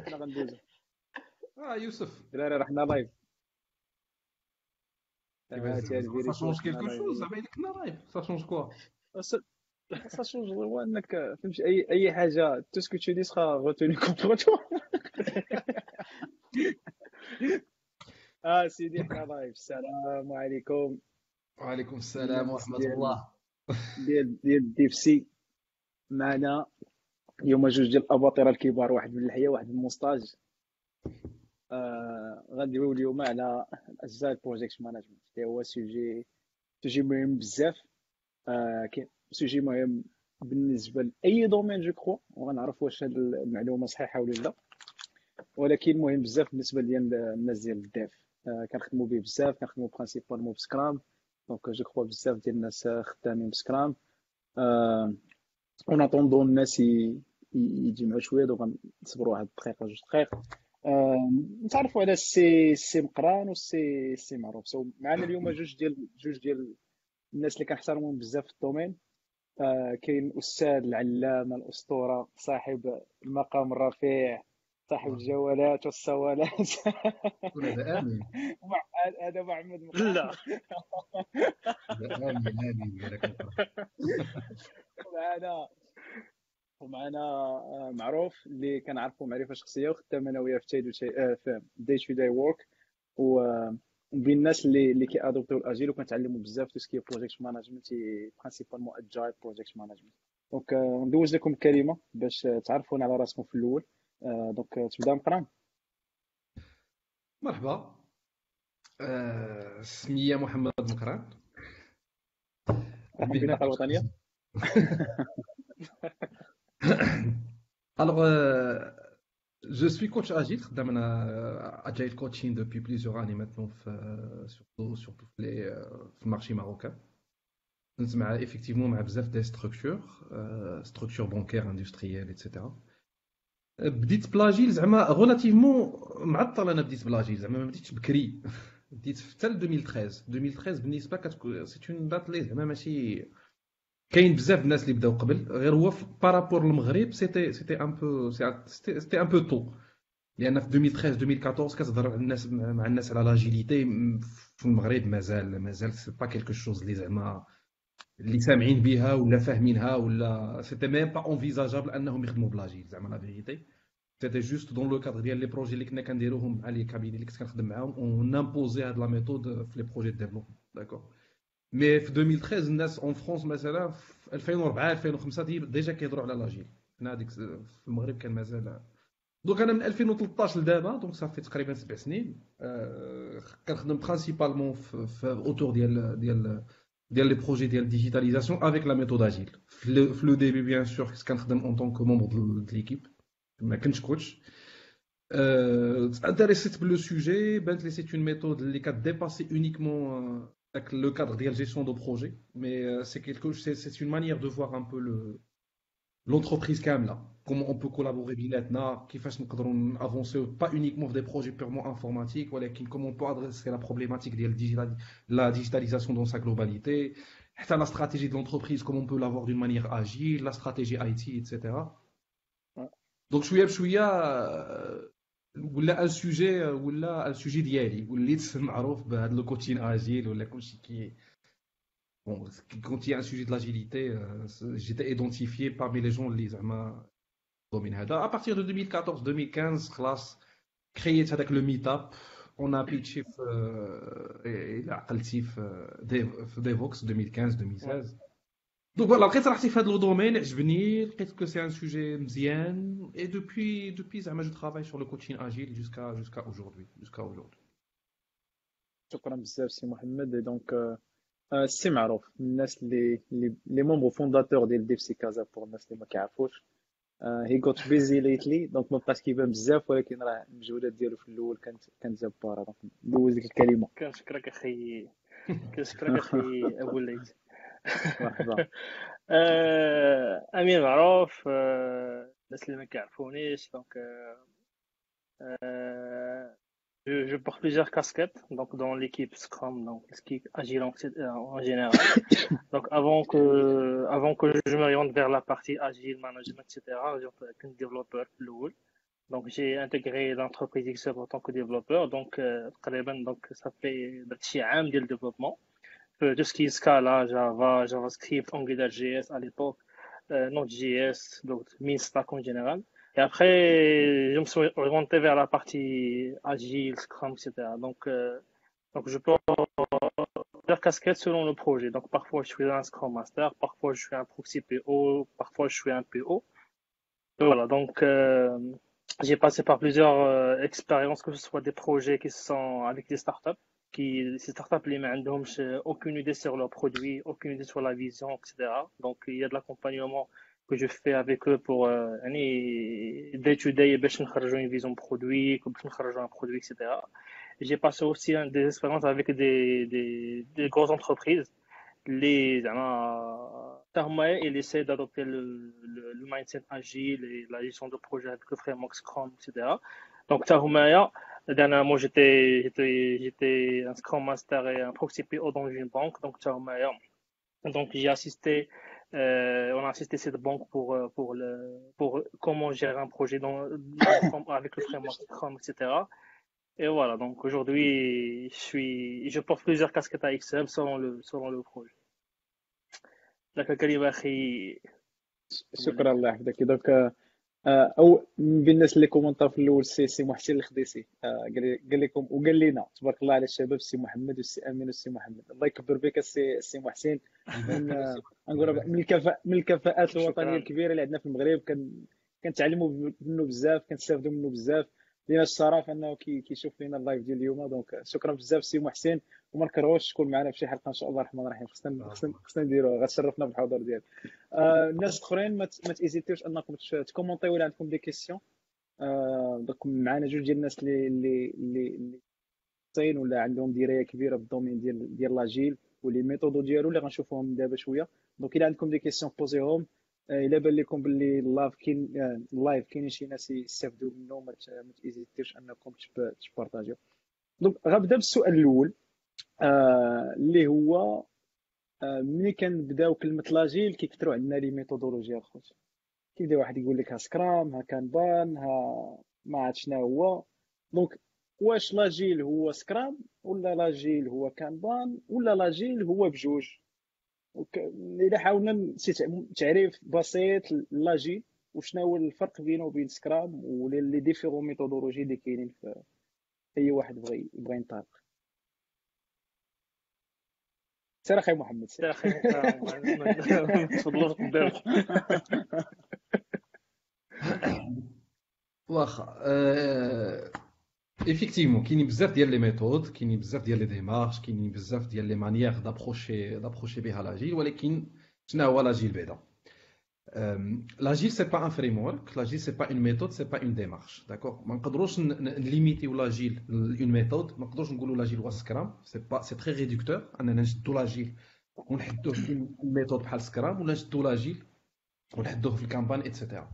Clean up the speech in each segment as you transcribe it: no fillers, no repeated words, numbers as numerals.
حنا غندوزو. يوسف دراري راه حنا لايف. كيفاش هاتي زعما الفيريتي سا واش شونج حنا كيلكو لايف شوز والله. زعما الا كنا لايف سا شونج كوا. أصل- سا شونج هو انك فهمتي اي حاجه تو سكو تو دي سخا غوتوني كونتر تو. سيدي حنا لايف. السلام عليكم. وعليكم السلام الناس ورحمة ديال الله. الديفسي معنا اليوم جوج ديال الاباطره الكبار، واحد من اللحيه واحد من الموسطاج. غندويو اليوم على الاجزاء البروجيكت مانجمنت اللي هو سوجي مهم بزاف. كاين سوجي مهم بالنسبه لاي دومين جو كخوا، وغنعرف واش هاد المعلومه صحيحه ولا لا، ولكن مهم بزاف بالنسبه ديال الناس ديال الديف. كنخدموا به بزاف، كنخدموا برينسيبالمون بسكرام. دونك جو كخوا بزاف ديال الناس خدامين بسكرام. اون اتوندون الناس يتجمعوا شويه، دوك غنصبروا واحد الدقيقه جوج دقائق. نتعرفوا على السي مقران والسي معروف. معنا اليوم جوج ديال الناس اللي كنحترمهم بزاف في الدومين. كاين الاستاذ العلامه الاسطوره صاحب المقام الرفيع، صاحب الله الجولات والصولات. يكون هذا آمين. هذا محمد لا مقران. هذا آمين آمين ديالك الفرح. ومعنا معروف اللي كنعرفو معرفه شخصيه، وخدام انا وياه في تايدو في داي تو داي وورك، وبين الناس اللي كيادوبتيو الاجيل، وكنتعلموا بزاف تو سكي بروجيكت مانجمنت، برينسيبالمون اجايل بروجيكت مانجمنت. دونك ندوز لكم الكلمه باش تعرفونا على راسكم في الاول. دونك تبدا مقران. مرحبا. سمية محمد مكران. رقم البطاقه المهنة الوطنيه. Alors, je suis coach agile. خدام انا agile coaching depuis plusieurs années maintenant surtout في المارشي ماروكان. مع effectivement مع بزاف دي structures bancaires industrielles etc. بديت بلاجيل زعما غولاتيفمون معطل. انا بديت بلاجيل زعما ما بديتش بكري. بديت حتى 2013 بالنسبه كتكون سي اون دات لي زعما ماشي كاين بزاف الناس اللي بداو قبل، غير هو بارابور للمغرب سيتي ان بو طو. لان في 2013 2014 كتهضر مع الناس على لاجيليتي في المغرب مازال سي با كيلكو شوز اللي زعما اللي سامعين بها ولا فاهمينها، ولا سيتي ميم با انفيزاجابل انهم يخدموا بلاجيل زعما لا فيريتي. سيتي جوست دون لو كادر ديال لي بروجي اللي كنا كنديروهم مع لي كابيني اللي كنت كنخدم معاهم، اون امبوزي هاد لا ميثود في لي بروجي دو ديفلوبمون. داكور. مي في 2013 الناس اون فرونس مثلا في 2004 2005 ديجا كيهضروا على لاجيل. حنا هذيك في المغرب كان مازال. دونك انا من 2013 لدابا دونك صافي تقريبا 7 سنين كنخدم برينسيبالمون في اوتور ديال لي بروجي ديال ديجيتاليزاسيون افيك لا ميثود اجيل. في لو ديبي بيان سور كنت كنخدم اون طونك مومبر د ليكيب، ما كنتش كوتش. انتريسيت بلو سوجي، بانت لي سي اون ميثود اللي كديباسي اونيكمون le cadre de la gestion de projet, mais c'est une manière de voir un peu l'entreprise كاملة, comment on peut collaborer بيناتنا, كيفاش نقدروا avancer pas uniquement في des projets purement informatiques, ولكن comment on peut adresser la problématique ديال la digitalisation dans sa globalité, حتى la stratégie de l'entreprise, comment on peut l'avoir d'une manière agile, la stratégie IT, etc. Donc شوية بشوية ولا ان سوجي ديالي وليت معروف بهذا لو كوتشين اجيل ولا كلشي كي بون كنت ان سوجي دو لاجيليتي. جيت ايدونتيفيي بارمي لي جون اللي زعما دومين هذا ابارتير دو 2014 2015 خلاص كرييت هذاك لو ميت اب اون ا بيتشي في الى عقلتي في ديفوكس 2015 2016. دونك فوالا لقيت راحتي في هذا لو دومين عجبني لقيت كو سي ان سوجي مزيان اي دوبوي زعما جو ترافاي سور لو كوتشين اجيل جوسكا اوجوردي. شكرا بزاف سي محمد. دونك السي معروف من الناس اللي مومبر فونداتور ديال ديفسي كازا. بور الناس اللي ما كيعرفوش، هي غوت بيزي ليتلي، دونك ما بقاش كيبان بزاف، ولكن راه المجهودات ديالو في الاول كانت جباره. دونك ندوز لك الكلمه. كنشكرك اخي ابو الليث. مرحبا. امين معروف. الناس اللي ما كيعرفونيش، دونك je porte plusieurs casquettes donc dans l'équipe Scrum, donc ce qui est agile en général. Donc avant que je m'oriente vers la partie agile management etc. je suis un développeur في الاول. Donc, j'ai intégré l'entreprise XF en tant que développeur. Donc, donc ça fait un ديال le développement. Tout ce qui est Scala, Java, JavaScript, AngularJS à l'époque, Node.js, donc MinStack en général. Et après, je me suis orienté vers la partie agile, Scrum, etc. Donc je peux faire casquette selon le projet. Donc, parfois, je suis un Scrum Master, parfois, je suis un proxy PO, parfois, je suis un PO. Voilà, donc j'ai passé par plusieurs expériences, que ce soit des projets qui sont avec des startups, ces startups, les n'ont aucune idée sur leurs produits, aucune idée sur la vision, etc. Donc il y a de l'accompagnement que je fais avec eux pour day to day باش نخرجوا une vision produit, باش نخرجوا un produit, etc. J'ai passé aussi des expériences avec des grosses entreprises les Tarmae, il essaie d'adopter le mindset agile et la gestion de projet avec le framework Scrum, etc. Donc, Tarmae, dernièrement, j'étais un Scrum Master et un Proxy PO dans une banque. Donc, Tarmae, donc j'ai assisté, on a assisté cette banque pour comment gérer un projet avec le framework Scrum, etc. Et voilà, donc aujourd'hui, je porte plusieurs casquettes à Excel selon le projet. لك الكلمة أخي. شكرا الله يحفظك. دونك او من بين الناس اللي كومونطاو في الاول سي محسن الخديسي، قال لكم وقال لنا تبارك الله على الشباب السي محمد والسي امين والسي محمد، الله يكبر بك السي محسن. نقول من الكفاءات الوطنيه الكبيره اللي عندنا في المغرب، كنتعلموا منه بزاف، كنستافدوا منه بزاف. لينا الشرف انه كيشوف فينا اللايف ديال اليوم. دونك شكرا بزاف سي محسن، وما نكرهوش تكون معنا في شي حلقه ان شاء الله الرحمن الرحيم. خصنا نديروها، غتشرفنا بالحضور ديالك. الناس الاخرين ما تيزيتيوش انكم تكومونطيو ولا عندكم دي كيسيون. دونك معنا جوج ديال الناس اللي صين ولا عندهم درايه كبيره بالدومين ديال لاجيل ولي ميثودو ديالو اللي غنشوفوهم دابا شويه. دونك الا عندكم دي كيسيون بوزيهم، الا بان لكم باللي اللايف كاينين شي ناس يستافدوا منه، ما تيزيتيوش انكم تبارطاجيو. دونك غنبدا بالسؤال الاول، اللي هو ملي كنبداو كلمه لاجيل كيكثروا عندنا لي ميثودولوجيا الخوت. كيبدا واحد يقول لك ها سكرام، ها كانبان، ها ما عرفت شنو هو. دونك واش لاجيل هو سكرام، ولا لاجيل هو كانبان، ولا لاجيل هو بجوج؟ الا حاولنا تعريف بسيط لاجيل وشنو هو الفرق بينه وبين سكرام ولي ديفيرون ميثودولوجي اللي كاينين في اي واحد بغى ينطلق. سير اخي محمد، سير اخي. تفضلوا قدام. واخا effectivement كاينين بزاف ديال لي ميثود، كاينين بزاف ديال لي ديمارش، كاينين بزاف ديال لي مانيير دابروشي بها لاجيل. ولكن شنو هو لاجيل بعدا؟ لاجيل سي با ان فريمورك، لاجيل سي با اون ميثود، سي با اون ديمارش. داكور، ما نقدروش نليميتيو لاجيل اون ميثود، ما نقدروش نقولوا لاجيل هو سكرام. سي تري ريدكتور اننا نشدو لاجيل ونحدوه في ميثود بحال سكرام، ولا نشدو لاجيل ونحدوه في الكامبان ايتترا.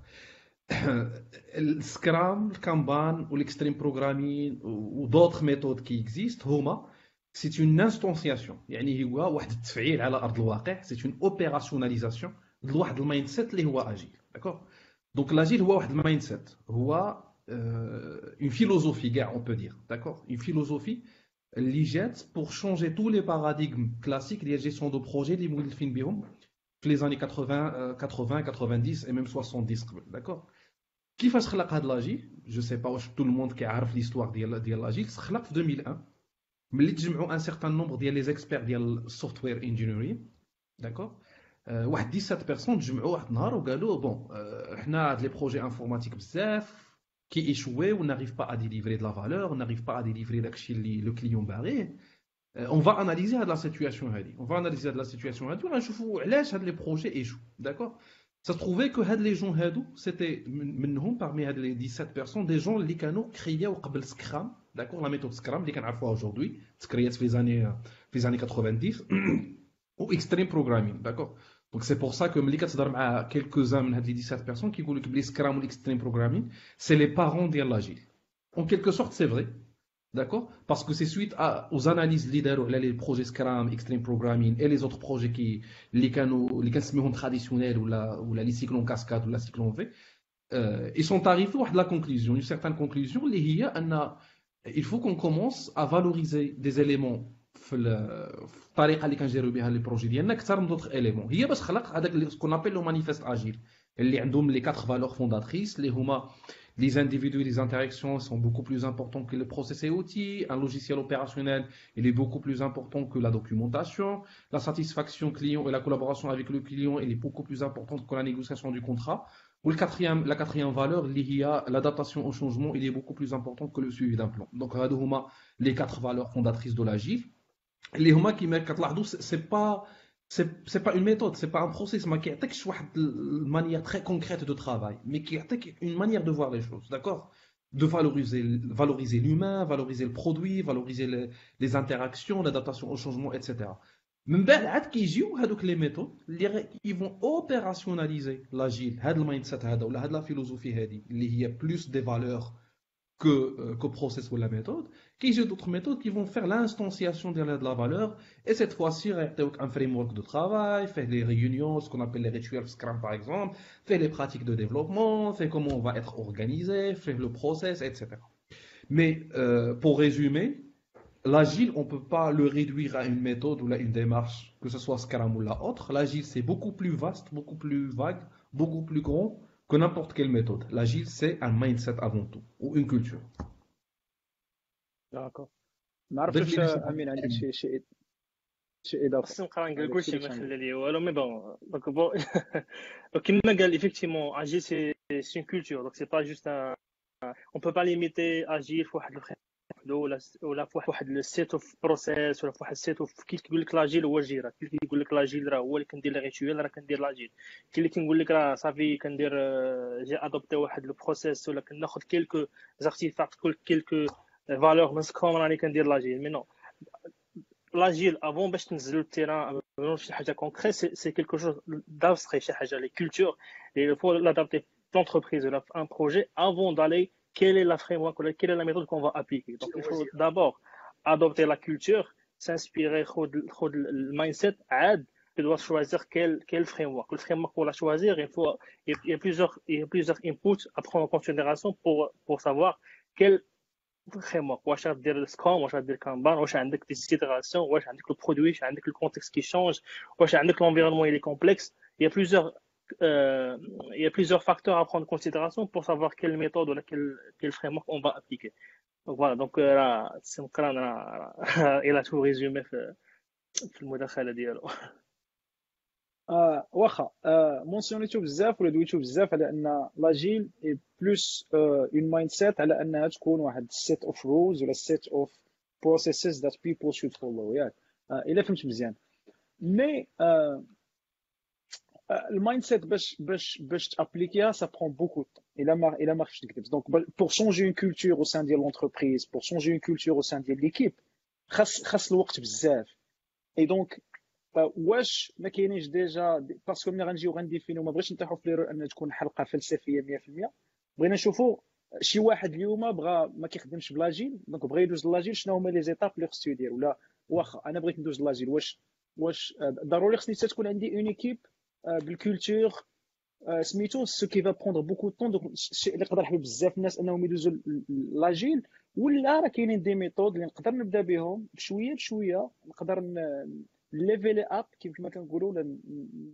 السكرام، الكامبان والاكستريم بروغرامين ودوطخ ميثود كي اكزيست هما سي اون انستونسياسيون، يعني هو واحد التفعيل على ارض الواقع، سي اون اوبيراسيوناليزاسيون لواحد المايند سيت اللي هو اجيل. داكور، دونك لاجيل هو واحد المايند سيت، هو اون فيلوزوفي كاع اون بو دير. داكور، اون فيلوزوفي اللي جات بور شونجي تو لي باراديغم كلاسيك ديال جيستيون دو بروجي اللي مولفين بهم في لي زاني 80 90 اي ميم 70 قبل. داكور، كيفاش خلق هاد لاجيل؟ جو سي با واش تو الموند كيعرف ليستوار ديال لاجيل. خلق في 2001 ملي تجمعوا ان سيغتان نومبر ديال لي زيكسبير ديال السوفتوير انجينيرين. داكور، واحد 17 بيرسون تجمعوا واحد النهار وقالوا بون حنا هاد لي بروجي انفورماتيك بزاف كي ايشوي و ناريف با ا ديليفري د لا فالور، ناريف با ا ديليفري داكشي اللي لو كليون باغي. اون فا اناليزي هاد لا سيتوياسيون هادي، اون فا اناليزي هاد لا سيتوياسيون هادي وغنشوفوا علاش هاد لي بروجي ايشو. داكور، ça se trouvait que هاد لي جون هادو c'était منهم parmi هاد لي 17 بيرسون دي جون اللي كانوا كرياو قبل سكرام. داكور، لا ميثود سكرام اللي كنعرفوها اجوردي تكريات في لي زاني 90 و اكستريم بروغرامين. داكور، دونك سي بور سا كو ملي كتهضر مع كيلكوزان من هاد لي 17 بيرسون كيقول لك بلي سكرام و الاكستريم بروغرامين سي لي بارون ديال لاجيل. اون كيلكو سورت سي فري. D'accord, parce que c'est suite aux analyses leaders les projets Scrum, Extreme Programming et les autres projets qui les canaux traditionnels ou la les cycles en cascade ou la cycle en V ils sont arrivés à la conclusion, une certaine conclusion, il faut qu'on commence à valoriser des éléments في الطريقه اللي كنجيرو بها لي بروجي ديالنا اكثر من دوطخ اليمون هي باش خلق هذاك سكون ابل لو مانيفيست اجيل اللي عندهم لي 4 فالور فونداتريس اللي هما les individus et les interactions sont beaucoup plus importants que le process et outils. Un logiciel opérationnel, il est beaucoup plus important que la documentation. La satisfaction client et la collaboration avec le client, il est beaucoup plus importante que la négociation du contrat. Ou la quatrième valeur, l'adaptation au changement, il est beaucoup plus important que le suivi d'un plan. Donc, les 4 valeurs fondatrices de l'agile. Les huma qui mettent c'est pas une méthode, c'est pas un process, mais qui est une manière très concrète de travail, mais qui est une manière de voir les choses, d'accord? De valoriser l'humain, valoriser le produit, valoriser les interactions, l'adaptation au changement, etc. من بعد كيجيو هذوك لي ميثود اللي يفون اوبيراسيوناليزي لاجيل هذا المايند سيت هذا ولا هذه لا فيلوزوفي هذه اللي هي بلوس دي فالور que process ou la méthode, qui j'ai d'autres méthodes qui vont faire l'instanciation de la valeur et cette fois-ci un framework de travail, faire les réunions, ce qu'on appelle les rituels Scrum par exemple, faire les pratiques de développement, faire comment on va être organisé, faire le process, etc. Mais pour résumer, l'agile, on ne peut pas le réduire à une méthode ou à une démarche, que ce soit Scrum ou la autre. L'agile, c'est beaucoup plus vaste, beaucoup plus vague, beaucoup plus grand que n'importe quelle méthode. L'agile, c'est un mindset avant tout, ou une culture. داكور ما عرفتش امين عندك شي اضافه خصني نقرا نقول كلشي ما خلى لي والو مي بون دونك بون كيما قال effectivement agile c'est une culture donc c'est pas juste un on peut pas limiter agile في واحد ولا في واحد السيت اوف بروسيس ولا في واحد السيت اوف كي تقول لك لاجيل هو الجيره كي يقول لك لاجيل راه هو اللي كندير لي ريتويل راه كندير لاجيل كي اللي كنقول لك راه صافي كندير جي ادوبتي واحد لو بروسيس ولا كناخذ كيلكو زارتيفاكت كيلكو فالور من سكروم راني كندير لاجيل مي نو لاجيل افون باش تنزلوا التيران شي حاجه كونكريت سي كيلكو شوز دابستري شي حاجه لي كولتور لي فو لادابتي l'entreprise ou un projet avant d'aller quelle est la framework ou quelle est la méthode qu'on va appliquer. Donc, il faut d'abord adopter la culture, s'inspirer le mindset, tu dois choisir quel framework. Le framework pour la choisir, il y a plusieurs inputs à prendre en considération pour savoir quel framework. واش غدير السكرام واش غدير كانبان واش عندك دي سيتيراسيون واش عندك لو برودوي واش عندك لو كونتكست كي شونج واش عندك l'environnement il est complexe. Il y a plusieurs facteurs à prendre en considération pour savoir quelle méthode ou quel framework on va appliquer. Donc voilà, donc il a tout résumé في المداخلة ديالو. واخا مونسيونيتو بزاف ولا دويتو بزاف على ان لاجيل اي بلوس اون مايند سيت على انها تكون واحد سيت اوف رولز ولا سيت اوف بروسيسز ذات بيبل شود فولو ياك الا فهمت مزيان مي المايند سيت باش تابليكيها ça prend beaucoup de temps الا ما خفتش نكذب دونك pour changer une culture au sein ديال l'entreprise pour changer une culture au sein ديال l'équipe خاص الوقت بزاف اي دونك واش ما كاينينش ديجا باسكو ملي غنجيو غنديفينيو ما بغيتش نطيحوا في ليرو ان تكون حلقه فلسفيه 100% بغينا نشوفوا شي واحد اليوم بغى ما كيخدمش بلاجيل دونك بغى يدوز لاجيل شنو هما لي زيتاب اللي خصو يدير ولا واخا انا بغيت ندوز لاجيل واش ضروري خصني تكون عندي اون ايكيب بالكولتور سميتو سو كي فا بروندر بوكو طون دونك الشيء اللي يقدر يحبب بزاف الناس انهم يدوزوا لاجيل ولا راه كاينين دي ميثود اللي نقدر نبدا بهم بشويه نقدر ليفيل اب كما كنقولوا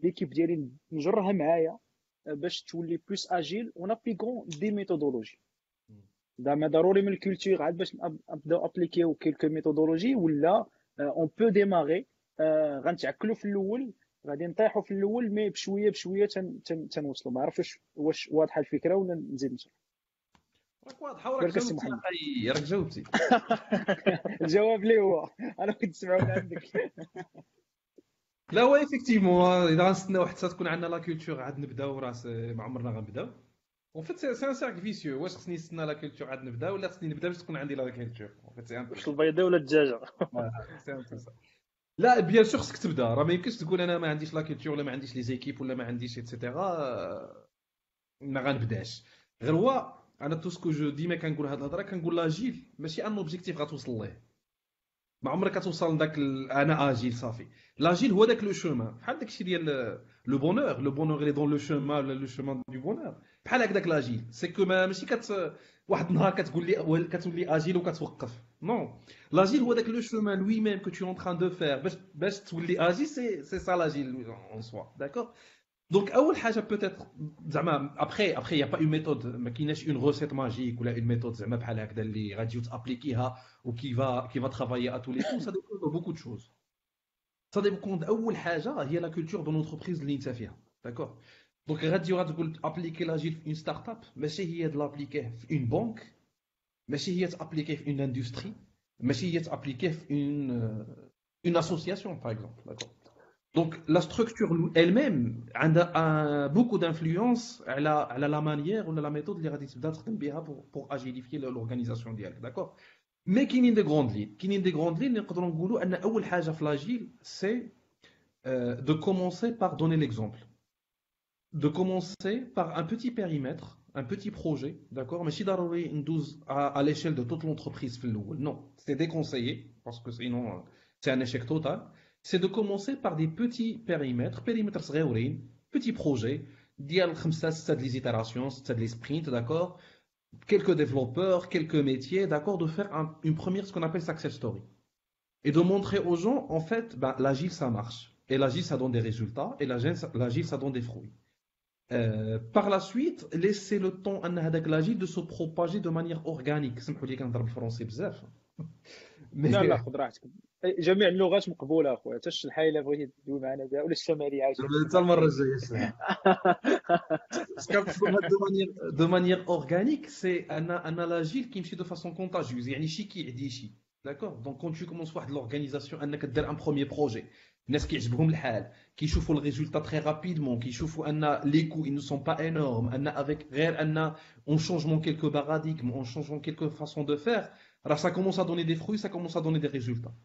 ليكيب ديالي نجرها معايا باش تولي بلوس اجيل ونابليكون دي ميثودولوجي زعما ضروري من الكولتور عاد باش نبداو ابليكيو كيلكو ميثودولوجي ولا اون بو ديماري غنتعكلوا في الاول غادي نطيحوا في الاول مي بشويه تنوصلوا ما عرفتش واش واضحه الفكره ولا نزيد نشرح راك واضحه راك جاوبتي الجواب لي هو انا كنت نسمعوا عندك لا هو ايفيكتيفمون اذا غنستناو حتى تكون عندنا لا كولتور عاد نبداو راس ما عمرنا غنبداو اون فيت سي ان سيرك فيسيو واش خصني نستنى لا كولتور عاد نبدا ولا خصني نبدا باش تكون عندي لا كولتور اون فيت سي ان واش البيضه ولا الدجاجه لا بيان سور خصك تبدا راه ما يمكنش تقول انا ما عنديش لا كولتور ولا ما عنديش لي زيكيب ولا ما عنديش ايتترا ما غنبداش غير هو انا تو سكو جو ديما كنقول هاد الهضره كنقول لاجيل ماشي ان اوبجيكتيف غتوصل ليه ما عمرك توصل لذاك انا اجيل صافي. لاجيل هو داك لو شومان بحال داك الشيء ديال لو بونور اللي دون لو شومان ولا لو شومان دو بونور بحال هكذاك لاجيل سي كو ماشي واحد النهار كتقول لي كتولي اجيل وكتوقف نو. لاجيل هو داك لو شومان لوي ميم كو تو اون تران دو فير باش تولي اجيل سي سا لاجيل اون سوا داكور. دونك اول حاجه بوتيتر زعما ابخي يا با اون ميثود ما كايناش اون روسيت ماجيك ولا اون ميثود زعما بحال هكذا اللي غادي تابليكيها و qui va travailler à tous les coups. Ça dépend de beaucoup de choses. Ça dépend اول حاجه هي la culture de l'entreprise اللي انت فيها داكور. دونك غادي تقول ابليكي لاجيل في اون ستارت اب ماشي هي تلابليكيه في اون بنك ماشي هي تابليكيه في اون اندستري ماشي هي تابليكيه في اون اسوسياسيون باغ اكزومبل داكور. Donc la structure elle-même a beaucoup d'influence على la manière ou la méthode اللي غادي تبدا تخدم بها pour agilifier l'organisation ديالك داكور. مي كاينين دي غروند لين اللي نقدروا نقولوا ان اول حاجه في لاجيل سي de commencer par donner l'exemple, de commencer par un petit périmètre, un petit projet, d'accord, ماشي ضروري ندوز à l'échelle de toute l'entreprise في الاول non, c'est déconseillé parce que sinon c'est un échec total. C'est de commencer par des petits périmètres صغيورين, petits projets ديال 5-6 les itérations, 6 les sprints, d'accord, quelques développeurs, quelques métiers, d'accord, de faire une première, ce qu'on appelle success story. Et de montrer aux gens, en fait, ben, l'agile, ça marche. Et l'agile, ça donne des résultats. Et l'agile, ça donne des fruits. Par la suite, laisser le temps à l'agile de se propager de manière organique. سمحوا لي كنهضر بالفرنسي بزاف. لا لا خذ راحتك، جميع اللغات مقبوله اخويا، حتى الشلحه الا بغيتي تدوي معنا بها ولا الشماليه عايشه حتى المره الجايه. De manière organique, c'est un agile qui marche de façon contagieuse. يعني شي كيعدي شي. D'accord. Donc quand tu commences واحد l'organisation انك دير un premier projet, الناس كيعجبهم الحال، كيشوفوا le résultat très rapidement، كيشوفوا ان les coûts ils ne sont pas énormes، ان avec غير ان on changeant quelques paradigmes, on changeant quelques façons de faire, alors ça commence à donner des fruits, ça commence à donner des résultats.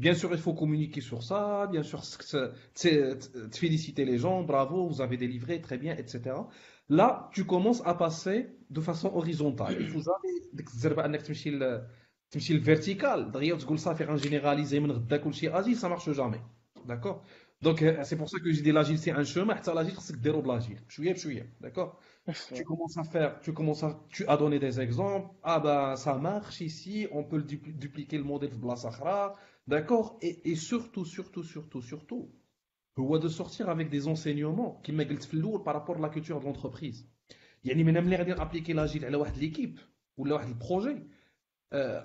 Bien sûr, il faut communiquer sur ça, bien sûr, féliciter les gens, bravo, vous avez délivré, très bien, etc. Là, tu commences à passer de façon horizontale. Il faut jamais تمشي le vertical, d'ailleurs, tu ça faire un généralisé, ça marche jamais. D'accord? Donc, c'est pour ça que j'ai dit l'agile, c'est un chemin, l'agile, c'est que déroule l'agile. D'accord? Tu as donné des exemples. Ah ben, ça marche ici, on peut dupliquer le modèle de la Sahara. D'accord? Et surtout, هو de sortir avec des enseignements qui قلت في الأول par rapport à la culture de l'entreprise. يعني من ملي غادي نابليكي لاجيل على واحد ليكيب ولا واحد البروجي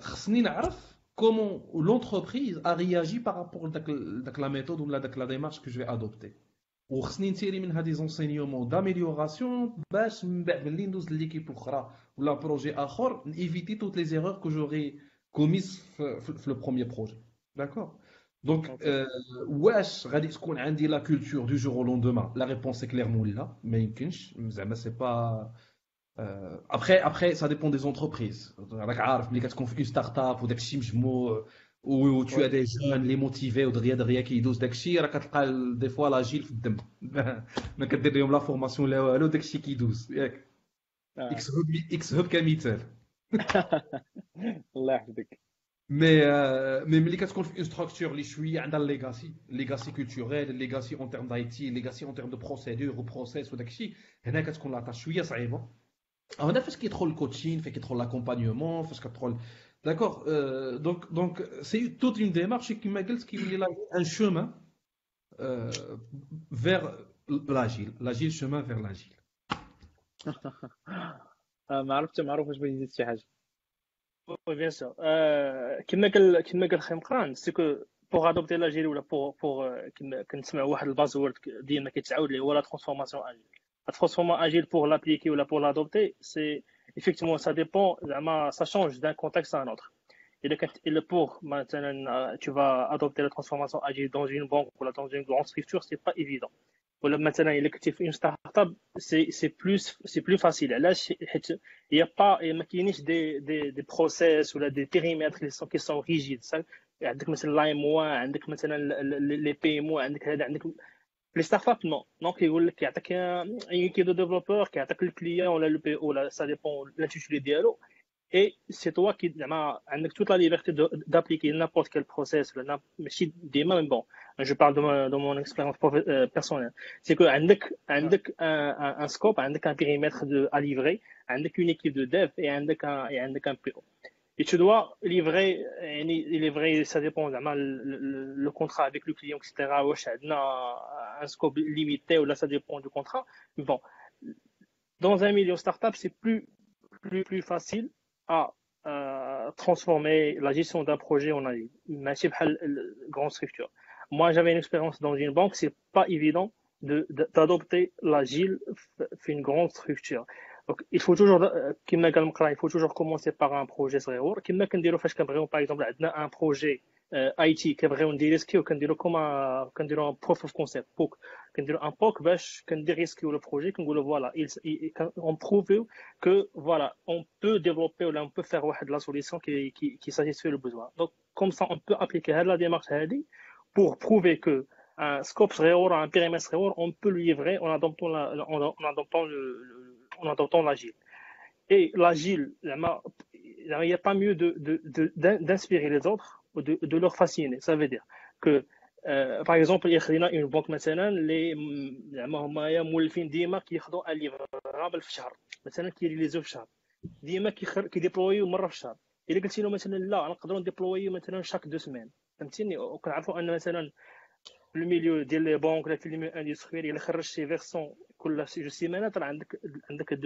خصني نعرف comment l'entreprise a réagi par rapport à la méthode ou la démarche que je vais adopter. وخصني نتيري منها دي زونسينيومون d'amélioration باش من بعد ملي ندوز لليكيب الاخرى ولا بروجي اخر نيفيتي توت لي زيرور كو جوري كوميس في لو بروميير بروجي. داكور. دونك واش غادي تكون عندي لا كولتور دو جور او لوندومان؟ لا ريبونس سي كليرمون لا، ما يمكنش زعما سي با. après ça dépend des entreprises. راك عارف ملي كتكون في ستارت اب وداك الشيء مجموع و tu as des jeunes les motivés ودغيا كيدوز داك الشيء، راه كتلقى دي فوا لاجيل في الدم ما كدير لهم لا فورماسيون لا والو، داك الشيء كيدوز ياك. اكس هوب كمثال. الله يحفظك. مي ملي كتكون في اون ستراكتور اللي شويه عندها ليغاسي كولتوريل، ليغاسي اون تيرم دايتي، ليغاسي اون تيرم دو بروسيدور وبروسيس وداك الشيء، هنا كتكون لا طاش شويه صعيبه. هنا فاش كيدخل الكوتشين، فاش كيدخل لاكومبانيومون، فاش كتدخل داكور. دونك سي توت اون ديمارش كيما قلت كيولي لا ان شومان فيغ لاجيل شومان فيغ لاجيل. ما عرفتش واش بغيتي تزيد شي حاجه. وي بيان سور. كما قال خي مقران، سي كو بوغ ادوبتي لاجيل ولا بوغ كما كنسمعوا واحد البازورد ديما كيتعاود اللي هو لا ترانسفورماسيون اجيل. La transformation agile pour l'appliquer ou pour l'adopter, c'est effectivement ça dépend, ça change d'un contexte à un autre. Et pour maintenant, tu vas adopter la transformation agile dans une banque ou dans une grande structure, c'est pas évident. Ou là maintenant, il est une start-up, c'est plus facile. Là, il y a pas des process ou là des périmètres qui sont rigides. Ça, عندك مثلا l'AMOA, عندك مثلا les PMO, عندك les startups non. Donc يقول لك يعطيك اي كي دو ديفلوبور كيعطيك الكليون ولا ça dépend l'intitulé ديالو et c'est toi qui زعما عندك toute la liberté d'appliquer n'importe quel process ماشي ديما mais bon je parle de mon expérience personnelle c'est que عندك un scope عندك un périmètre à livrer عندك une équipe de dev et عندك un PO et tu dois livrer livrer ça dépend زعما le contrat avec le client etc واش عندنا un scope limité ou là ça dépend du contrat mais bon dans un milieu startup c'est plus facile à transformer la gestion d'un projet en agile. Mais une grande structure. Moi, j'avais une expérience dans une banque, c'est pas évident d'adopter l'agile في une grande structure. Donc, il faut toujours, il faut toujours commencer par un projet صغير. كما كنديروا فاش كنبغيو par exemple عندنا un projet IT كنبغيو نديريسكيو كنديروا كنديروا un proof of concept POC كنديروا un POC باش كنديريسكيو le projet كنقولوا voilà on prouve que voilà on peut développer ou là on peut faire la solution qui satisfait le besoin. Donc comme ça on peut appliquer la démarche هذه pour prouver que un scope صغير un périmètre صغير on peut le livrer en adoptant l'agile. Et l'agile, il n'y a pas mieux d'inspirer les autres ou de leur fasciner. Ça veut dire que, par exemple, il y a une banque مثلا اللي هما مولفين ديما كياخذوا ان ليفرابل في الشهر مثلا كيريليزو في الشهر ديما كيديبلويو مره في الشهر. الا قلتي له مثلا لا نقدروا نديبلويو مثلا شاك 2 سمان فهمتيني وكنعرفوا ان مثلا في الميليو ديال لي بانك ولا في الميليو اندستريال الا خرجتي فيرسون كل جو سيمانات راه عندك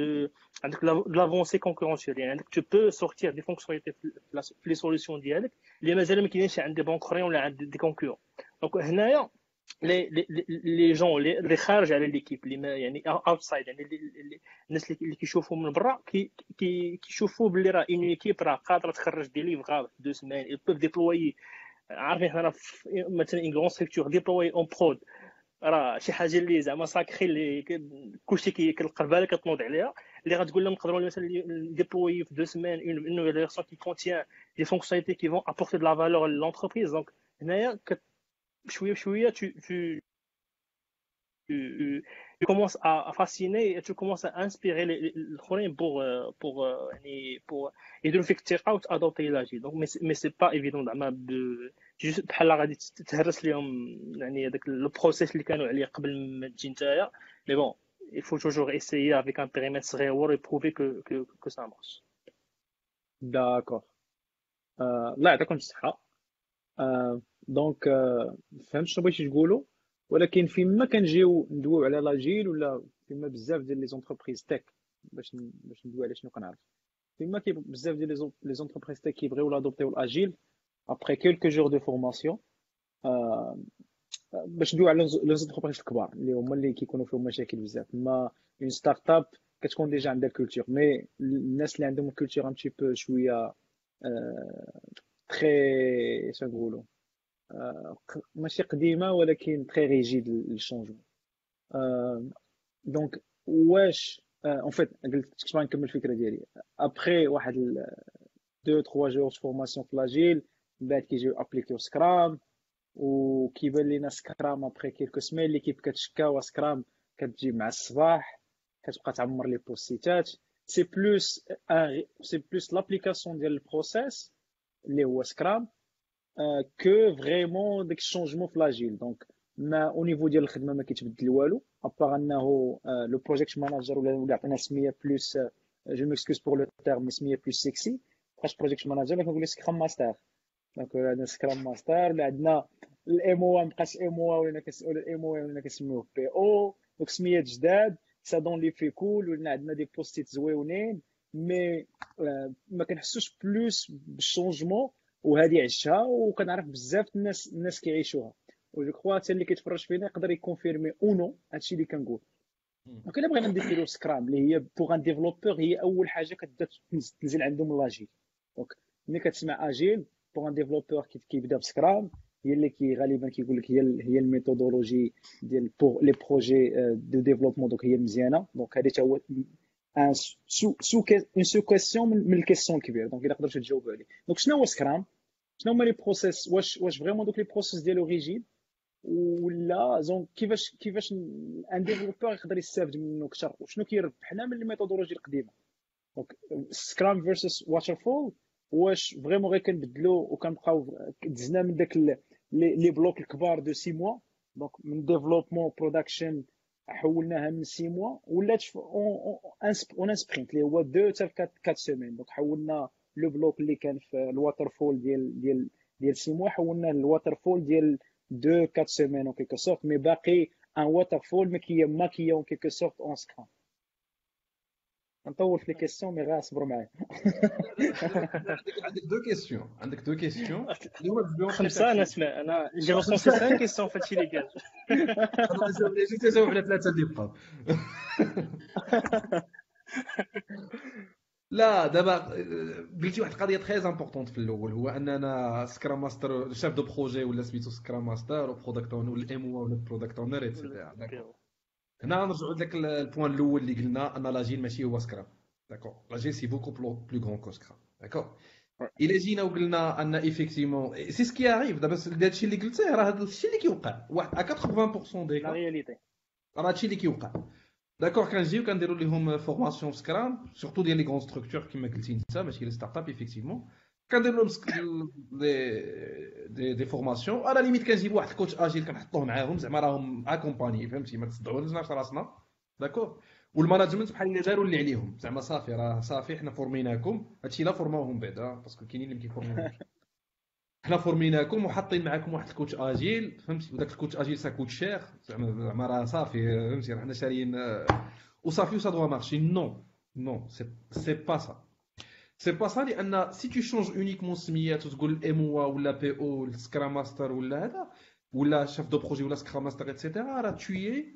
لافونسي كونكورونسيال يعني عندك تو بو سورتير دي فونكسيوناليتي في لي سوليسيون ديالك اللي مازال ما كاينينش عند دي بانك اخرين ولا عند دي كونكورون. دونك هنايا لي جون اللي خارج على ليكيب اللي ما يعني اوتسايد يعني الناس اللي كيشوفوا من برا كيشوفوا باللي راه اون ايكيب راه قادره تخرج دي ليفغ في 2 سمان ils peuvent déployer عارفين حنا مثلا اون غران ستركتور ديبلوي اون برود راه شي حاجه اللي زعما ساكري اللي كلشي كيلقى بالك كتنوض عليها اللي غتقول لهم نقدروا مثلا ديبلوي في 2 سمان اون نوفيل فيرسون كي كونتيان دي فونكسيوناليتي كي فون ابورتي دو لا فالور لونتربريز. دونك هنايا بشويه بشويه tu commences à fasciner et tu commences à inspirer les gens et de le faire out adopter l'agile. Donc mais c'est pas évident de juste بحال غادي تهرس لهم يعني هذاك لو بروسيس اللي كانوا عليه قبل ما تجي نتايا. Mais bon, il faut toujours essayer avec un périmètre صغير et prouver que ça marche. داكور. الله يعطيكم الصحة. دونك فهمت شنو بغيتي تقولوا، ولكن فيما كنجيو ندويو على لاجيل ولا فيما بزاف ديال لي زونتربريز تك باش ندويو على شنو كنعرف فيما بزاف ديال لي زونتربريز تك كيبغيو لادوبتيو الاجيل ابري كيلكو جور دو فورماسيون. باش ندويو على لي زونتربريز الكبار اللي هما اللي كيكونوا فيهم مشاكل بزاف. ما اون ستارت اب كتكون ديجا عندها كولتور، مي الناس اللي عندهم كولتور ان تي بو شويه تري شنقولوا ماشي قديمه ولكن تري ريجيد للشونجمون. دونك واش اون فيت قلت باغي نكمل الفكره ديالي ابري واحد 2 3 جور فورماسيون في لاجيل من بعد كيجيو ابليكيو سكرام وكيبان لينا سكرام ابري كيلكو سمين اللي كيف كتشكاو سكرام كتجي مع الصباح كتبقى تعمر لي بوستيتات. سي بلوس لابليكاسيون ديال البروسيس اللي هو سكرام que vraiment داك الشونجمون في لاجيل. دونك ما او نيفو ديال الخدمه ما كيتبدل والو ابار انه لو بروجيكت ماناجر ولا عطينا سميه بلوس جو ميكسكوز بور لو تيرم سميه بلوس سيكسي بحال بروجيكت ماناجر كنقول سكرام ماستر. دونك عندنا سكرام ماستر ولا عندنا الام او مابقاش ام او ولينا كنسميو الام او ولينا كنسميوه بي او. دونك سميات جداد سا دون لي في كول ولينا عندنا دي بوستيت زويونين مي ما كنحسوش بلوس بالشونجمون وهذه عشتها وكنعرف بزاف الناس كيعيشوها وجو كخوا حتى اللي كيتفرج فينا يقدر يكونفيرمي او نو هادشي اللي كنقول. دونك الا بغينا نديرو سكرام اللي هي بوغ ان ديفلوبور هي اول حاجه كتبدا تنزل عندهم لاجيل. دونك ملي كتسمع اجيل بوغ ان ديفلوبور كيبدا بسكرام هي اللي غالبا كيقول لك هي الميثودولوجي ديال بوغ لي بروجي دو ديفلوبمون. دونك هي مزيانه. دونك هذه تا هو ان سو كيسيون من الكيسيون الكبير. دونك الا قدرتوا تجاوبوا عليه. دونك شنو هو سكرام؟ شنو هما لي بروسيس؟ واش فريمون دوك لي بروسيس ديالو ريجيد ولا زون كيفاش ان ديفلوبور يقدر يستافد منه اكثر وشنو كيربحنا من الميثودولوجي القديمه؟ دونك سكرام فيرسس واترفول واش فريمون غير كنبدلو وكنبقاو دزنا من داك لي بلوك الكبار دو 6 موا دونك من ديفلوبمون برودكشن حولناها من 6 موا ولات اون سبرينت اللي هو 2 حتى 4 سيمين دونك حولنا لو بلوك اللي كان في الواترفول ديال 6 موا حولنا للواترفول ديال 2 4 سيمين اون كيكو سورت مي باقي ان واترفول ما كي اون كيكو سورت اون سكرام نطول في لي كيسيون مي غير صبروا معايا عندك دو كيسيون خمسه انا اسمع انا جي ريسونسي 5 كيسيون في هادشي اللي قال انا جيت نجاوب على 3 اللي بقاو لا دابا قلتي واحد القضيه تري امبورطونت في الاول هو اننا سكرام ماستر شاف دو بروجي ولا سميتو سكرام ماستر وبرودكت اونر ولا ام او ولا برودكت اونر ايتترا داكور هنا نرجعوا لذاك البوان الاول اللي قلنا ان لاجيل ماشي هو سكرام داكور لاجيل سي بوكو بلو غون كو سكرام داكور الا جينا وقلنا ان ايفيكتيفمون سي سكي اريف دابا هادشي اللي قلتيه راه هادشي اللي كيوقع واحد 80% ديك لا رياليتي راه هادشي اللي كيوقع داكور كنجيو كنديروا لهم فورماسيون في سكرام سورتو ديال لي غون ستركتور كما قلتي انت ماشي لي ستارت اب ايفيكتيفمون كندير لهم دي فورماسيون على ليميت كنجيب واحد الكوتش اجيل كنحطوه معاهم زعما راهم اكومباني فهمتي ما تصدعوناش راسنا داكور والماناجمنت بحال اللي داروا اللي عليهم زعما صافي راه صافي حنا فورميناكم هادشي لا فورماوهم بعدا باسكو كاينين اللي كيفورميو حنا فورميناكم وحاطين معاكم واحد الكوتش اجيل فهمتي وداك الكوتش اجيل سا كوت شير زعما راه صافي فهمتي راه حنا شاريين وصافي وسا دوا مارشي نو سي با سا سي با سا لان سي تو شونج اونيكمون سميات وتقول ام او ولا بي او سكرام ماستر ولا هذا ولا شاف دو بروجي ولا سكرام ماستر ايتترا راه توي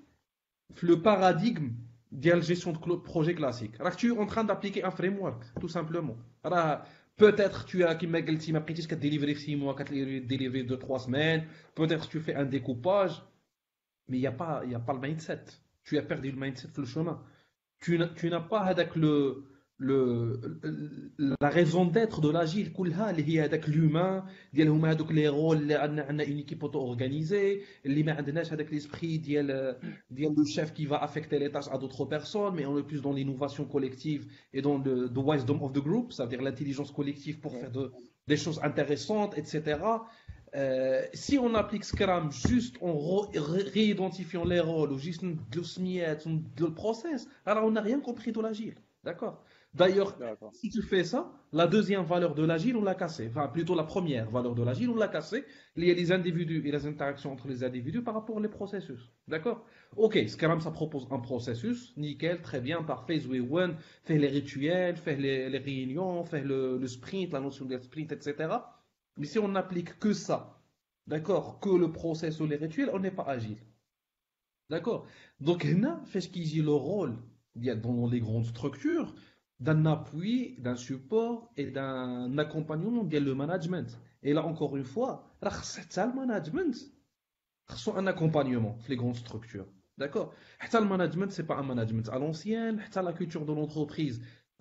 في لو باراديغم ديال جيستيون دو بروجي كلاسيك راك توي اون تران دابليكي ان فريم ورك تو سامبلومون راه peut-être tu as كيما قلتي ما بقيتيش كديليفري في 6 mois كديليفري 2 3 semaines peut-être tu fais un découpage mais il y a pas le mindset tu as perdu le mindset في le chemin tu n'as pas هذاك la raison d'être de l'agile كلها اللي هي هذاك l'humain ديالهم هذوك لي رول اللي عندنا une équipe auto organisée اللي ما عندناش هذاك l'esprit ديال le chef qui va affecter les tâches à d'autres personnes mais on est plus dans l'innovation collective et dans the wisdom of the group ça veut dire l'intelligence collective pour faire des choses intéressantes etc. Si on applique Scrum juste en réidentifiant les rôles ou juste le process alors on n'a rien compris de l'agile d'accord. D'ailleurs, si tu fais ça, la deuxième valeur de l'agile, on l'a cassée. Enfin, plutôt la première valeur de l'agile, on l'a cassée. Il y a les individus et les interactions entre les individus par rapport aux processus. D'accord? Ok, Scrum, ça propose un processus. Nickel, très bien, parfait. Zouéouan, fait les rituels, fait les réunions, fait le sprint, la notion de sprint, etc. Mais si on n'applique que ça, d'accord, que le process ou les rituels, on n'est pas agile. D'accord? Donc, là, fait ce qui est le rôle dans les grandes structures, d'un appui, d'un support et d'un accompagnement de le management. Et là, encore une fois, le management, c'est un accompagnement dans les grandes structures. D'accord? Le management, ce n'est pas un management à l'ancienne, la culture de l'entreprise.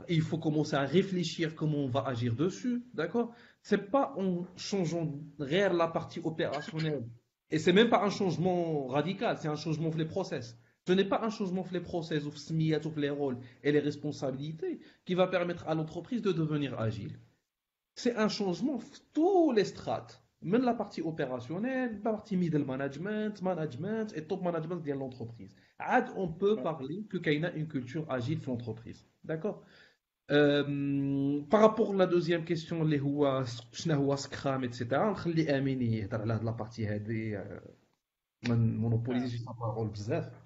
Il faut commencer à réfléchir comment on va agir dessus. D'accord? Ce n'est pas en changeant réellement la partie opérationnelle. Et ce n'est même pas un changement radical, c'est un changement dans les process. Ce n'est pas un changement dans les process, ou les rôles et les responsabilités qui va permettre à l'entreprise de devenir agile. C'est un changement dans tous les strates, même la partie opérationnelle, la partie middle management et top management de l'entreprise. On peut parler qu'il y a une culture agile dans l'entreprise. D'accord? Par rapport à la deuxième question, les Scrum, etc., on va Amini dans la partie monopoliser sa parole بزاف.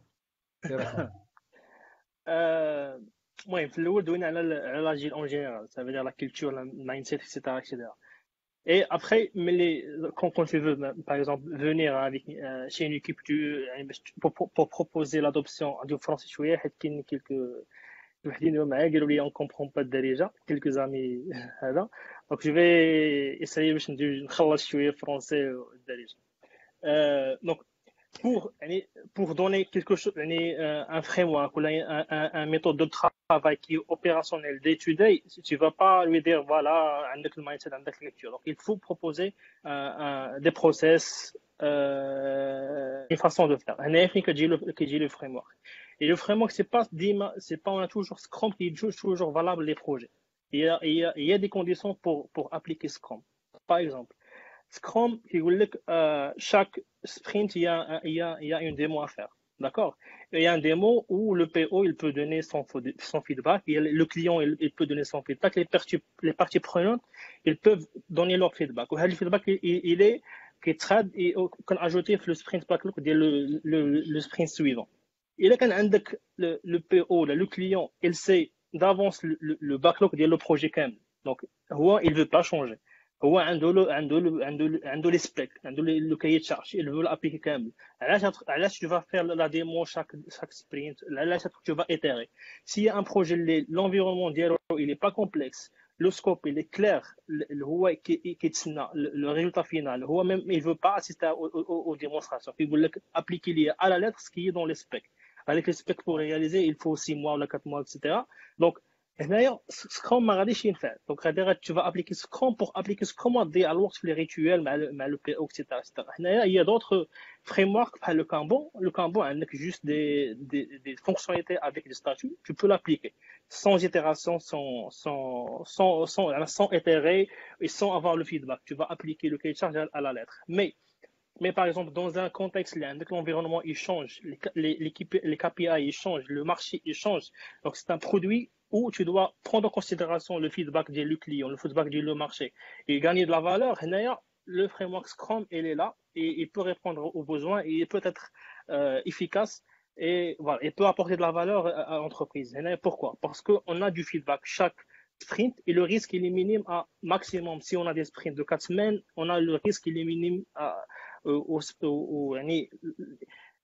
المهم في الاول دوينا على لاجيل اون جينيرال ça veut dire la culture la mindset etc. et après quand tu veux par exemple venir avec chez une équipe pour proposer l'adoption du français شويه حيت كاين quelques وحدين معايا قالوا لي on comprend pas الدارجه quelques amis هذا donc je vais essayer باش نخلص شويه فرونسي والدارجه donc pour donner quelque chose, un framework ou un méthode de travail qui est opérationnel day to day, tu vas pas lui dire voilà, avec le mindset, avec la lecture. Donc il faut proposer des process une façon de faire. هنا فين كتجي le framework. Et le framework, c'est pas on a toujours Scrum qui est toujours valable les projets. Il y a des conditions pour appliquer Scrum. Par exemple, Scrum, chaque sprint, il y a une démo à faire. D'accord? Il y a un démo où le PO, il peut donner son feedback, et le client, il peut donner son feedback, les parties prenantes, ils peuvent donner leur feedback. Et le feedback, il est qui trad et qu'on ajouté le sprint backlog le sprint suivant. Et là, quand le PO, le client, il sait d'avance le backlog le projet quand même. Donc, il veut pas changer. هو عنده les specs, عنده le cahier de charge, il veut l'appliquer كامل. علاش tu vas faire la démo chaque sprint, علاش tu vas itérer. S'il y a un projet l'environnement ديالو il est pas complexe, le scope il est clair, هو كيتسنى le résultat final, هو même il veut pas assister aux démonstrations. Il veut appliquer à la lettre ce qui est dans les specs. Avec les specs pour réaliser, il faut 6 mois ou 4 mois, etc. Donc هنايا سكروم ما غاديش ينفع. دونك غادي tu vas appliquer سكروم pour appliquer سكروم غادي على الوقت في لي ريتويال مع لو بي او اكسيتيرا. هنايا هي d'autres frameworks بحال le Kanban عندك juste des fonctionnalités avec des statuts, tu peux l'appliquer sans itération, sans itérer et sans avoir le feedback. Tu vas appliquer le cahier de charge à la lettre. Mais par exemple, dans un contexte là, l'environnement il change, les KPI ils changent, le marché il change. Donc c'est un produit où tu dois prendre en considération le feedback du client, le feedback du marché et gagner de la valeur. Le framework Scrum il est là et il peut répondre aux besoins et il peut être efficace et voilà, il peut apporter de la valeur à l'entreprise. Pourquoi? Parce qu'on a du feedback chaque sprint et le risque il est minime à maximum. Si on a des sprints de 4 semaines, on a le risque il est minime à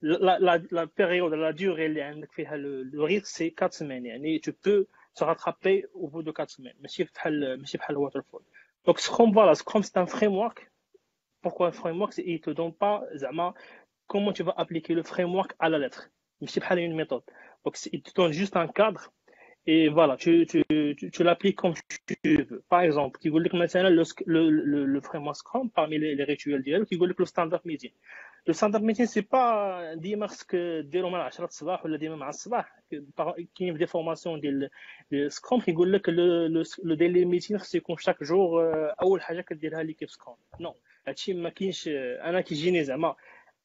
la période, la durée, le risque, c'est 4 semaines. Tu peux se rattraper au bout de 4 semaines. Mais c'est pas le waterfall. Donc, Scrum, c'est un framework. Pourquoi un framework? Il te donne pas, comment tu vas appliquer le framework à la lettre. Mais c'est pas une méthode. Donc, il te donne juste un cadre. Et voilà, tu l'appliques comme tu veux. Par exemple, tu veux maintenant le framework Scrum parmi les rituels d'hier, tu veux le standard meeting. Le standard meeting, c'est pas ديما خصك ديرو مع 10 الصباح ولا ديما مع الصباح. كاين des formations ديال سكروم كيقول لك le daily meeting خص يكون chaque jour اول حاجه كديرها ليكيب سكروم. نو هادشي ما كاينش. انا كيجيني زعما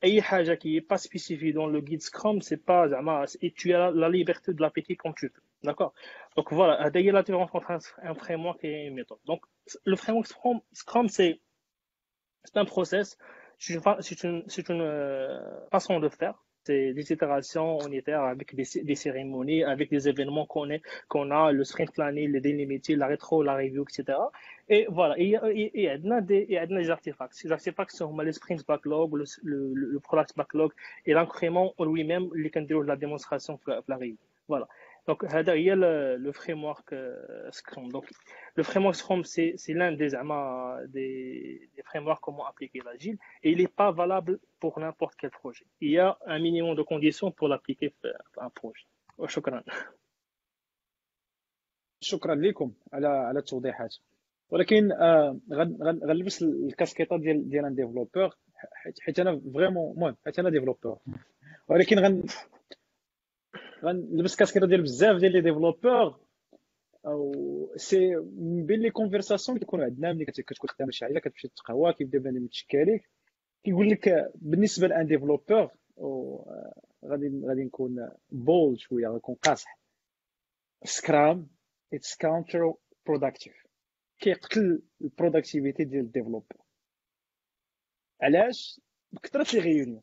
اي حاجه qui est pas spécifiée dans le guide Scrum, c'est pas زعما et tu as la liberté de l'appliquer comme tu veux. D'accord? Donc voilà, هذا هي la différence entre un framework et une méthode. Donc le framework Scrum c'est un process, c'est une façon de faire. C'est des itérations unitaires avec des cérémonies, avec des événements qu'on a, le sprint planning, le daily meeting, la rétro, la review, etc. Et voilà, il y a des artefacts. Ces artefacts sont les sprint backlog, le product backlog et l'incrément en lui-même, les candidatures de la démonstration de la review. Voilà. Donc, il y a le framework Scrum. Donc, le framework Scrum, c'est l'un des frameworks comment appliquer l'agile et il n'est pas valable pour n'importe quel projet. Il y a un minimum de conditions pour l'appliquer à un projet. شكرا. شكرا لكم على التوضيحات. ولكن غنلبس الكاسكيطه ديال ان ديفلوبور حيت انا فريمون المهم حيت انا ديفلوبور. ولكن غنلبس كاسكيطه ديال بزاف ديال لي ديفلوبور او سي من بين لي كونفرساسيون كيكونوا عندنا ملي كتكون خدام شي حاجه كتمشي تقهوى كيبدا بنادم يتشكى ليك كيقول لك بالنسبه لان ديفلوبور غادي نكون بول شويه غنكون قاصح. سكرام اتس كاونتر بروداكتيف كيقتل البروداكتيفيتي ديال الديفلوبور. علاش؟ بكثره لي غيونيون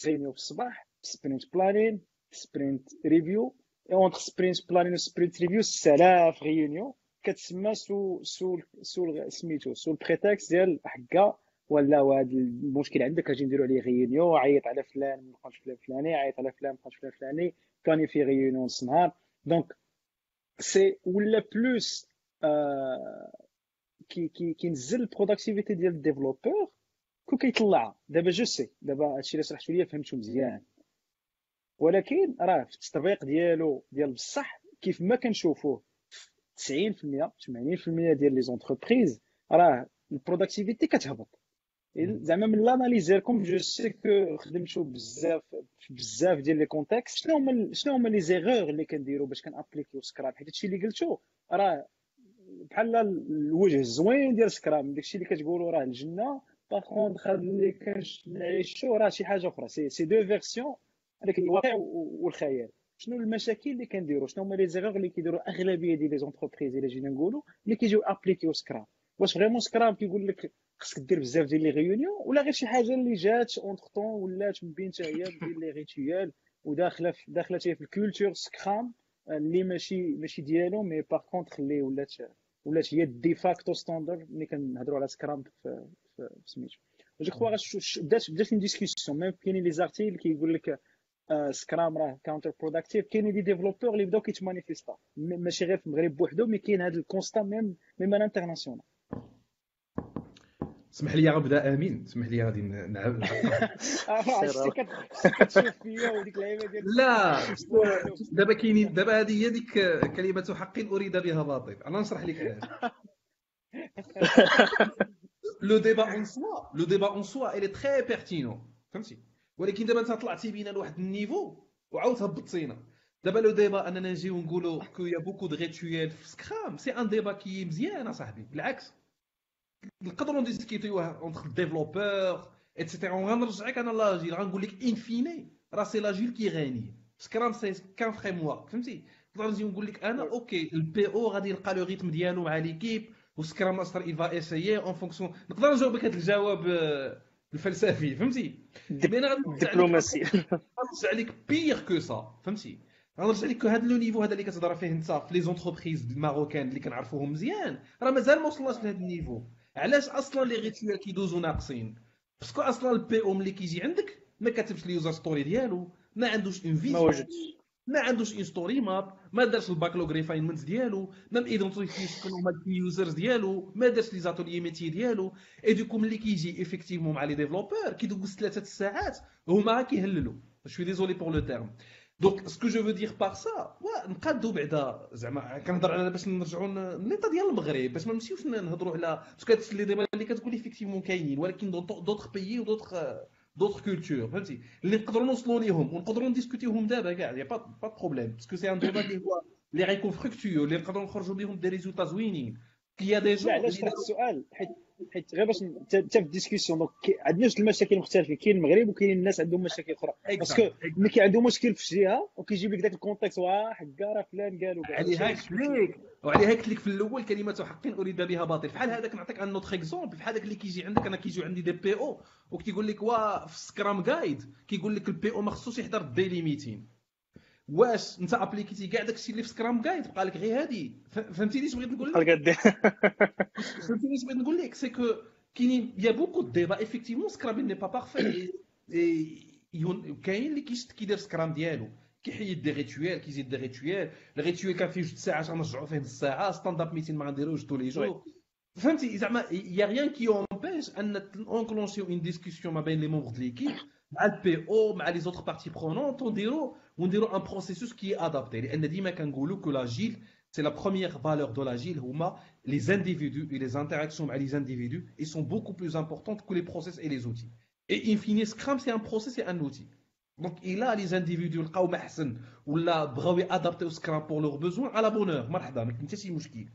ريونيون في الصباح سبرينت بلانين سبرينت ريفيو et entre sprint planning et sprint review سلاف غيونيون كتسمى سميتو سو البريتكست ديال حكا ولا هذا المشكل عندك اجي نديرو عليه غيونيون عيط على فلان ما بقاش فلان فلاني عيط على فلان ما بقاش فلان فلاني كاني في غيونيون نص نهار. دونك سي ولا بلوس كينزل البروداكتيفيتي ديال الديفلوبور كون كيطلعها. دابا جو سي دابا هادشي اللي شرحتو ليا فهمتو مزيان. ولكن راه في التطبيق ديالو ديال بصح كيف ما كنشوفوه 90% 80% ديال لي زونتربريز راه البروداكتيفيتي كتهبط زعما من لاناليز ديالكم جو سي كو خدمتوا بزاف ديال لي كونتكست، شنو هما لي زيغور اللي كنديروا باش كنابليكيو سكرام؟ حيت هادشي اللي قلتو راه بحال الوجه الزوين ديال سكرام، داكشي اللي كتقولوا راه الجنه. باغ كونطخ هاد اللي كنعيشوا راه شي حاجه اخرى، سي دو فيرسيون، هذاك الواقع والخيال. شنو المشاكل اللي كنديروا؟ شنو هما لي زيغور اللي كيديروا اغلبيه ديال لي زونتربريز الا جينا نقولوا اللي كيجيو ابليكيو سكرام؟ واش فريمون سكرام كيقول لك خصك دير بزاف ديال لي ريونيون، ولا غير شي حاجه اللي جات اونتر طون ولات من بين حتى هي ديال لي ريتويال وداخله في الكولتور سكرام اللي ماشي ديالو، مي باغ كونطخ اللي ولات هي ديفاكتو ستاندر ملي كنهضروا على سكرام في سميتو. جو كخوا بدات اون ديسكوسيون، ميم كاينين لي زارتيكل كيقول لك سكرام راه كاونتر بروداكتيف. كاينين دي ديفلوبور اللي بداو كيتمانيفيستا ماشي غير في المغرب بوحدو، مي كاين هذا الكونستا ميم على انترناسيونال. اسمح لي غنبدا امين، اسمح لي غادي كتشوف فيا وديك اللعيبه ديال لا دابا كاينين، دابا هذه هي ديك كلمه حق اريد بها باطل. انا نشرح لك علاش. لو ديبا اون سوا il est très pertinent، فهمتي؟ ولكن دابا انت طلعتي بينا لواحد النيفو وعاود هبطينا. دابا لو ديبا اننا نجيو نقولوا كو يا بوكو دو ريتويال في سكرام، سي ان ديبا كي مزيان اصاحبي. بالعكس نقدروا نديسكوتيوه اونتر ديفلوبور ايتترا. غنرجعك انا لاجيل، غنقول لك ان فيني راه سي لاجيل كي غاني. سكرام سي كان فريم ورك، فهمتي؟ نقدر نجي نقول لك انا اوكي البي او غادي يلقى لو ريتم ديالو مع ليكيب، وسكرام ماستر il va essayer en fonction. نقدر نجاوبك هذا الجواب الفلسفي، فهمتي؟ دبلوماسي. غنرجع لك بيغ كو سا، فهمتي؟ غنرجع لك هذا لو نيفو هذا اللي كتهضر فيه انت في لي زونتربريز الماروكان اللي كنعرفوهم مزيان، راه مازال ما وصلناش لهذا النيفو. علاش اصلا لي ريتوال كيدوزو ناقصين؟ باسكو اصلا البي او ملي كيجي عندك ما كاتبش اليوزر ستوري ديالو، ما عندوش اون فيزيون، ما عندوش ان ستوري ماب، ما دارش الباكلوغ ريفاينمنت ديالو، ما ايدونتيفي شكون هما اليوزرز ديالو، ما دارش لي زاتولي ميتي ديالو. اي دوكو ملي كيجي افيكتيفمون مع لي ديفلوبور كيدوز 3 الساعات هما كيهللوا. شوي ديزولي بور لو تيرم. دونك سكو جو فو دير بار سا نقادو بعدا زعما كنهضر على باش نرجعوا للنيطه ديال المغرب، باش ما نمشيوش نهضروا على باسكو هادشي اللي دابا اللي كتقول افيكتيفمون كاينين، ولكن دوطخ بيي ودوطخ كولتور، فهمتي؟ اللي نقدروا نوصلوا ليهم ونقدروا نديسكوتيوهم دابا كاع، يا با بروبليم، باسكو سي ان ديبا اللي هو لي غيكون فركتيو اللي نقدروا نخرجوا بهم دي ريزولتا زوينين. كي دي جون علاش طرحت السؤال؟ حيت غير باش حتى في الديسكسيون دونك عندنا جوج المشاكل مختلفين، كاين المغرب وكاين الناس عندهم مشاكل اخرى. باسكو ملي كيعندو مشكل في جهه وكيجيب لك داك الكونتكست، حكا راه فلان قالوا عليها قلت لك في الاول كلمه حق اريد بها باطل. بحال هذاك نعطيك ان نوتر اكزومبل، بحال هذاك اللي كيجي عندك انا كيجيو عندي دي بي او وكيقول لك في سكرام جايد كيقول لك البي او ما خصوش يحضر الديلي ميتين. واش انت ابليكيتي كاع داكشي اللي في سكرام جايد بقى لك غير هادي؟ فهمتيني اش بغيت نقول لك؟ فهمتيني اش بغيت نقول لك؟ سي كو كاينين يا بوكو ديبا افيكتيفمون سكرام ني با بارفي. كاين اللي كيدير سكرام ديالو كيحيد دي ريتويال، كيزيد دي ريتويال. الريتويال كان فيه 2 ساعات غنرجعوا فيه نص ساعه، ستاند اب ميتين ما غنديروش طول لي جور، فهمتي؟ زعما يا ريان كي اونبيش ان اونكلونسيو اون ديسكوسيون ما بين لي مونبر د ليكيب مع البي او مع لي زوتر بارتي برونونت، ونديرو ان بروسيسوس كي ادابتي. لان ديما كنقولوا كو لاجيل سي لا بروميير فالور دو لاجيل هما لي زانديفيدو اي لي انتراكسيون مع لي زانديفيدو اي سون بوكو بلوس امبورطونت كو لي بروسيس اي لي زوتي. اي ان فيني سكرام سي ان بروسيس اي ان اوتي. دونك الا لي زانديفيدو لقاو ما احسن ولا بغاو يادابتيو سكرام بور لور بوزوان على بونور، مرحبا، ما كاين حتى شي مشكل.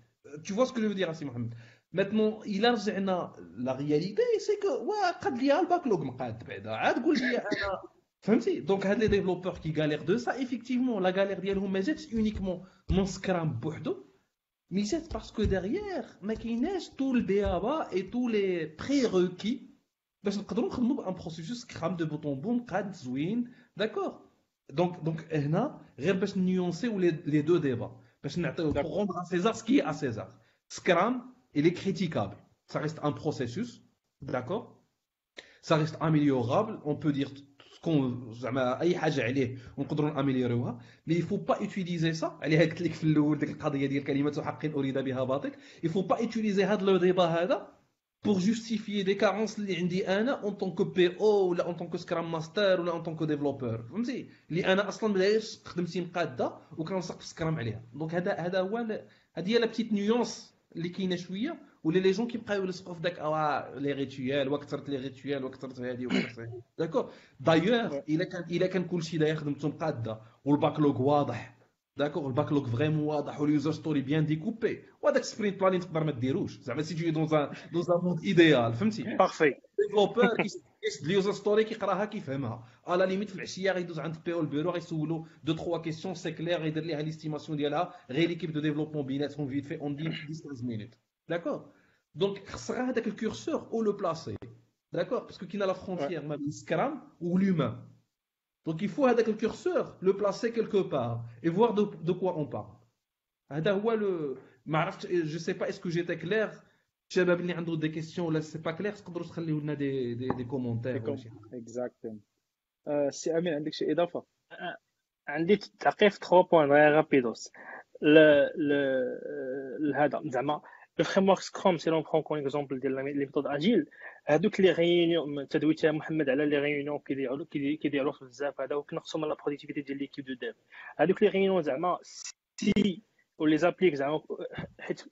Tu vois ce que je veux dire, Assi Mohamed? Maintenant, il a la réalité, c'est que قد ليا الباكلوغ مقاد بعدا عاد قول لي انا، فهمتي؟ دونك هاد لي ديفلوبور كي غالير دو سا ايفيكتيفمون لا غالير ديالهم ما جاتش اونيكمون من سكرام بوحدو، مي جات باسكو ديريير ما كايناش تو البيابا اي تو لي بري روكي باش نقدروا نخدموا بان بروسيسوس سكرام دو بوطون بون قاد زوين. داكور؟ دونك هنا غير باش نيونسيو لي دو ديبا باش نعطيو pour rendre à César ce qui est à César. Scrum, il est critiquable. Ça reste un processus, d'accord? Ça reste améliorable. On peut dire ce qu'on أي حاجة عليه ونقدروا نأميليوروها. Mais il faut pas utiliser ça. عليها قلت لك في الأول ديك القضية ديال كلمة حق أريد بها باطل. Il faut pas utiliser هذا لو ديبا هذا pour justifier des carences اللي عندي انا en tant que PO ولا en tant que Scrum Master ولا en tant que développeur، فهمتي؟ اللي انا اصلا ما دايرش خدمتي مقاده وكنسق في سكرام عليها. دونك هذا هو هذه هي لا بتيت نيونس اللي كاينه شويه، ولا لي جون كيبقاو يلصقوا في داك لي ريتويال وكثرت لي ريتويال وكثرت هذه وكثرت هذه داكور. دايوغ الا كان كلشي داير خدمتهم قاده والباكلوغ واضح داكور، الباكلوغ فريمون واضح واليوزر ستوري بيان ديكوبي، وهذاك سبرينت بلانين تقدر ما ديروش زعما سي تجي دون موند ايديال فهمتي. بارفي. ديفلوبر كيشد اليوزر ستوري كيقراها كيفهمها على ليميت في العشيه غيدوز عند بي او البيرو غيسولو دو 3 كيسيون سي كلير غيدير ليها ليستيماسيون ديالها غير ليكيب دو ديفلوبمون بيناتهم فيت في اون 10 15 مينوت داكور. دونك خصها هذاك الكورسور او لو بلاسي داكور باسكو كاينه لا فرونتيير ما بين سكرام و لومان. Donc il faut هذاك الكورسور le placer quelque part et voir de quoi on parle. هذا هو ما عرفت je sais pas est-ce que j'étais clair. الشباب اللي عنده دي كيسيون ولا سي با كلير تقدروا تخليو لنا دي كومونتير ولا شي حاجه. اكزاكتوم. سي امين عندك شي اضافه؟ عندي تعقيب 3 بوين رابيدوس. هذا زعما le framework Scrum si l'on prend comme exemple de les méthodes agiles هذوك لي réunions تدويتها محمد على لي réunions كيديروا بزاف هذا وكنقصوا من لا برودكتيفيتي ديال ليكيب دو ديف. هذوك لي réunions زعما سي ولي زابليك زعما حيت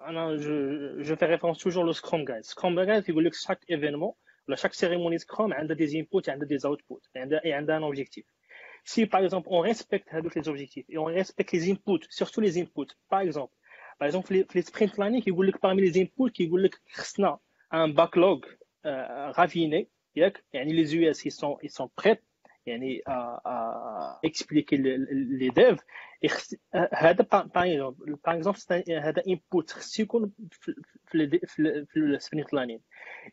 انا جو في ريفيرونس توجور لو سكروم جايد. سكروم جايد يقول لك شاك ايفينمون ولا شاك سيريموني سكروم عندها دي انبوت عندها دي اوتبوت عندها ان اوبجيكتيف. Si par exemple on respecte les objectifs et on respecte les inputs, surtout les inputs, par exemple les sprint planning يقول لك parmi les inputs يقول لك خصنا un backlog raffiné يعني les US ils sont prêts يعني à expliquer les devs et هذا par exemple هذا input خص يكون في le sprint planning.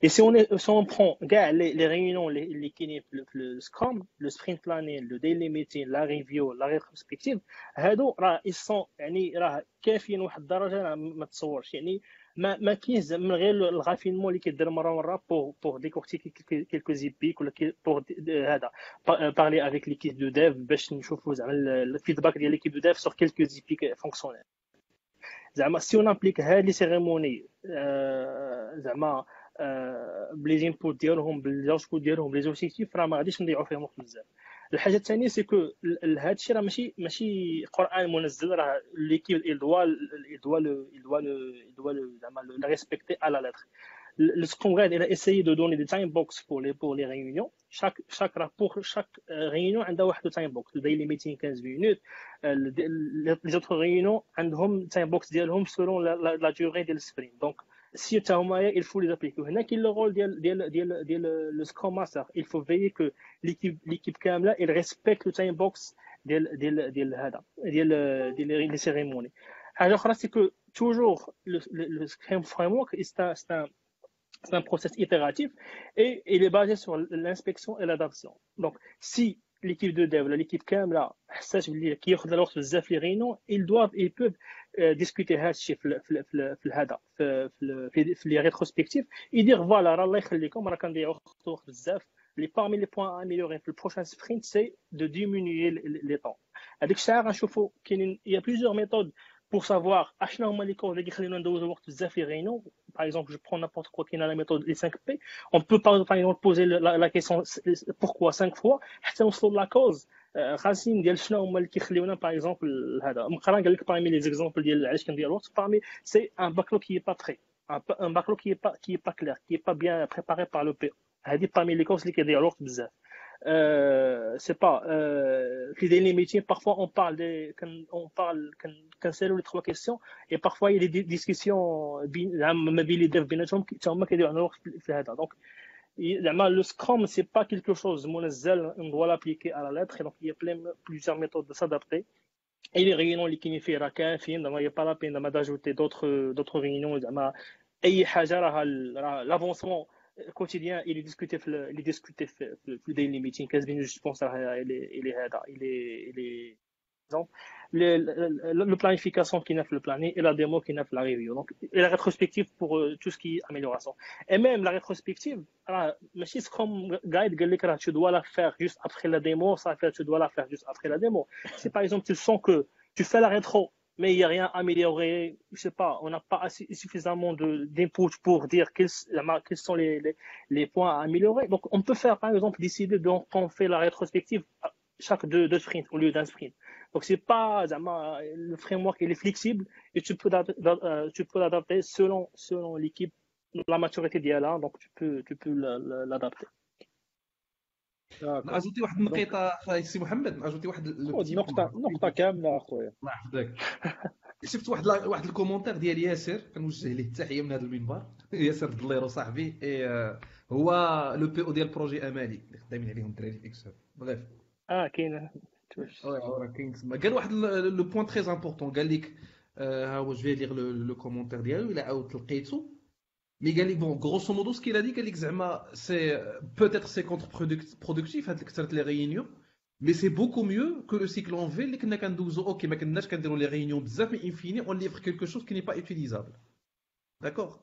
Et si on prend les réunions qui sont le Scrum, le sprint planning, le daily meeting, la review, la rétrospective, ils sont يعني كافيين واحد الدرجه ما تصورش يعني ما كاينش من غير الغافينمون اللي كيدير مره pour décortiquer quelques épiques ولا pour هذا parler avec l'équipe de dev باش نشوفوا زعما الفيدباك ديال l'équipe de dev sur quelques épiques fonctionnelles. زعما si on applique هاد لي سيريموني زعما بلي انبوت ديالهم بالاوتبوت ديالهم بلي اوبجيكتيف راه ما غاديش نضيعوا فيهم وقت بزاف. الحاجه الثانيه سي كو هذا الشيء راه ماشي قران منزل راه ليكيب il doit زعما لا ريسبكتي على لتر. Le Scrum Guide il a essayé de donner des time box pour les réunions. Pour chaque réunion عندها واحد time box. Le daily meeting 15 minutes. Les autres réunions عندهم time box ديالهم selon la durée ديال السبرين. Donc si tu as il faut les appliquer. هنا كاين le rôle ديال le Scrum Master. Il faut veiller que l'équipe كامله elle respecte le time box ديال هذا ديال les cérémonies. حاجه اخرى c'est que toujours le Scrum framework c'est un process itératif et il est basé sur l'inspection et l'adaptation. Donc, si l'équipe de dev, l'équipe كاملة حساش بلي كياخذ الوقت بزاف لي رينون, ils peuvent discuter هذا الشيء في هذا في لي ريتروسبكتيف يدير فوالا راه الله يخليكم راه كنضيعوا وقت بزاف. Les parmi les points à améliorer pour le prochain sprint, c'est de diminuer les temps. هذيك الساعه غنشوفوا كاينين il y a plusieurs méthodes pour savoir اشنا هما لي كوز اللي كيخليونا ندوزو وقت بزاف لي رينون. Par exemple, je prends n'importe quoi qui est dans la méthode des 5P. On peut par exemple poser la question pourquoi 5 fois حتى نوصلوا la cause racine ديال شنو هما اللي كيخليونا par exemple هذا مقرا قال لك parmi les exemples ديال علاش كندير الوقت parmi c'est un backlog qui est pas prêt, un backlog qui est pas clair, qui est pas bien préparé par le PO. هذه parmi les causes اللي كيضيع الوقت بزاف. C'est pas في des métiers parfois on parle cancel les 3 questions et parfois il y a des discussions ما بين les devs بيناتهم هما كيديروا الوقت في هذا. Donc le Scrum c'est pas quelque chose منزل on doit l'appliquer à la lettre. Donc il y a plusieurs méthodes de s'adapter et les réunions اللي كاينين فيه راه كافيين. Donc il y a pas la peine d'ajouter d'autres réunions. زعما اي حاجه راه l'avancement quotidien il est discuté في daily meeting 15 minutes. Je pense il est exemple le planification qui n'a fait le planning et la démo qui n'a fait la review. Donc et la rétrospective pour tout ce qui est amélioration. Et même la rétrospective ماشي Scrum Guide قال لك tu dois la faire juste après la démo, ça fait tu dois la faire juste après la démo. Si par exemple tu sens que tu fais la rétro mais il n'y a rien à améliorer, je sais pas, on n'a pas suffisamment d'input pour dire quels sont les points à améliorer. Donc on peut faire par exemple décider quand on fait la rétrospective chaque deux sprints au lieu d'un sprint. Donc c'est pas زعما le framework il est flexible et tu peux l'adapter selon l'équipe la maturité ديالها donc tu peux l'adapter. داكور. ناجوتي واحد دونك النقيطه اخي سي محمد، ناجوتي واحد لو خذ بتي نقطة كاملة اخويا. الله يحفظك. شفت واحد الكومونتير ديال ياسر كنوجه ليه التحيه من هذا المنبر. ياسر الدليرو صاحبي هو لو بي او ديال بروجي امالي اللي خدامين عليهم الدراري في اكسل. بغيف كاين توش راه كاين تما قال واحد لو بوين تري امبورطون. قال لك ها هو جو في ليغ لو كومونتير ديالو الا عاود لقيتو. مي قال لك بون غروسو مودو سكيل هادي قال لك زعما سي بوتيتر سي كونتر برودكتيف هاد كثرت لي ريونيون. مي سي بوكو ميو كو لو سيكل اون في اللي كنا كندوزو. اوكي ما كناش كنديرو لي ريونيون بزاف مي انفيني اون ليفر كيلكو شوز كي ني با يوتيليزابل. داكور.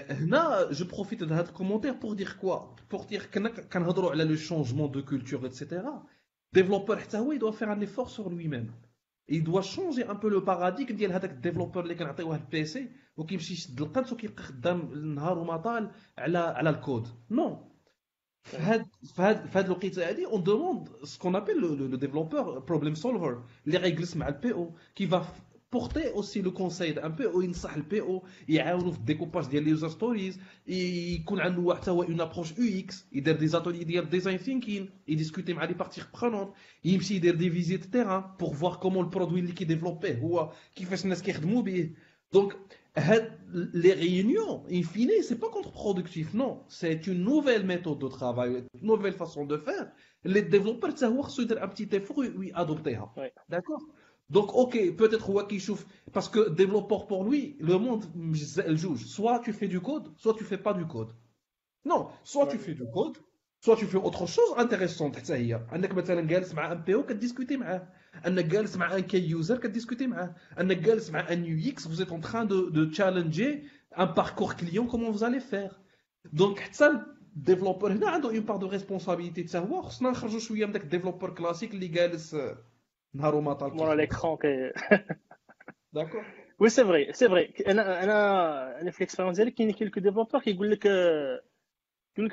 هنا جو بروفيت de هاد الكومونتير بور دير كوا بور دير كنا كنهضروا على لو شونجمون دو كولتور ايتترا. ديفلوبر حتى هو يدوا فير ان ايفور سور لوي ميم. Il doit changer un peu le paradigme ديال هذاك الديفلوبر اللي كنعطيوه البيسي وكيمشي يشد القنت وكيبقى خدام النهار وما طال على الكود. نو في هاد الوقيته هادي اون دوموند سكون ابل لو ديفلوبر بروبليم سولفر اللي غيجلس مع البي او كي فا بورتي اوسي لو كونساي ان بي او ينصح البي او يعاونوا في الديكوباج ديال لي يوزر ستوريز يكون عنده حتى هو اون ابروش يو اكس يدير دي زاتولي ديال ديزاين ثينكين يديسكوتي مع لي بارتي برونونت يمشي يدير دي فيزيت تيران بور فوار كومون البرودوي اللي كيديفلوبيه هو كيفاش الناس كيخدموا به. دونك هاد les réunions in fine c'est pas contre-productif, non, c'est une nouvelle méthode de travail, une nouvelle façon de faire. Les développeurs ça هو خصو يدير un petit effort ويادوبتيها. D'accord. Donc ok, peut-être هو كيشوف parce que développeur pour lui le monde مجزء الجوج, soit tu fais du code soit tu fais pas du code. Non, soit tu fais du code soit tu fais autre chose intéressante حتى هي. عندك مثلا جالس مع ان بي او كديسكوتي معاه, انك جالس مع ان كي يوزر كديسكوتي معاه, انك جالس مع ان يو اكس vous êtes en train de challenger un parcours client comment vous allez faire. Donc حتى الديفلوبر هنا عنده une part de responsabilité حتى هو. خصنا نخرجوا شويه من داك الديفلوبر كلاسيك اللي جالس نهار وما طال مورا ليكرون داكور. وي سي فري انا في الاكسبيريونس ديالي كاين كيلكو ديفلوبور كيقول لك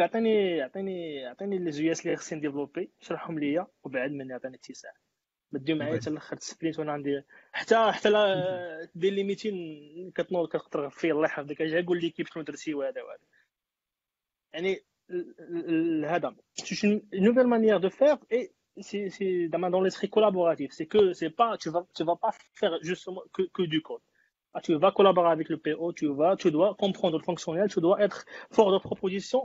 عطيني لي جي اس اللي خصني نديفلوبي شرحهم ليا وبعد مني عطيني اتساع ما ديو معايا حتى لاخر السبرينت وانا عندي حتى لا دير لي ميتين كتنوض كتقدر في الله يحفظك اجي قول لي كيف شنو درتي وهذا يعني هذا c'est une nouvelle manière de faire et c'est dans l'esprit collaboratif. C'est que c'est pas tu vas pas faire justement que du code. Tu vas collaborer avec le PO, tu dois comprendre le fonctionnel, tu dois être fort de proposition,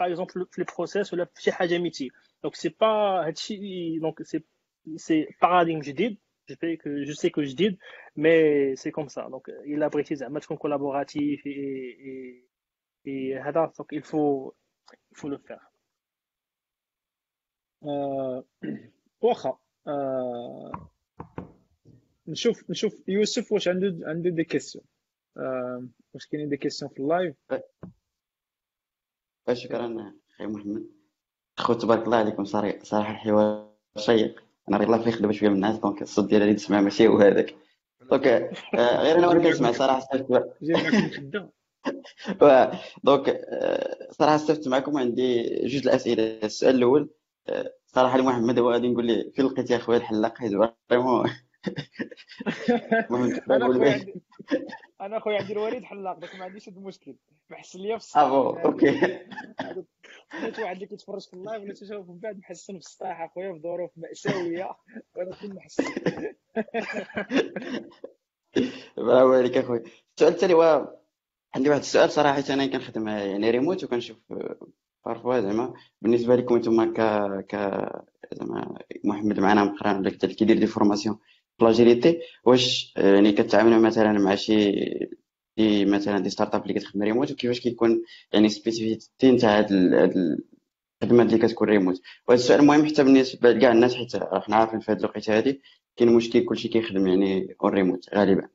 par exemple les process ou شي حاجه métier. Donc c'est pas donc c'est paradigme جديد. Je sais que جديد mais c'est comme ça. Donc il a précisé زعما تكون collaboratif et هذا donc il faut le faire. واخا نشوف يوسف واش عنده دي كيسيون. واش كاينين دي كيسيون في اللايف؟ شكرا اخي محمد. خو تبارك الله عليكم صراحه الحوار شيق. انا راه في خدمه شويه من الناس دونك الصوت ديالي تسمع ماشي هو هذاك. دونك غير انا وانا كنسمع صراحه دونك صراحه استفدت معكم. عندي جوج الاسئله. السؤال الاول صراحه لمحمد هو غادي نقول ليه فين لقيتي اخويا الحلاق حيت فريمون انا خويا عندي الوالد حلاق داك ما عنديش هذا المشكل. محسن ليا في الصحه. اوكي كنت واحد اللي كيتفرج في اللايف ولا تشوف من بعد محسن في الصحه اخويا في ظروف مأساويه ولكن محسن. برافو عليك اخويا. السؤال الثاني هو عندي واحد السؤال صراحه. انا كنخدم يعني ريموت وكنشوف بارفوا زعما بالنسبه لكم نتوما ك زعما محمد معنا مقران ولا حتى كيدير دي فورماسيون بلاجيليتي. واش يعني كتعاملوا مثلا مع شي مثلا دي ستارت اب اللي كتخدم ريموت وكيفاش كيكون يعني سبيسيفيتي نتاع هاد الخدمه اللي كتكون ريموت؟ وهذا السؤال مهم حتى بالنسبه لكاع الناس حيت حنا عارفين في هاد الوقيته هادي كاين مشكل كلشي كيخدم يعني اون ريموت غالبا.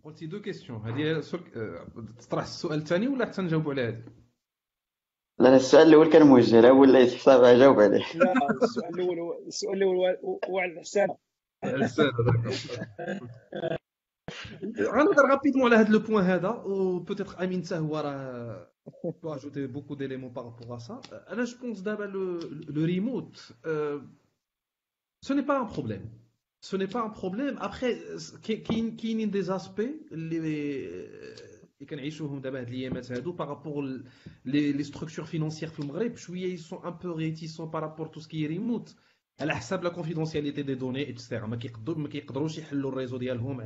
قلتي دو كيسيون. هذه تطرح السؤال الثاني ولا حتى نجاوبوا على هذه؟ لا السؤال الاول كان موجه له ولا يتحسب اجاوب عليه؟ لا السؤال الاول هو على الحسان. غنهضر رابيدمون على هذا لو بوين هذا و بوتيتر امين حتى هو راه On peut ajouter beaucoup d'éléments par rapport à ça. Là, je pense d'abord le remote, ce n'est pas un problème. Ce n'est pas un problème. Après, كاين des aspects اللي كنعيشوهم دابا هاد الايامات هادو par rapport les structures financières في المغرب شويه ils sont un peu réticents par rapport tout ce qui est remote على حساب لا confidentialité des données etc. ما كيقدروش يحلوا الريزو ديالهم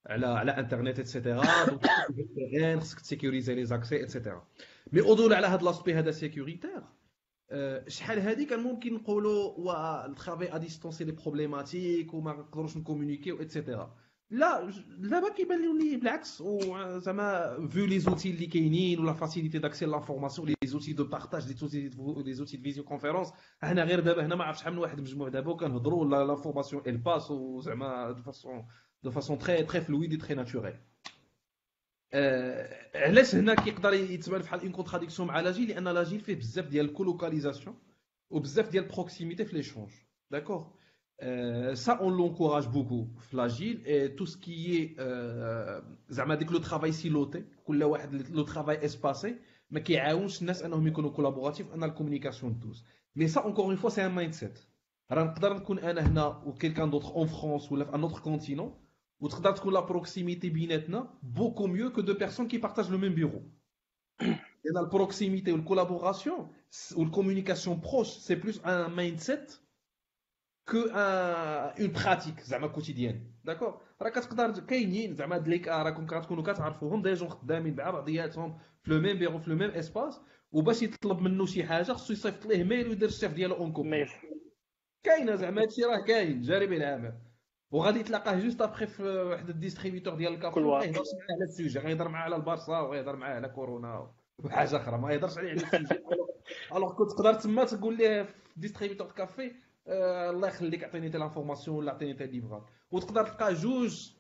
على انترنت اتسيتيرا دونك غير خصك تسيكوريزي لي زاكسي اتسيتيرا. مي اودول على هاد لاسبي هذا سيكوريتير شحال هادي كان ممكن نقولوا الترافاي ا ديستونس لي بروبليماتيك وما نقدروش نكومونيكيو اتسيتيرا. لا دابا كيبان لي بالعكس وزعما فيو لي زوتي اللي كاينين ولا فاسيليتي داكسي لافورماسيون لي زوتي دو بارطاج لي زوتي دو فيزيو كونفيرونس. حنا غير دابا هنا ما عرفتش شحال من واحد مجموع دابا وكنهضروا لا فورماسيون ال باس وزعما دو فاسون تري تري فلويد تري ناتوريل. علاش هنا كيقدر يتبان بحال اون كونتراديكسيون مع لاجيل لان لاجيل فيه بزاف ديال الكولوكاليزاسيون وبزاف ديال البروكسيميتي في ليشونج داكور. Ça on l'encourage beaucoup في لاجيل et tout ce qui est زعما ديك لو ترافاي سيلوتي كل واحد لو ترافاي اسباسي ما كيعاونش الناس انهم يكونوا كولابوراتيف ان الكومونيكاسيون دوز. مي سا اونكور اون فوا سي ان مايند سيت. راه نقدر نكون انا هنا وكيلكان دوطخ اون فرانس ولا في ان اوتر كونتينون وتقدر تكون لا بروكسيميتي بيناتنا beaucoup mieux que deux personnes qui partagent le même bureau. Et dans la proximité ou la collaboration ou la communication proche, c'est plus un mindset que une pratique زعما quotidienne. D'accord. راه كتقدر كاينين زعما هاد ليك راكم كتكونوا كتعرفوهم دي جون خدامين مع بعضياتهم في لو ميم بيرو في لو ميم اسباس وباش يطلب منه شي حاجه خصو يصيفط ليه ميل ويدير الشيف ديالو اون كوبي. ميل كاينه زعما هادشي راه كاين جاربي العامه وغادي يتلاقاه جوست ابخي في واحد الديستريبيوتور ديال الكافي كل ما واحد يهضرش معاه على السوجي غيهضر معاه على البارسا وغيهضر معاه على كورونا وحاجه اخرى ما يهضرش عليه على السوجي. الوغ كنت تقدر تما تقول ليه في ديستريبيوتور كافي الله يخليك عطيني تي لانفورماسيون ولا عطيني تي ليفرال وتقدر تلقى جوج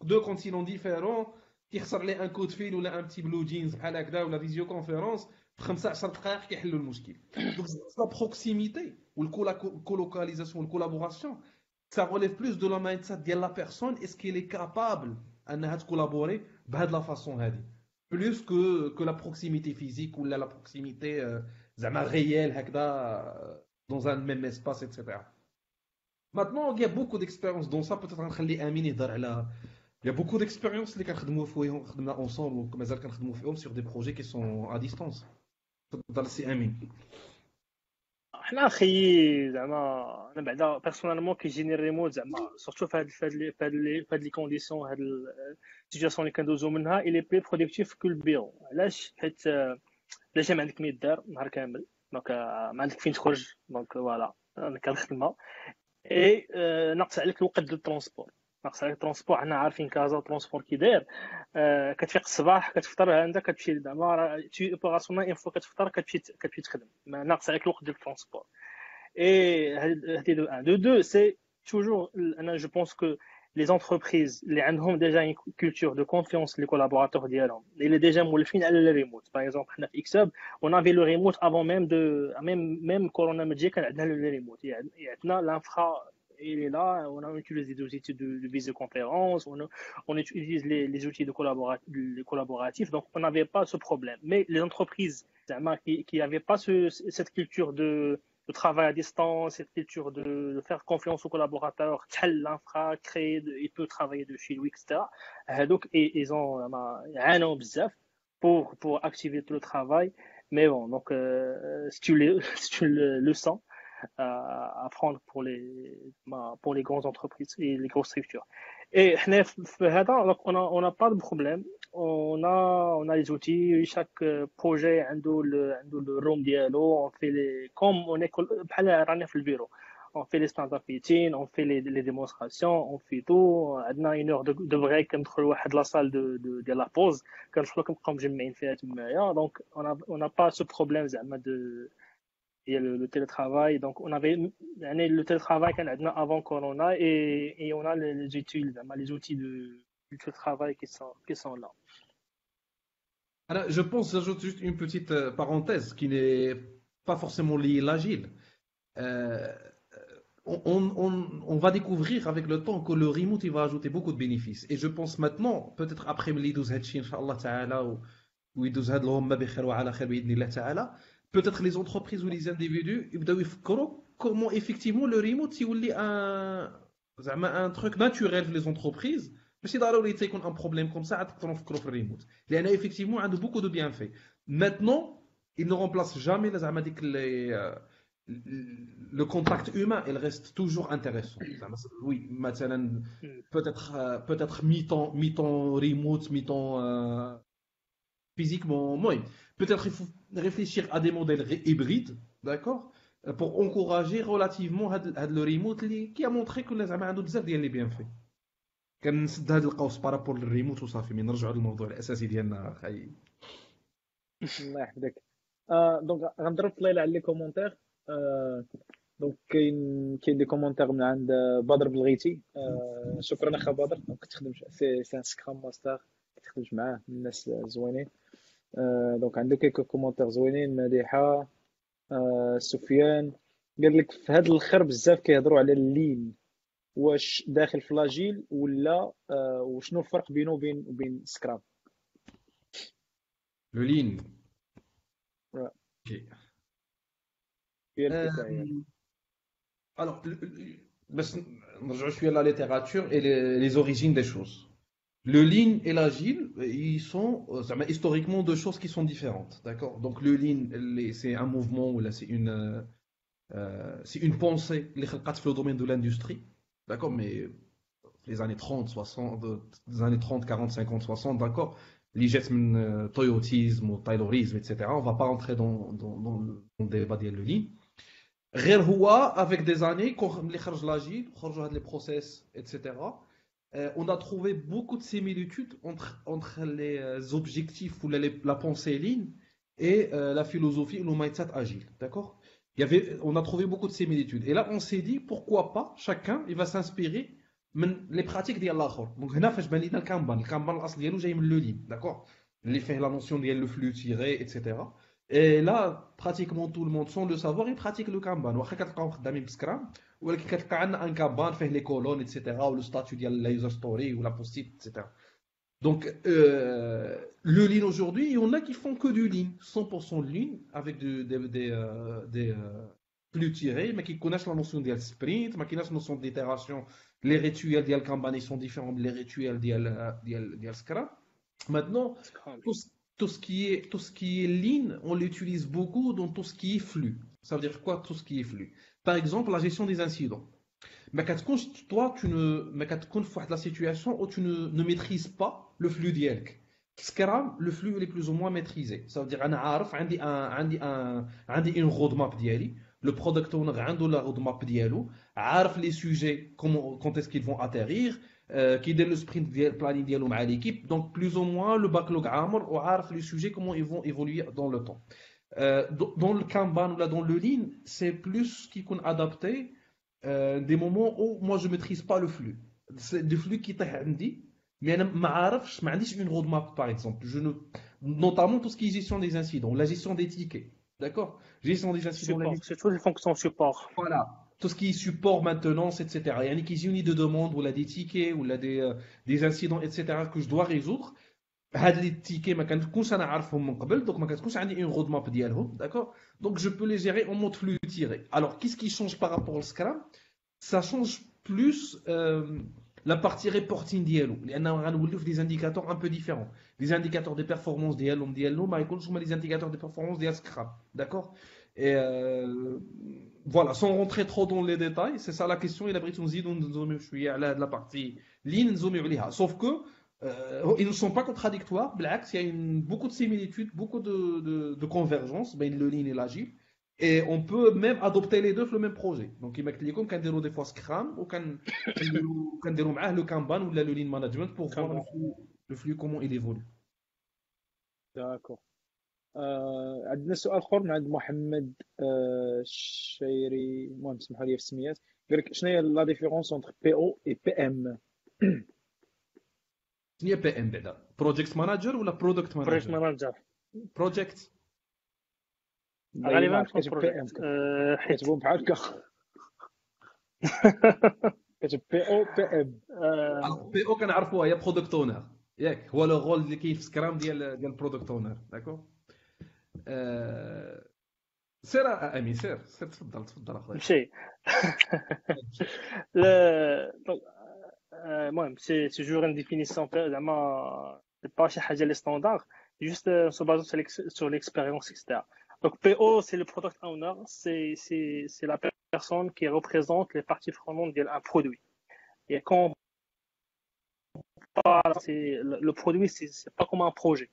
دو كونتينون ديفيرون كيخسر عليه ان كود فيل ولا ان بتي بلو جينز بحال هكذا ولا فيزيو كونفيرونس في 15 دقائق كيحلوا المشكل. دونك لا بروكسيميتي والكولوكاليزاسيون والكولابوراسيون ça relève plus de la mindset de la personne est-ce qu'elle est capable انها collaborer بهاد لا فاصون هادي plus que la proximité physique ou la proximité زعما réelle هكذا dans un même espace etc. Maintenant il y a beaucoup d'expériences dans ça peut-être نخلي امين يهضر على il y a beaucoup d'expériences اللي كنخدموا فيهم خدمنا ensemble ومازال كنخدموا فيهم sur des projets qui sont à distance. تفضل سي امين. حنا اخي زعما انا بعدا بيرسونالمون كيجيني الريموت زعما سورتو في هاد لي كونديسيون هاد السيتوياسيون اللي كندوزو منها الي بلي برودكتيف كو البيرو. علاش؟ حيت بلا ما عندك ما يدار نهار كامل دونك ما عندك فين تخرج دونك فوالا انا كنخدمها اي ناقص عليك الوقت ديال الترونسبور. ناقص عليك الترونسبور. حنا عارفين كازا الترونسبور كي داير كتفيق الصباح كتفطر عندك كتمشي زعما تي اوبيراسيون ان فوا كتفطر كتمشي تخدم ما ناقص عليك الوقت ديال الترونسبور. اي هادي دو سي توجور انا جو بونس كو les entreprises اللي عندهم déjà une culture de confiance les collaborateurs ديالهم اللي déjà مولفين على الريموت. باغ اكزومبل حنا في اكساب on avait le remote avant même corona ما تجي كان عندنا le remote. عندنا l'infra il est là, on a utilisé des outils de visioconférence, on utilise les outils de collaboratifs, donc on n'avait pas ce problème. Mais les entreprises qui n'avaient pas cette culture de travail à distance, cette culture de faire confiance aux collaborateurs, l'infra, créer, il peut travailler de chez lui, etc. Donc, ils ont pour activer tout le travail. Mais bon, donc, si tu le sens, à prendre pour les grandes entreprises et les grosses structures. Et on n'a pas de problème. On a les outils. Chaque projet a le room dialogue. On fait comme on est dans le bureau. On fait les stand-up meetings, on fait les démonstrations, on fait tout. On a une heure de break entre la salle de la pause. Comme j'aime bien faire. Donc on n'a pas ce problème de et le télétravail. Donc on avait le télétravail qu'on a avant Corona et on a les outils du télétravail qui sont là. Alors, je pense, j'ajoute juste une petite parenthèse qui n'est pas forcément liée à l'agile. On va découvrir avec le temps que le remote il va ajouter beaucoup de bénéfices. Et je pense maintenant, peut-être après les 12 Hatchi, Inch'Allah Ta'ala, ويدوز هاد الهمه بخير وعلى خير باذن الله تعالى. بوتيتر لي زونتربريز ولي زانديفيدو يبداو يفكروا كومون ايفيكتيفمون لو ريموت يولي ان زعما ان تروك ناتوريل في لي زونتربريز، ماشي ضروري يكون ان بروبليم كوم سا عاد تقدروا نفكروا في الريموت، لان ايفيكتيفمون عنده بوكو دو بيان في. ماتنون il ne remplace jamais زعما ديك le contact humain, il reste toujours intéressant. Oui, maintenant, peut-être mi-temps remote, mi-temps physiquement. Oui. Peut-être il faut réfléchir à des modèles hybrides, d'accord, pour encourager relativement le remote qui a montré que les amis ont بزاف ديال les bienfaits. كنسد هذا القوس بارابور للريموت وصافي. من نرجعوا للموضوع الاساسي ديالنا اخي. الله يحفظك. دونك غنضرب طليله على لي كومونتير. دونك كاين دي كومونتير من عند بدر بلغيتي. شكرا اخا بدر. دونك كتخدم سي ان سكرام ماستر كتخدم معاه من الناس زوينين. دونك عنده كيكو كومونتير زوينين. مديحه سفيان قال لك في هذا الاخر بزاف كيهضروا على اللين، واش داخل في لاجيل ولا وشنو الفرق بينه وبين سكرام؟ Le lean. Ouais. Ok. Alors, je suis à la littérature et les origines des choses. Le lean et l'agile, ils sont historiquement deux choses qui sont différentes, d'accord? Donc le lean, c'est un mouvement ou là c'est une pensée qui est faite dans le domaine de l'industrie, d'accord? Mais les années 30, 60, les années 30, 40, 50, 60, d'accord? Les jets toyotisme ou taylorisme, etc. On ne va pas rentrer dans le débat de le lean. غير هو avec des années اللي خرج l'agile خرجوا هاد les process, etc. On a trouvé beaucoup de similitudes entre les objectifs ou la pensée lean et la philosophie ou le mindset agile, d'accord? On a trouvé beaucoup de similitudes et là on s'est dit pourquoi pas chacun il va s'inspirer من les pratiques ديال الاخر. دونك هنا فاش بان لينا الكانبان الاصل ديالو جاي من لو لين، داكور، اللي فيه لا نوسيون ديال لو فلو تيري اتسيتيرا. Et là, pratiquement tout le monde, sans le savoir, il pratique le Kanban. واخا كتلقاو خدامين بسكرام ولكن كتلقى عندنا ان كانبان فيه لي كولون اتسيتيرا ولو ستاتيو ديال لا يوزر ستوري ولا بوستيت اتسيتيرا. Donc le lean aujourd'hui, il y en a qui font que du lean, 100% de lean avec des plus tirés, mais qui connaissent la notion de sprint, mais qui connaissent la notion d'itération. Les rituels d'Al Kanban ils sont différents des rituels d'Al Scrum. Maintenant, tout ce qui est lean, on l'utilise beaucoup dans tout ce qui est flux. Ça veut dire quoi tout ce qui est flux? Par exemple, la gestion des incidents. Mais toi, tu ne fais la situation où tu ne maîtrises pas le flux ديالك. Scrum, le flux il est plus ou moins maîtrisé. Ça veut dire أنا عارف عندي une roadmap ديالي. Le product owner عنده la roadmap ديالو. عارف les sujets quand est-ce qu'ils vont atterrir. Qui donne le sprint planning ديالو مع l'équipe. Donc plus ou moins le backlog عامر وعارف les sujets comment ils vont évoluer dans le temps. Dans le Kanban ou là dans le Lean, c'est plus qui qu'on adapté. Des moments où moi je maîtrise pas le flux. C'est du flux qui est عندي, mais انا ما عارفش, ما عنديش une roadmap par exemple. Notamment tout ce qui est gestion des incidents, la gestion des tickets, d'accord? Gestion des incidents. C'est toutes les fonctions support. Voilà, tout ce qui est support, maintenance, etc. Il y a une question de demande ou là des tickets ou là des incidents, etc. que je dois résoudre. هاد لي تيكي ما كنكونش انا عارفهم من قبل, donc ما كتكونش عندي une roadmap ديالهم, d'accord? Donc je peux les gérer en mode flux tiré. Alors qu'est-ce qui change par rapport au Scrum? Ça change plus la partie reporting ديالو, لان غنوليو في des indicateurs un peu différents. Les indicateurs de performance ديالهم ما يكونوش هما les indicateurs de performance ديال Scrum, d'accord? Et voilà, sans rentrer trop dans les détails, c'est ça la question. Il a بغيت نزيدو نزوميو شويه على هاد la partie lean نزوميو عليها, sauf que ils ne sont pas contradictoires. بالعكس, il y a beaucoup de similitudes, beaucoup de convergence entre le lean et l'agile, et on peut même adopter les deux sur le même projet. Donc il y a comme كنديروا des fois Scrum ou كنديروا معاه le Kanban ou le lean management pour voir le flux comment il évolue. D'accord. عندنا سؤال اخر من عند محمد الشيري, المهم سمحوا لي في السميات. قال لك شنو هي لا ديفيرونس entre PO et PM؟ شنو هي بي ام بعدا؟ بروجيكت مانجر ولا برودكت مانجر؟ بروجيكت مانجر. بروجيكت غالبا كتب بي ام كتبهم بحال هكا. كتب بي او بي ام. بي او كنعرفوها هي برودكت اونر. ياك هو لو رول اللي كاين في سكرام ديال برودكت اونر داكور. سير امين سير تفضل اخويا. نمشي. دونك المهم سي توجور ان ديفينيسيون زعما با شي حاجه لي ستاندار juste se basant sur l'expérience, etc. Donc PO, c'est le product owner, c'est la personne qui représente les parties prenantes d'un produit. Et quand on parle, le produit, c'est pas comme un projet.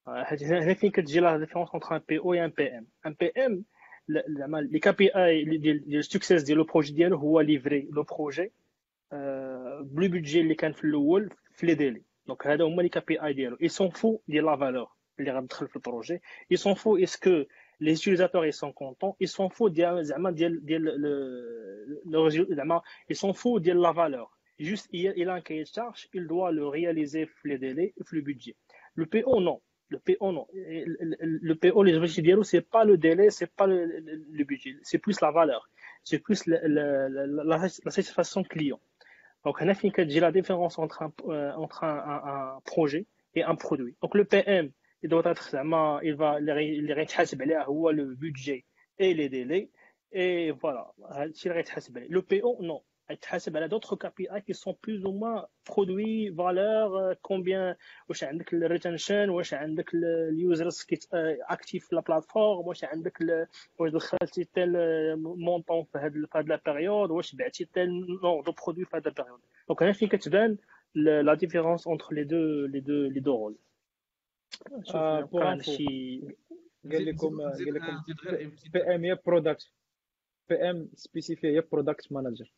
هنا فين كتجي la différence entre un PO et un PM. Un PM, les KPI ديال success ديال le projet ديالو هو livrer le projet بلو بودجي اللي كان في الاول في لي ديلي. دونك هذا هما لي كي بي اي ديالو. اي سون فو ديال لا فالور اللي غتدخل في البروجي. اي سون فو اسكو لي utilisateurs ils sont contents. اي سون فو ديال زعما ديال لو زعما اي سون فو ديال لا فالور. juste il a un cahier de charge, il doit le réaliser في لي ديلي في le budget. Le PO non. Le PO non. Le PO les objectifs ديالو c'est pas le délai, c'est pas le budget, c'est plus la valeur, c'est plus la satisfaction client. Donc, هنا فين كتجي la différence entre un projet et un produit. Donc, le PM, il doit être زعما اللي غيتحاسب عليه هو le budget et les délais. Et voilà, هادشي اللي غيتحاسب عليه. Le PO, non. غيتحاسب على d'autres KPI qui sont plus ou moins produits, valeurs, combien واش عندك ال retention, واش عندك ال users qui actifs في la plateforme, واش عندك واش دخلتي tel montant في هاد la période, واش بعتي tel nombre de produits في هاد la période. Donc هنا فين كتبان la différence entre les deux rôles. pour info قال لكم بي ام هي برودكت، بي ام سبيسيفي هي برودكت مانجر.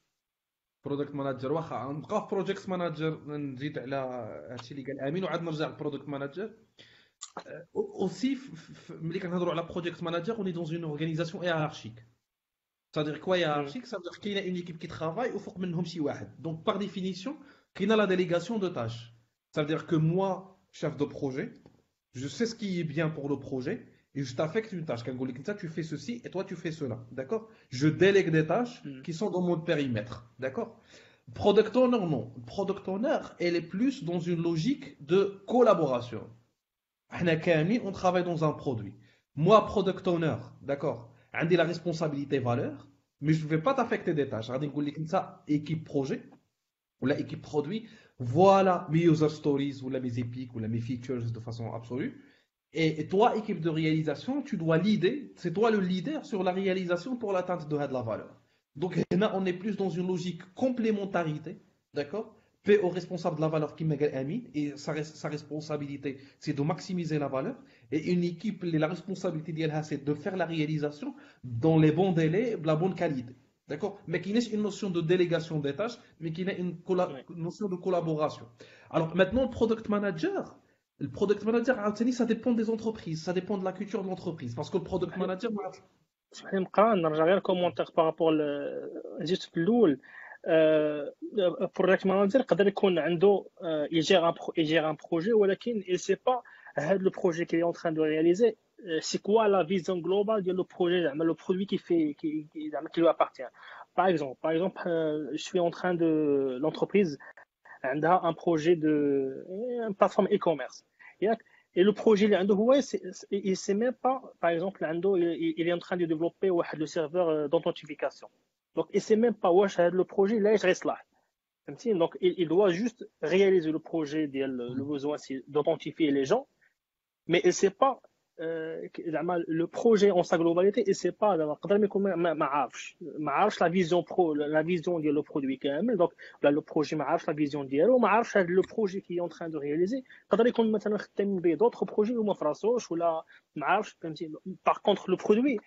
برودكت مانجر واخا نبقى في بروجيكت مانجر نزيد على هادشي اللي قال امين وعاد نرجع للبرودكت مانجر. اوسي ملي كنهضروا على بروجيكت مانجر اوني دون اون اورغانيزاسيون هيرارشيك. C'est-à-dire quoi hiérarchique, ça veut dire qu'il y a une équipe qui travaille ou faut que منهم شي واحد. Donc par définition, qu'il y a la délégation de tâches. Ça veut dire que moi, chef de projet, je sais ce qui est bien pour le projet et je t'affecte une tâche. Quand je dis tu fais ceci et toi tu fais cela, d'accord? Je délègue des tâches qui sont dans mon périmètre, d'accord? Product owner, non. Product owner, elle est plus dans une logique de collaboration. On travaille dans un produit. Moi, product owner, d'accord? J'ai la responsabilité valeur, mais je ne vais pas t'affecter des tâches. Je vais dire ça, équipe projet ou l'équipe produit, voilà mes user stories ou mes epics ou mes features de façon absolue. Et toi, équipe de réalisation, tu dois leader, c'est toi le leader sur la réalisation pour l'atteinte de la valeur. Donc là, on est plus dans une logique complémentarité, d'accord? PO responsable de la valeur qui m'a mis et sa responsabilité, c'est de maximiser la valeur. Et une équipe, la responsabilité d'elle, c'est de faire la réalisation dans les bons délais, la bonne qualité. D'accord? Mais qui n'est une notion de délégation des tâches, mais qui n'est une notion de collaboration. Alors maintenant, le product manager, ça dépend des entreprises, ça dépend de la culture de l'entreprise. Parce que le product manager, اسمح لي نبقى نرجع غير كومونتير بارابور جيت في الاول. البروجيكت مانجر يقدر يكون عنده يجير ان بروجي ولكن il sait pas هذا لو بروجي كي est en train de réaliser c'est quoi la vision globale ديال لو بروجي زعما لو برودوي qui زعما qui lui appartient. Par exemple je suis en train de l'entreprise عندها un projet de une plateforme e-commerce et le projet اللي عنده هو il sait même pas par exemple عنده il est en train de développer واحد le serveur d'authentification. Donc il sait même pas واش هذا le projet là يصلح فهمتي. Donc il doit juste réaliser le projet ديال le besoin c'est d'authentifier les gens mais il sait pas زعما le projet en sa globalité il sait pas زعما يقدر ما يكون ما عارفش la vision ديال le produit كامل. Donc là le projet ما عارفش la vision ديالو ما عارفش هذا le projet qui est en train de réaliser يقدر يكون مثلا خدام به d'autres projets وما فراسوش ولا ما عارفش فهمتي. Par contre le produit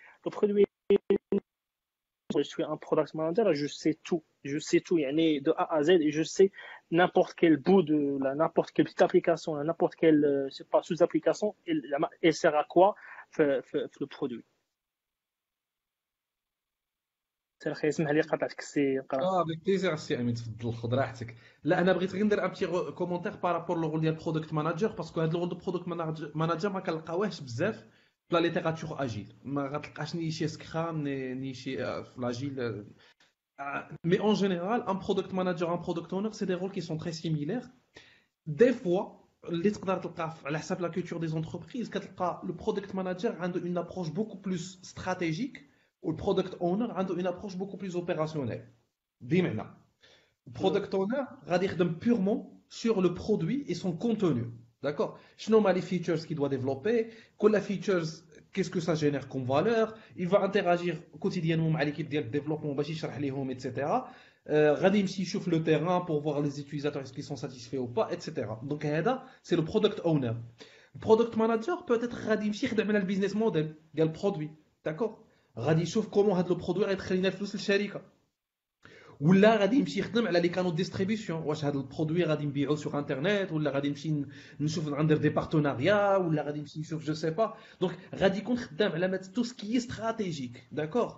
je suis un product manager, je sais tout يعني de A à Z et je sais n'importe quel bout de n'importe quelle petite application, n'importe quelle c'est pas sous-application elle sert à quoi في le produit. سير خي اسمح لي قطعتك سي قرا. افيك بليزير سي امين تفضل خذ راحتك. لا انا بغيت غير ندير ان بتي كومونتير بارابور لو رول ديال برودكت مانجر باسكو هذا الرول دو برودكت مانجر ما كنلقاوهش بزاف في لا ليتيراتور اجيل. ما غتلقاش ني شي سكرام ني شي في لاجيل. Mais en général, un product manager, un product owner, c'est des rôles qui sont très similaires. دي فوا اللي تقدر تلقى على حسب لا كولتور دي زونتربريز كتلقى لو برودكت ماناجر عنده اون ابروش بوكو بلوس استراتيجيك والبرودكت اونر عنده اون ابروش بوكو بلوس اوبيراسيونيل. بمعنى البرودكت اونر غادي يخدم بيورمون sur le produit et son contenu. D'accord? شنو هما les features qu'il doit développer, كل features qu'est-ce que ça génère comme valeur, il va interagir quotidiennement مع l'équipe ديال الديفلوبمون باش يشرح ليهم etc. غادي يمشي يشوف le terrain pour voir les utilisateurs est-ce qu'ils sont satisfaits ou pas etc. Donc هذا c'est le product owner. Le product manager peut-être غادي يمشي يخدم على البيزنس موديل ديال البرودوي. D'accord? غادي يشوف كومون هذا البرودوي غيدخل لنا الفلوس للشركه ولا غادي يمشي يخدم على لي كانو ديستريبيسيون واش هذا البرودوي غادي نبيعو سوغ انترنت ولا غادي نمشي نشوف ندير دي بارتناريا ولا غادي نمشي نشوف جو سي با. دونك غادي يكون خدام على تو سكي استراتيجيك. داكوغ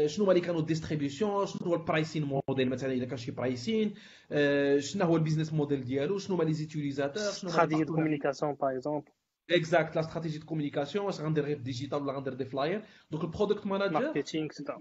شنو هما لي كانو ديستريبيسيون شنو هو البرايسين موديل مثلا الا كان شي برايسين شنو هو البيزنس موديل ديالو شنو هما لي زيتيليزاتور شنو هما استراتيجي دو كومونيكاسيون باغ اكزومبل اكزاكت لا استراتيجي دو كومونيكاسيون واش غندير غير ديجيتال ولا غندير دي فلاير. دونك البرودكت ماناجر ماركتينغ اكسترا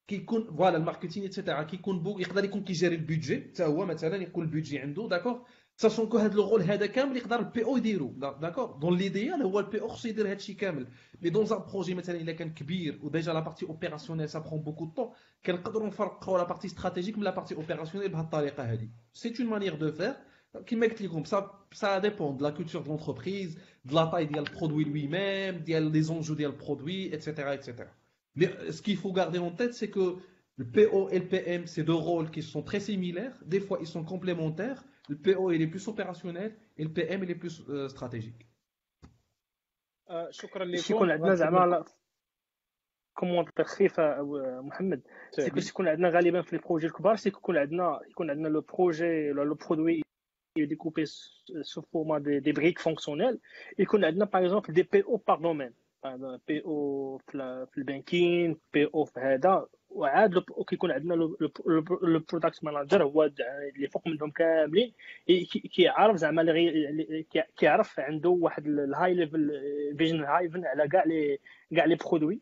كيكون فوالا الماركتينغ ايتترا كيكون يقدر يكون كيجيري البيدجي حتى هو مثلا يكون البيدجي عنده. داكوغ ساشون كو هذا الرول هذا كامل يقدر البي او يديرو. داكوغ دون ليديال هو البي او خصو يدير هذا الشيء كامل. مي دون ان بروجي مثلا الا كان كبير وديجا لا بارتي اوبيراسيونيل سا برون بوكو دو طون كنقدروا نفرقوا لا بارتي استراتيجيك من لا بارتي اوبيراسيونيل بهذه الطريقه هذه. سي اون مانيير دو فير كيما قلت لكم ça dépend de la culture de l'entreprise, de la taille ديال البرودوي lui-même, ديال لي زونجو ديال البرودوي etc. Mais ce qu'il faut garder en tête c'est que le PO et le PM, c'est deux rôles qui sont très similaires. Des fois, ils sont complémentaires. Le PO, il est plus opérationnel et le PM, il est plus stratégique. شكرا يكون لكم. عندنا زعما كومونتير خفيفه محمد سيكو يكون عندنا غالبا في لي بروجي الكبار يكون عندنا لو بروجي ولا لو برودوي découpé sous format des briques fonctionnelles يكون عندنا par exemple des PO par domaine PO في البانكين PO في هذا وعاد كيكون عندنا لو برودكت ماناجر هو اللي فوق منهم كاملين كيعرف زعما كيعرف عنده واحد الهاي ليفل فيجن هايفن على كاع لي برودوي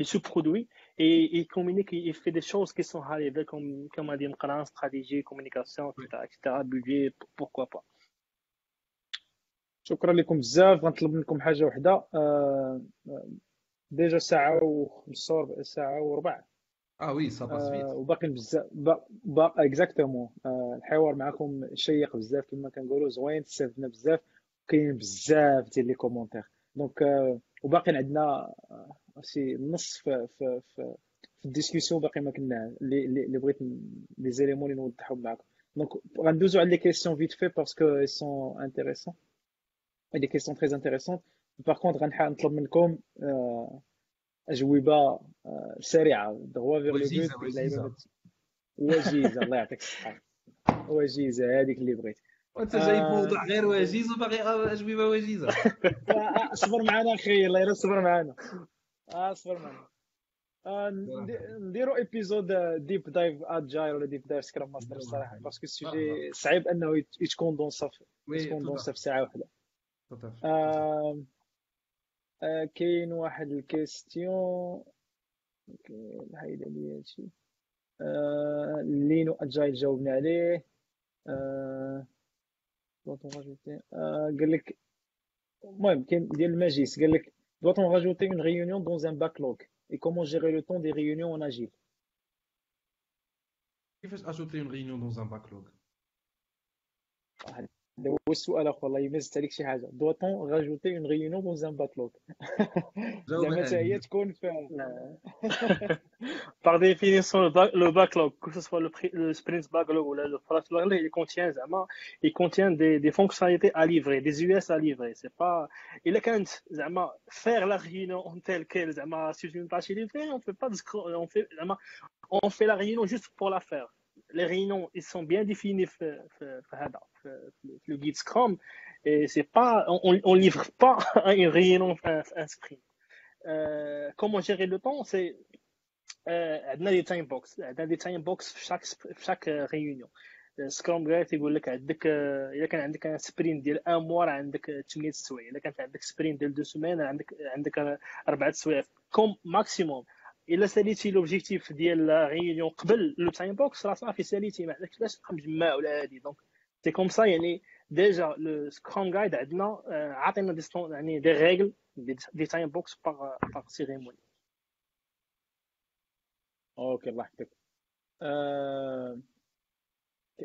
les sous-produits et il communique, il fait des choses qui sont arrivées comme on dit, stratégie, communication, etc., budget, pourquoi pas. شكرا لكم بزاف. غنطلب منكم حاجه وحده. ديجا ساعه وربع. Oui, ça passe vite. وباقي بزاف اكزاكتومون. الحوار معكم شيق بزاف كما كنقولوا زوين استفدنا بزاف كاين بزاف ديال لي كومونتير. دونك وباقي عندنا شي نص في الديسكوسيون باقي ما كنا اللي بغيت لي زيليمون اللي نوضحهم معكم. دونك غندوزو على لي كيسيون فيت في باسكو اي سون انتريسون دي كيسيون تري انتريسون. باغ كونطخ غنطلب منكم اجوبه سريعه دغوا فيغ لو بوت. وجيزه الله يعطيك الصحه. وجيزه هذيك اللي بغيت. وانت جايب موضوع غير وجيز وباغي اجوبه وجيزه. اصبر معنا اخي الله يصبر معنا. اصبر معنا. نديرو ايبيزود ديب دايف اجايل ولا ديب دايف سكرام ماستر الصراحه باسكو السوجي صعيب انه يتكوندونسا في ساعه واحده. كاين واحد الكيستيون هايله لي هادشي لينو اجايل جاوبنا عليه. قال لك المهم كاين ديال الماجيس قال لك doit-on rajouter une réunion dans un backlog et comment gérer le temps des réunions en agile. كيفاش ajouter une réunion dans un backlog. هذا هو السؤال اخو والله ما زدت عليك شي حاجه. doit-on rajouter une réunion dans un backlog زعما حتى هي تكون في par définition le backlog que ce soit le sprint backlog ou le product backlog il contient des fonctionnalités à livrer des US à livrer. c'est pas il كانت زعما faire la réunion en tel quel زعما si une tâche livrée on fait pas on fait la réunion juste pour la faire. Les réunions ils sont bien définis le guide Scrum et c'est pas on livre pas une réunion un sprint. Comment gérer le temps c'est عندنا des time box في chaque réunion. Scrum Guide يقول لك عندك اذا كان عندك سبرين ديال 1 موا عندك 8 سوايع. اذا كانت عندك سبرين ديال 2 سيمين عندك 4 سوايع كوم ماكسيموم. الا ساليتي لوبجيكتيف ديال لا ريونيون قبل لو تايم بوكس راه صافي ساليتي ما عندكش علاش تبقى مجمع ولا هادي. دونك C'est comme ça, يعني déjà le Scrum Guide عندنا عطينا يعني des règles, des time box par cérémonie. اوكي الله يحفظك.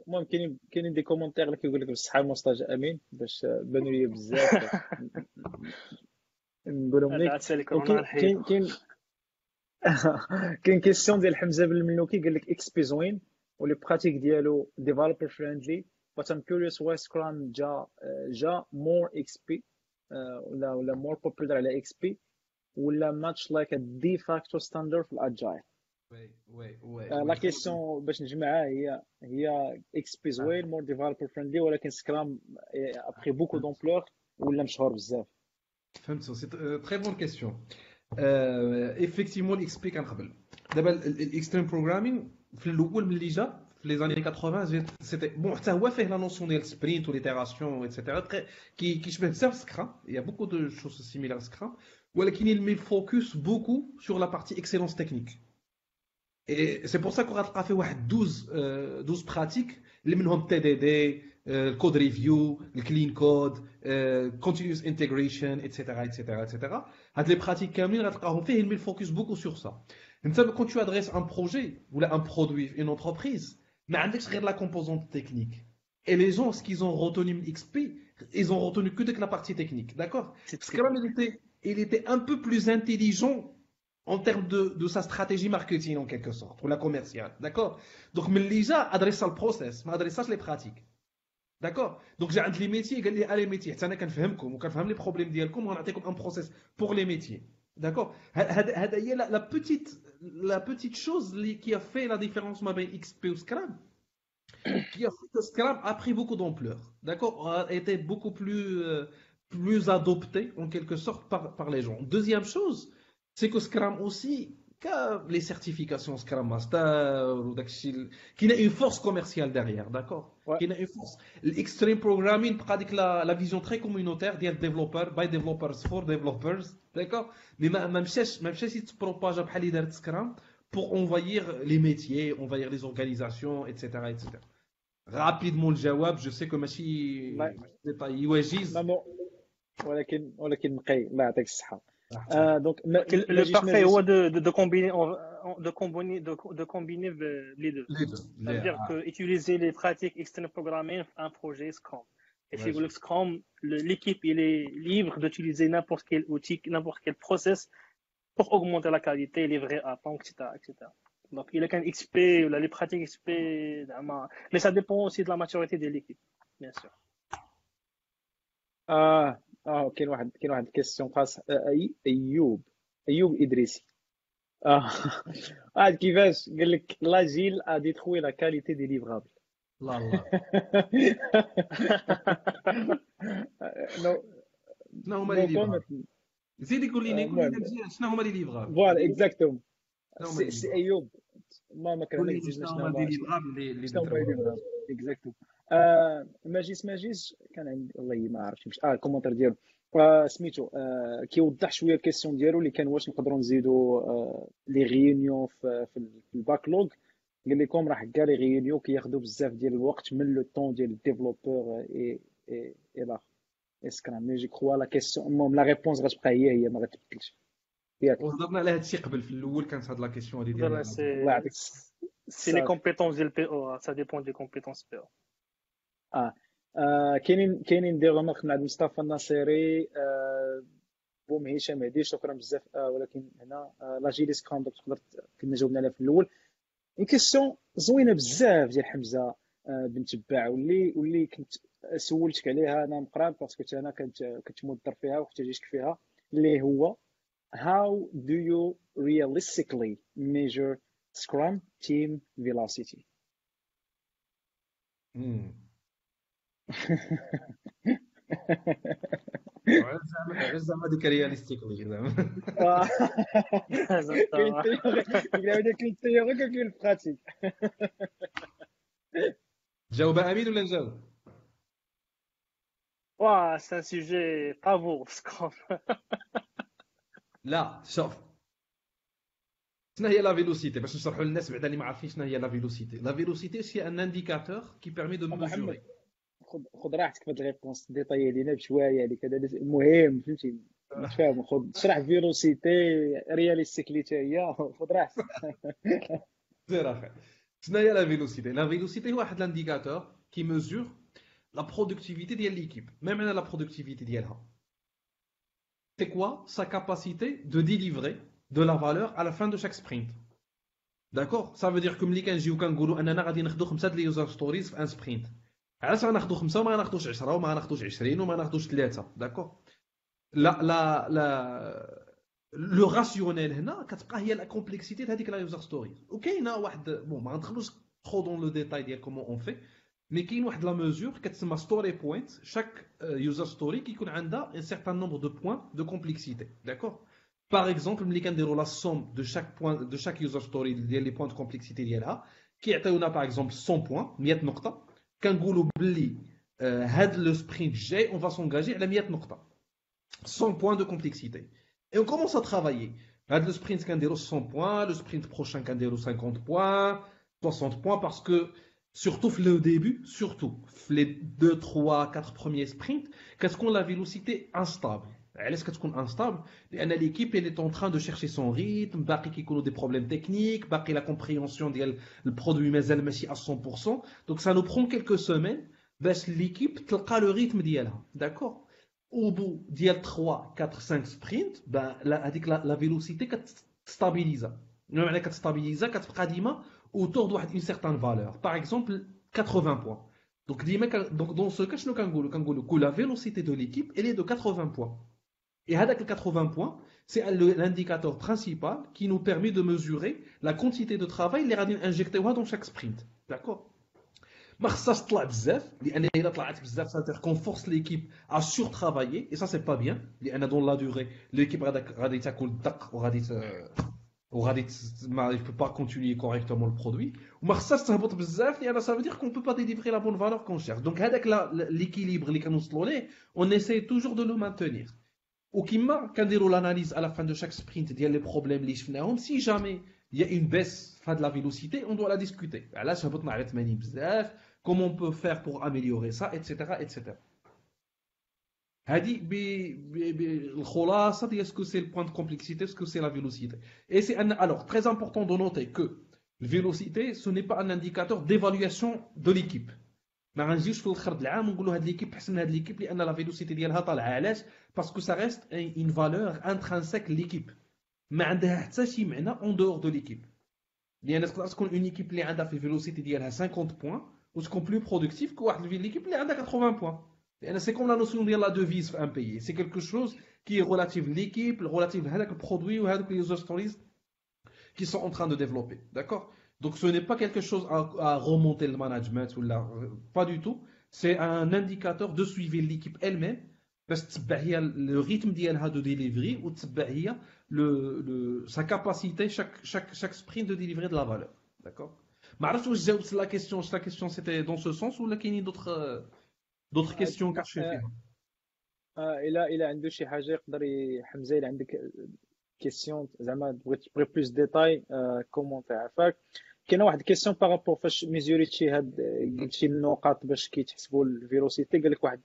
المهم كاينين دي كومونتير اللي كيقول لك بالصحه المستاج امين باش بانوا لي بزاف نقولهم هذا لك. عاد كورونا وكاين نحيدو. كاين كيسيون ديال حمزه بن الملوكي قال لك اكس بي زوين ولي براتيك ديالو ديفلوبر فريندلي but I'm curious why Scrum جا more XP ولا more popular على XP ولا much like a de facto standard في الاجايل. لا كيسيون باش نجمعها هي XP زوين more developer friendly ولكن سكرام ابخي بوكو دامبلور ولا مشهور بزاف. فهمت. سي تري بون كيسيون. ايفيكتيفمون الاكس بي كان قبل. دابا الاكستريم بروغرامين في الاول ملي جا في لي زاني 80 سيتي بون حتى هو فيه لا نوسيون ديال سبرينت وليتيراسيون ايتترا كيشبه بزاف سكرام. Il y a beaucoup de choses similaires à Scrum ولكن il met le focus beaucoup sur la partie excellence technique. Et c'est pour ça qu'on غتلقى فيه واحد 12 براتيك اللي منهم تي دي دي الكود ريفيو الكلين كود continuous integration etc etc etc. هاد لي براتيك كاملين غتلقاهم فيه المي فوكس بوكو سور سا. انت quand tu adresses un projet ولا un produit une entreprise ما عندكش غير la composante technique. Et les gens ce qu'ils ont retenu من XP ils ont retenu que la partie technique, d'accord? Scrum il était un peu plus intelligent en termes de sa stratégie marketing en quelque sorte, ou la commerciale, d'accord? Donc, Melisa adresse le process, mais adresse les pratiques, d'accord? Donc, j'ai les métiers, il y a les métiers, ça n'a qu'à faire comme, qu'à faire les problèmes d'yalcom, on a comme un process pour les métiers, d'accord? La petite chose qui a fait la différence entre XP ou Scrum, qui a fait que Scrum a pris beaucoup d'ampleur, d'accord? A été beaucoup plus adopté en quelque sorte par les gens. Deuxième chose, c'est que Scrum aussi, les certifications Scrum Master, qui a une force commerciale derrière, d'accord? Ouais. Qui a une force. L'extreme programming pratique la vision très communautaire des développeurs, by developers for developers, d'accord? Mais même si tu propages à l'idée de Scrum pour envahir les métiers, envahir les organisations, etc., etc. Rapidement le jawab, je sais que ماشي détail يواجز. ولكن نقي الله يعطيك الصحه. Donc, le parfait est de combiner les deux. C'est-à-dire que utiliser les pratiques externes programmées un projet Scrum. Et si vous le Scrum, l'équipe il est libre d'utiliser n'importe quel outil, n'importe quel process pour augmenter la qualité, livrer à temps, etc., etc. Donc, il y a qu'un XP, les pratiques XP, mais ça dépend aussi de la maturité de l'équipe, bien sûr. كاين واحد كيسيون خاص ايوب ادريسي عاد كيفاش قال لك لاجيل ا ديتروي لا كاليتي دي ليفرابل. الله شنو هما لي ليفرابل؟ زيد يقول لي مزيان شنو هما لي ليفرابل؟ فوالا اكزاكتوم سي ايوب ما كرهنا شنو هما لي ليفرابل اكزاكتوم. ماجيس كان عندي والله ما عرفتش الكومونتير ديالو سميتو كيوضح شويه الكيسيون ديالو اللي كان واش نقدروا نزيدوا لي غيونيون في الباكلوغ. قال لكم راه كاع لي غيونيون كياخذوا بزاف ديال الوقت من لو طون ديال الديفلوبور اي لا اسكرام. مي جو كخوا لا كيسيون المهم لا ريبونس غتبقى هي ما غتبدلش ياك. وهضرنا على هذا الشيء قبل في الاول كانت هاد لا كيسيون هذه ديال الله يعطيك. سي لي كومبيتونس ديال البي او سا ديبون دي كومبيتونس بي او. كاينين دي غومارك من عند مصطفى الناصري بوم هشام هدي شكرا بزاف. ولكن هنا لاجيلي سكرام تقدر كنا جاوبنا عليها في الاول. اون كيسيون زوينه بزاف ديال حمزه بن تباع واللي كنت سولتك عليها انا مقراب باسكو انا كنت مدر فيها واحتاجيتك فيها اللي هو how do you realistically measure Scrum team velocity؟ زعما ديك رياليستيكلي زعما كاين التيوري كاين البراتيك. جاوب امين ولا نجاوب؟ واه سي ان سوجي طابو سكوم. لا شوف شنو هي لا فيلوسيتي باش نشرحوا للناس بعدا اللي ما عارفين شنو هي لا فيلوسيتي. لا فيلوسيتي سي ان انديكاتور كي بيرمي دو ميزوري خذ راحتك في هاد الريبونس ديطايي لينا بشويه هذيك هذا المهم فهمتي نتفاهموا خذ شرح فيلوسيتي رياليستيك اللي هي خذ راحتك زير اخي شنو هي لا فيلوسيتي هو واحد لانديكاتور كي ميزور لا برودكتيفيتي ديال ليكيب ما معنى لا برودكتيفيتي ديالها c'est quoi sa capacité de délivrer de la valeur à la fin de chaque sprint. D'accord? Ça veut dire que ملي كنجيو كنقولوا اننا غادي ناخذوا 5 د اليوزر ستوريز في ان سبرينت علاش غناخذوا 5 وما غناخذوش 10 وما غناخذوش 20 وما غناخذوش 3 داكور لا لو راسيونيل هنا كتبقى هي لا كومبلكسيتي هذيك لا يوزر ستوريز وكاينه واحد بون ما غندخلوش ترو دون لو ديتاي ديال كومون اون في مي كاين واحد لا ميزور كتسمى ستوري بوينت شاك يوزر ستوري كيكون عندها ان سيغتان نومبر دو بوين دو كومبلكسيتي داكور باغ اكزومبل ملي كنديروا لا سوم دو شاك بوين دو شاك يوزر ستوري ديال لي بوين دو كومبلكسيتي ديالها كيعطيونا باغ اكزومبل 100 بوين 100 نقطه كنقولوا باللي هاد لو سبرينت جاي اون فا سونغاجي على 100 نقطه 100 points de complexité. Et on commence à travailler. Le sprint can dire 100 points, le sprint prochain can dire 50 points, 60 points, parce que surtout le début, surtout les 2, 3, 4 premiers sprints, qu'est-ce qu'on a la vélocité instable. Est-ce qu'elle est instable? L'équipe elle est en train de chercher son rythme, qui connaît des problèmes techniques, la compréhension du produit mais elle à 100%. Donc ça nous prend quelques semaines. L'équipe a le rythme d'elle. D'accord? Au bout de 3, 4, 5 sprints, la vélocité stabilise. Elle stabilise autour d'une certaine valeur. Par exemple, 80 points. Donc, dans ce cas, la vélocité de l'équipe elle est de 80 points. Et avec 80 points, c'est l'indicateur principal qui nous permet de mesurer la quantité de travail les radines injectées dans chaque sprint. D'accord? ما خصهاش تطلع بزاف لان الا طلعت بزاف ساتير كون فورس ليكيب ا سور ترافايي اي سا سي با بيان لان دون لا دوغي ليكيب غادي تاكل الدق وغادي ما يبو با كونتينيي كوريكتومون البرودوي وما خصهاش تهبط بزاف لان سا فودير كون بو با ديليفري لا بون فالور كون شيرش دونك هذاك ليكيليبر اللي كنوصلوا ليه اون اساي توجور دو لو مانتينير وكيما كنديروا لاناليز على فان دو شاك سبرينت ديال لي بروبليم اللي شفناهم سي جامي il y a une baisse de la vélocité, on doit la discuter. Là, je vais vous dire comment on peut faire pour améliorer ça, etc. etc. Est-ce que c'est le point de complexité, est-ce que c'est la vélocité? Et c'est alors très important de noter que la vélocité, ce n'est pas un indicateur d'évaluation de l'équipe. ما غنجيوش في الاخر د العام ونقولوا هاد ليكيب حسن هاد ليكيب لان لا فيلوسيتي ديالها طالعه علاش باسكو سا ريست اون فالور انترانسيك ليكيب ما عندها حتى شي معنى اون دور دو ليكيب لان تقدر تكون اون ايكيب اللي عندها في فيلوسيتي ديالها 50 بوين وتكون بلو برودكتيف كواحد ليكيب اللي عندها 80 بوين لان سي كوم لا نوسيون ديال لا دوفيز في ان بيي سي كيلكو شوز كي ريلاتيف ليكيب ريلاتيف لهذاك البرودوي وهذوك لي يوزر ستوريز qui sont en train de développer, d'accord? Donc ce n'est pas quelque chose à remonter le management ou là, pas du tout. C'est un indicateur de suivi de l'équipe elle-même parce que le rythme de delivery ou sa capacité chaque sprint de délivrer de la valeur, d'accord? Mais je la question c'était dans ce sens ou là qu'il y a d'autres questions cachées فيها. إلا عنده شي حاجة يقدر حمزة إلا عندك كيسيون زعما بغيت بلوس ديتاي كومونتي عفاك كاينه واحد كيسيون بارابور فاش ميزوريتي هاد قلتي النقاط باش كيتحسبوا الفيروسيتي قال لك واحد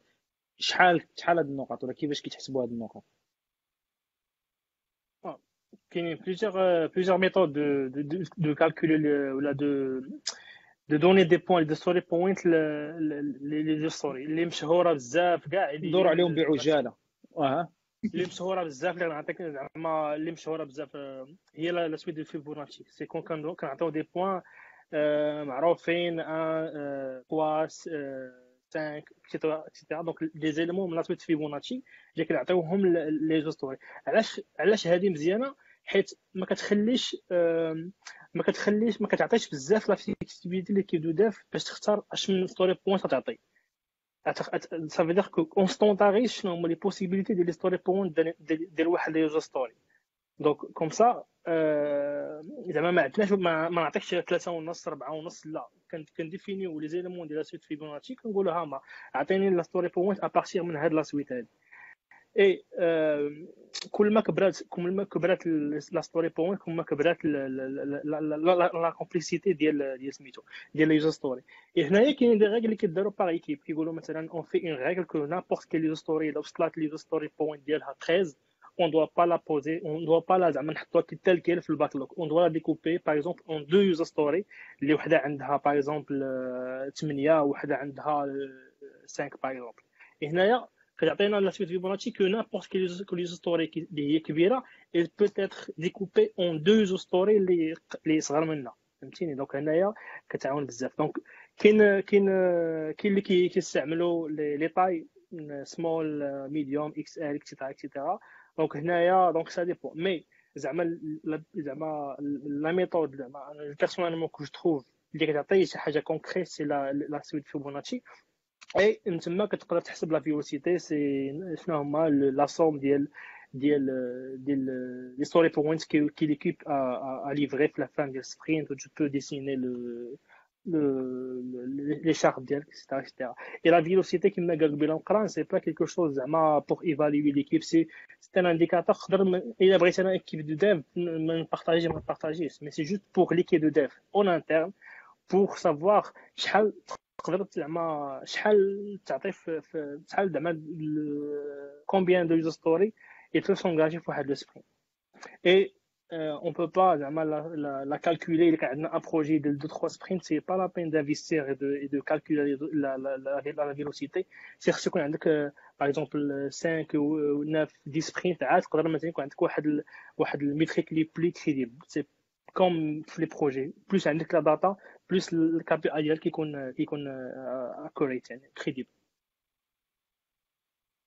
شحال هاد النقاط ولا كيفاش كيتحسبوا هاد النقاط كاينين plusieurs méthodes de calculer ou de donner des points de story point les story اللي مشهوره بزاف كاع ندور عليهم بعجاله اللي مشهوره بزاف اللي نعطيك زعما اللي مشهوره بزاف هي لا سويت دو فيبوناتشي سي كون كنعطيو دي بوين معروفين 1 3 5 اكسيتيرا دونك لي زيلمون من لا سويت فيبوناتشي اللي كنعطيوهم لي جو ستوري علاش هذه مزيانه حيت ما كتعطيش بزاف لا فليكسيبيليتي اللي كيبدو داف باش تختار اش من ستوري بوين تعطي ça veut dire qu'on standardise شنو هما لي possibilités ديال لي ستوري بوينت ديال واحد لي يوزر ستوري دونك كوم سا زعما ما عندناش ما نعطيكش 3 ونص 4 ونص لا كنديفينيو لي زيليمون ديال لا سويت فيبوناتشي كنقولوا ها ما عطيني لا ستوري بوينت ا بارتير من هاد لا سويت هادي اي كل ما كبرات لا ستوري بوينت كل ما كبرات لا كومبليسيتي ديال سميتو ديال اليوزر ستوري. هنايا كاينين دي ريغل اللي كيداروا باغ ايكيب كيقولوا مثلا اون في اون ريغل كو نابورت كيل يوزر ستوري لو وصلت اليوزر ستوري بوينت ديالها 13 on doit pas la poser on doit pas la زعما نحطوها تال كيل في الباك لوك on doit la découper par exemple en deux user story اللي وحده عندها par exemple 8 وحده عندها 5 par exemple. هنايا كتعطينا لا سويت فيبوناتشي كو نابورت كل يوزر ستوري اللي هي كبيره elle peut être découpée en deux user story اللي صغر منها فهمتيني. دونك هنايا كتعاون بزاف. دونك كاين اللي كيستعملوا لي طاي سمول ميديوم اكس ال اكسيتيرا اكسيتيرا. دونك هنايا دونك سا ديبون مي زعما لا ميثود زعما بيرسونيلمون كو جو تروف اللي كتعطي شي حاجه كونكريت سي لا سويت فيبوناتشي. اي نتما كتقدر تحسب لا فيلوسيتي سي شنو هما لا سوم ديال لي ستوري بوينت كي ليكيب ا ليفري في لا فان ديال سبرينت و tu peux dessiner l'écharpe ديالك etc etc. et la vélocité كما قال قبيله نقران سي با كيلكو شوز زعما pour évaluer l'équipe سي ان انديكاتور تقدر الا بغيت انا ايكيب دو ديف ما نبارطاجيش مي سي جوست pour l'équipe de dev en interne pour savoir شحال تقدر زعما شحال تعطي في شحال زعما combien de user story ils peuvent s'engager في واحد لو سبرين. et on peut pas زعما la calculer اللي كان عندنا un projet de 2-3 sprints c'est pas la peine d'investir et de calculer la vélocité. c'est يكون عندك par exemple 5 ou 9 10 sprints عاد تقدر مثلا يكون عندك واحد الميتريك اللي بلي كريديبل. سي كوم في لي بروجي بلوس عندك لا داتا بلوس الكابي اي ديالك كيكون اكوريت يعني كريديبل.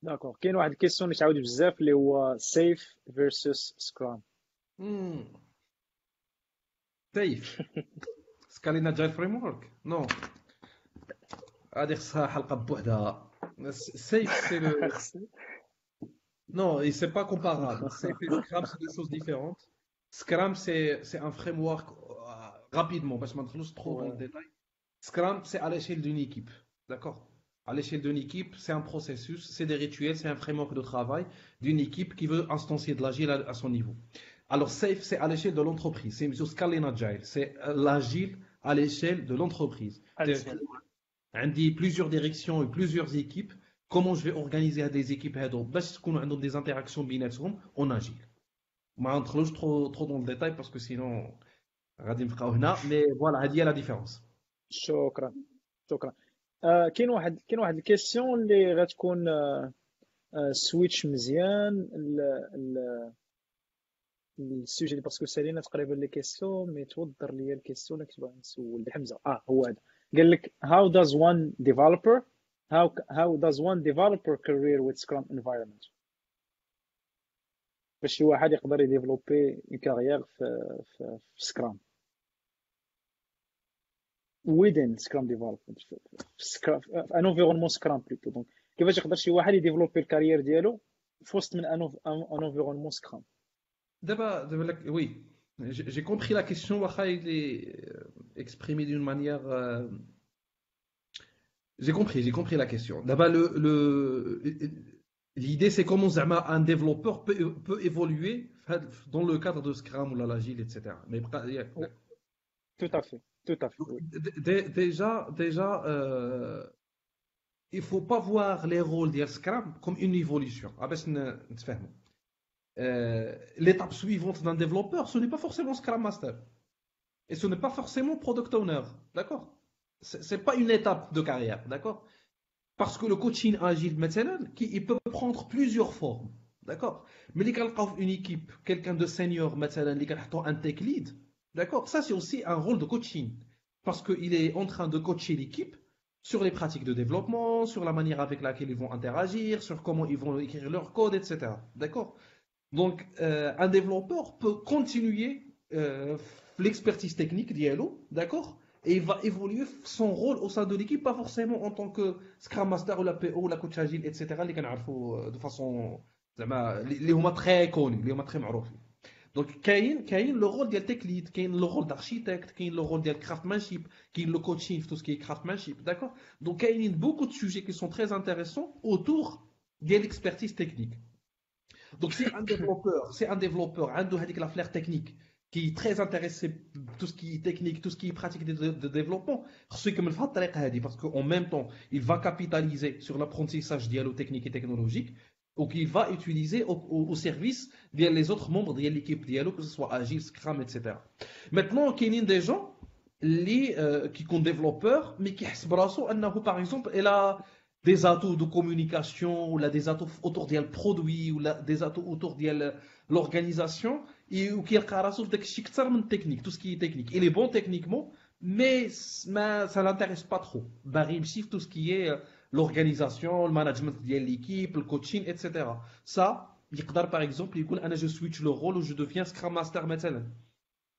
داكور. كاين واحد الكيسيون اللي تعاود بزاف اللي هو سيف فيرسس سكرام. سيف سكالينا جاي فريم ورك نو هذه خصها حلقه بوحدها. سيف سي لو non et c'est pas comparable. Safe et Scrum c'est deux choses différentes. Scrum c'est un framework rapidement parce que je ne trop dans le détail. Scrum c'est à l'échelle d'une équipe, d'accord. À l'échelle d'une équipe, c'est un processus, c'est des rituels, c'est un framework de travail d'une équipe qui veut instancier de l'agile à son niveau. Alors Safe, c'est à l'échelle de l'entreprise, c'est sur Scalin Agile, c'est l'agile à l'échelle de l'entreprise. On dit plusieurs directions et plusieurs équipes. Comment je vais organiser des équipes parce qu'on a des interactions بيناتهم en agile. ما ندخلوش trop dans le détail parce que sinon غادي نبقاو هنا mais voilà هذه هي la différence. شكرا. كاين واحد الكيسيون اللي غتكون سويتش مزيان السوجي اللي باسكو سالينا تقريبا لي كيسيون مي توضر ليا الكيسيون اللي كنت باغي نسول حمزه. هو هذا قال لك how does one developer career with Scrum environment. باش شي واحد يقدر يديفلوبي كارير في Scrum within Scrum development في ان environment Scrum plutôt. donc كيفاش يقدر شي واحد يديفلوبي الكارير ديالو في وسط من ان environment Scrum. دابا لك oui j'ai compris la question واخا il est exprimé d'une manière j'ai compris la question. D'abord, l'idée, c'est comment un développeur peut évoluer dans le cadre de Scrum ou l'Agile, etc. Mais tout à fait. Déjà, il faut pas voir les rôles de Scrum comme une évolution. L'étape suivante d'un développeur, ce n'est pas forcément Scrum Master. Et ce n'est pas forcément Product Owner. D'accord ? C'est pas une étape de carrière, d'accord? Parce que le coaching agile, maintenant, il peut prendre plusieurs formes, d'accord? Mais quand une équipe, quelqu'un de senior, maintenant, un tech lead, d'accord? Ça, c'est aussi un rôle de coaching. Parce qu'il est en train de coacher l'équipe sur les pratiques de développement, sur la manière avec laquelle ils vont interagir, sur comment ils vont écrire leur code, etc. D'accord? Donc, un développeur peut continuer l'expertise technique d'ILO, d'accord? Et il va évoluer son rôle au sein de l'équipe, pas forcément en tant que Scrum Master ou la PO, la coach agile, etc. اللي كنعرفوا de façon زعما اللي هما très connus, اللي هما très معروفين. Donc كاين le rôle ديال tech lead, كاين le rôle d'architecte, كاين le rôle ديال craftsmanship, كاين le coaching, tout ce qui est craftsmanship, d'accord? Donc كاين beaucoup de sujets qui sont très intéressants autour de l'expertise technique. Donc, c'est un développeur, la flair technique, qui est très intéressé par tout ce qui est technique, tout ce qui est pratique de développement, parce qu'en même temps, il va capitaliser sur l'apprentissage dialogue technique et technologique, ou qu'il va utiliser au service des autres membres de l'équipe dialogue, que ce soit Agile, Scrum, etc. Maintenant, il y a des gens qui sont développeurs, mais qui pensent par exemple, elle a des atouts de communication, ou là, des atouts autour des produits, ou là, des atouts autour de l'organisation, et ou qui est technique, tout ce qui est technique. Il est bon techniquement, mais ça l'intéresse pas trop. Barry tout ce qui est l'organisation, le management de l'équipe, le coaching, etc. Ça, par exemple, il dit je switch le rôle ou je deviens Scrum Master maintenant.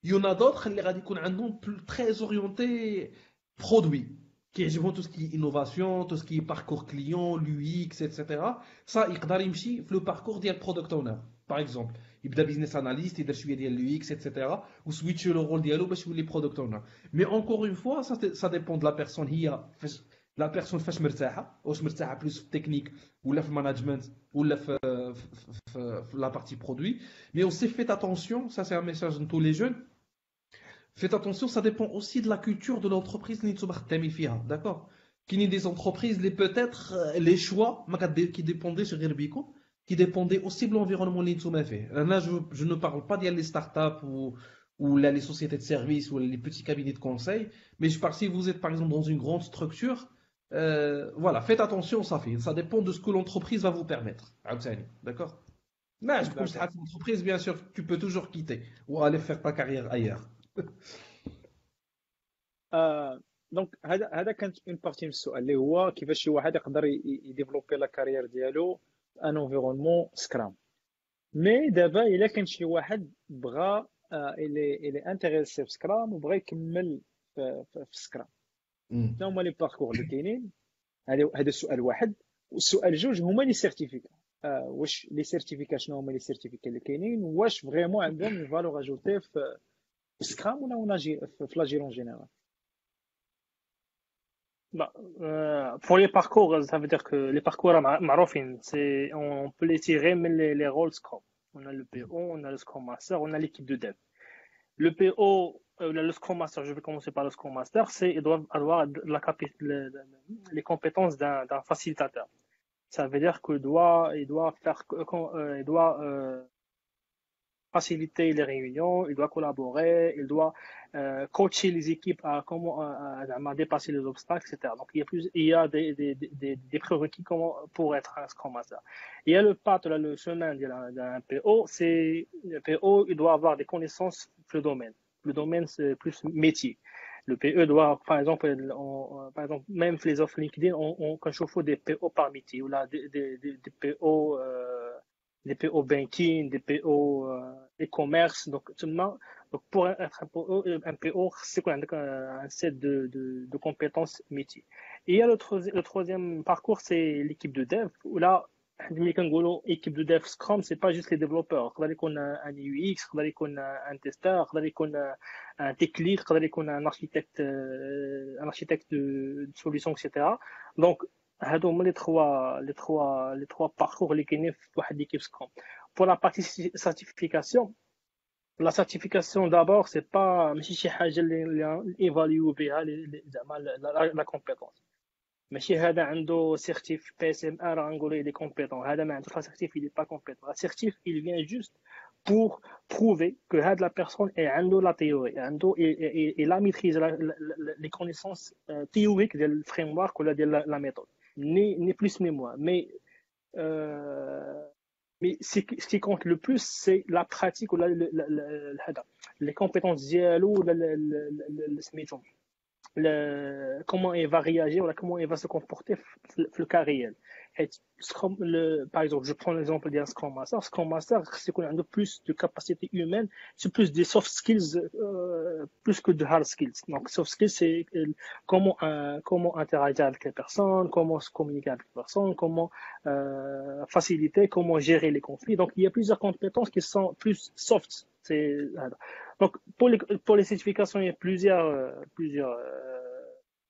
Il y en a d'autres qui sont très orientés produits, qui aiment tout ce qui est innovation, tout ce qui est parcours client, l'UX, etc. Ça, il peut aller le parcours du product owner, par exemple. Il peut business analyst, il peut suivre l'UX, etc. ou switcher le rôle dialogue sur les product owner. Mais encore une fois, ça dépend de la personne. La personne fait plus technique, ou le management, ou la partie produit. Mais aussi, faites attention, ça c'est un message de tous les jeunes. Faites attention, ça dépend aussi de la culture de l'entreprise. D'accord? Qu'il y a des entreprises, peut-être les choix qui dépendaient sur Airbnb, qui dépendaient aussi de l'environnement. Là, je ne parle pas des startups ou les sociétés de services ou les petits cabinets de conseil, mais je parle si vous êtes par exemple dans une grande structure. Voilà, faites attention, ça dépend de ce que l'entreprise va vous permettre. D'accord? Mais je pense que l'entreprise, bien sûr, tu peux toujours quitter ou aller faire ta carrière ailleurs. دونك هذا كانت اون بارتي من السؤال اللي هو كيفاش شي واحد يقدر يديفلوبي لا كارير ديالو ان انفيرونمون سكرام. مي دابا الا كان شي واحد بغى الي انتريسي في سكرام وبغى يكمل في سكرام، شنو هما لي باركور اللي كاينين؟ هذا سؤال واحد. والسؤال جوج هما لي سيرتيفيكا، واش لي سيرتيفيكا شنو هما لي سيرتيفيكا اللي كاينين، واش فريمون عندهم فالور اجوتي في سكرام ولا في لاجيرون جينيرال. Pour les parcours, ça veut dire que les parcours معروفين, on peut les tirer mais les rôles Scrum. On a le PO, on a le Scrum Master, on a l'équipe de dev. Le PO, le Scrum Master, je vais commencer par le Scrum Master, il doit avoir les compétences d'un facilitateur. Ça veut dire qu'il doit faciliter les réunions, il doit collaborer, il doit coacher les équipes à comment dépasser les obstacles, etc. Donc il y a des prérequis pour être un Scrum Master. Il y a le chemin d'un PO, le PO, il doit avoir des connaissances sur le domaine. Le domaine, c'est plus métier. Le PE doit, par exemple, même les offres LinkedIn, quand je fais des PO par métier, ou là, des PO, des PO banking, des PO e-commerce. Donc pour être un PO, c'est quoi un set de compétences métiers. Et il y a le troisième parcours, c'est l'équipe de dev, où là, l'équipe de dev Scrum, c'est pas juste les développeurs. Il y a un UX, il y a un testeur, il y a un tech lead, il y a un architecte de solutions, etc. Donc, هادو هما les trois parcours اللي كاينين في واحد l'équipe Scrum. Pour la partie certification, la certification d'abord c'est pas ماشي شي حاجه اللي ايفاليو بها زعما la compétence. ماشي هذا عنده certif PSMA راه نقولوا il est compétent. هذا ما عندوش la certif, il est pas compétent. La certif il vient juste pour prouver que هاد la personne est عنده la théorie, et la maîtrise les connaissances théoriques du framework ou de la méthode. Ni plus ni moins. Mais ce qui compte le plus, c'est la pratique ou les compétences dialogue, comment il va réagir ou comment il va se comporter dans le cas réel. Par exemple, je prends l'exemple d'un Scrum Master. Scrum Master, c'est qu'on a plus de capacités humaines, c'est plus des soft skills, plus que de hard skills. Donc, soft skills, c'est comment interagir avec les personnes, comment se communiquer avec les personnes, comment faciliter, comment gérer les conflits. Donc, il y a plusieurs compétences qui sont plus soft. Donc, pour les certifications, il y a plusieurs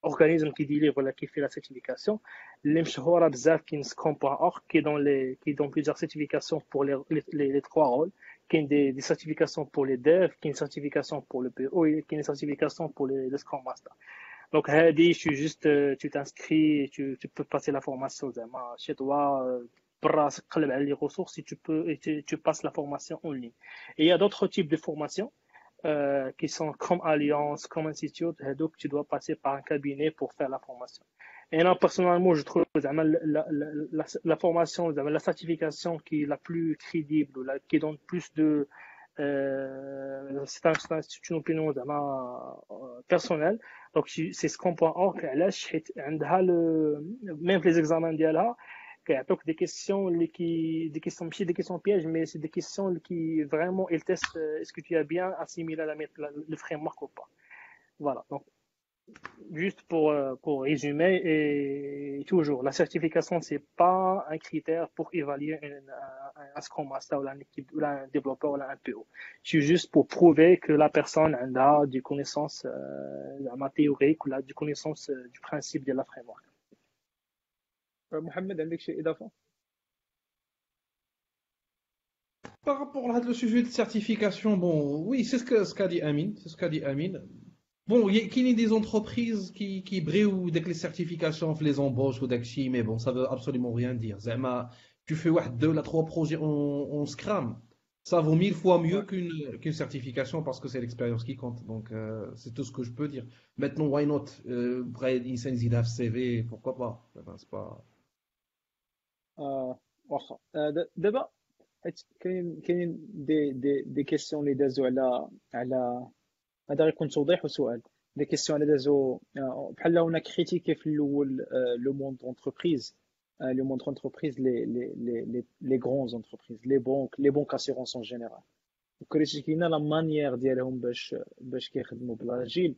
organisme qui délivre ولا qui fait la certification اللي مشهوره بزاف كاين Scrum.org qui donne plusieurs certifications pour les trois rôles كاين des certifications pour les devs كاين certifications pour le PO et كاين certifications pour les Scrum Master. Donc هادي tu t'inscris tu peux passer la formation زعما chez toi براسك قلب على les ressources et tu passes la formation en ligne. Et il y a d'autres types de formations qui sont comme Alliance, comme Institute, donc tu dois passer par un cabinet pour faire la formation. Et là, personnellement, je trouve la formation, la certification qui est la plus crédible, qui donne plus de... c'est une opinion personnelle. Donc, c'est Scrum.org, même les examens d'IALA, donc des questions des questions pièges, mais c'est des questions qui vraiment elles testent est-ce que tu as bien assimilé le framework ou pas. Voilà, donc juste pour résumer, et toujours la certification c'est pas un critère pour évaluer un Scrum Master ou un développeur ou un PO. C'est juste pour prouver que la personne a des connaissances théoriques ou des connaissances du principe de la framework. محمد عندك شي اضافه؟ Par rapport à le sujet de certification, bon, oui, c'est ce qu'a dit Amine. C'est ce qu'a dit Amine. Bon, il y a des entreprises qui brillent dès que les certifications les embauchent ou d'acchi, mais bon, ça veut absolument rien dire. Zama, tu fais 1, 2, 3 projets en Scrum, ça vaut 1000 fois mieux qu'une certification parce que c'est l'expérience qui compte. Donc, c'est tout ce que je peux dire. Maintenant, why not? Insan CV, pourquoi pas? C'est pas. واخا دابا كاين دي كيسيون اللي دازو على هذا غيكون توضيح وسؤال. دي كيسيون اللي دازو بحال هنا كريتيكي في الاول لو موند اونتربريز لي غرون اونتربريز لي بونك اسيرونس اون جينيرال وكريتيكينا لا مانيير ديالهم باش كيخدموا بلاجيل.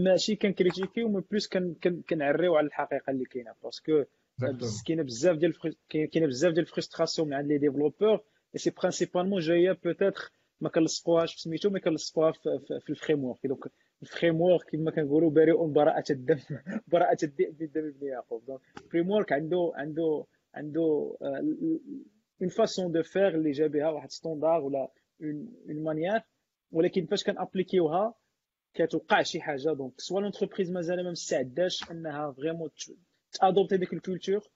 ماشي كنكريتيكيو مي بلوس كنعريو على الحقيقه اللي كاينه باسكو كاينه بزاف ديال الفرستراسيون من عند لي ديفلوبور اي سي برينسيبالمون جايه بوتيتر ما كنلصقوهاش في سميتو ما كنلصقوها في الفريم ورك. دونك الفريم ورك كما كنقولوا بريء براءة الدم براءة الذئب بالدم ابن يعقوب. دونك الفريم ورك عنده اون فاسون دو فير اللي جا بها واحد ستوندار ولا اون مانيير، ولكن فاش كنابليكيوها كتوقع شي حاجه. دونك سوا لونتربريز مازال ما مستعداش انها فريمون تادوبتي ديك الكولتور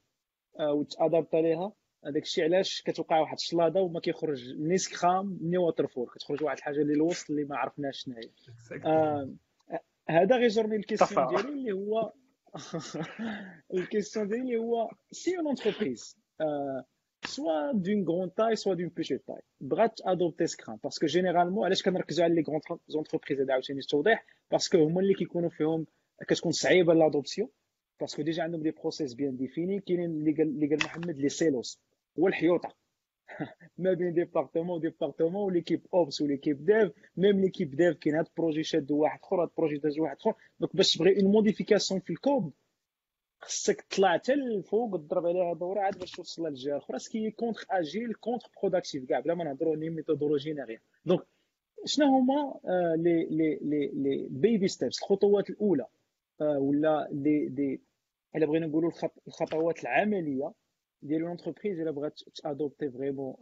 وتادابت ليها. هذاك الشيء علاش كتوقع واحد الشلاضه وما كيخرج ني سكرام ني واترفول، كتخرج واحد الحاجه اللي الوسط اللي ما عرفناش شنو هي. هذا غيجرني الكيسيون ديالي اللي هو الكيسيون ديالي اللي هو سي اون انتربريز سوا دون غرون تاي سوا دون بيتيت تاي بغات ادوبتي سكرام، باسكو جينيرالمون علاش كنركزوا على لي غرون زونتربريز هذا عاوتاني التوضيح، باسكو هما اللي كيكونوا فيهم كتكون صعيبه لادوبسيون، باسكو ديجا عندهم دي بروسيس بيان ديفيني. كاينين اللي قال محمد لي سيلوس هو الحيوطه ما بين ديبارتمون وليكيب اوبس وليكيب ديف. ميم ليكيب ديف كاين هاد البروجي شاد واحد اخر، هاد البروجي داز واحد اخر. دونك باش تبغي اون موديفيكاسيون في الكود خصك تطلع حتى الفوق تضرب عليها دوره عاد باش توصل للجهه الاخرى، سكي كونتر اجيل كونتر بروداكتيف كاع بلا ما نهضروا ني ميثودولوجي ني غير. دونك شنو هما لي بيبي ستيبس، الخطوات الاولى ولا دي الا بغينا نقولوا الخطوات العمليه ديال لونتربريز الا بغات تادوبتي فريمون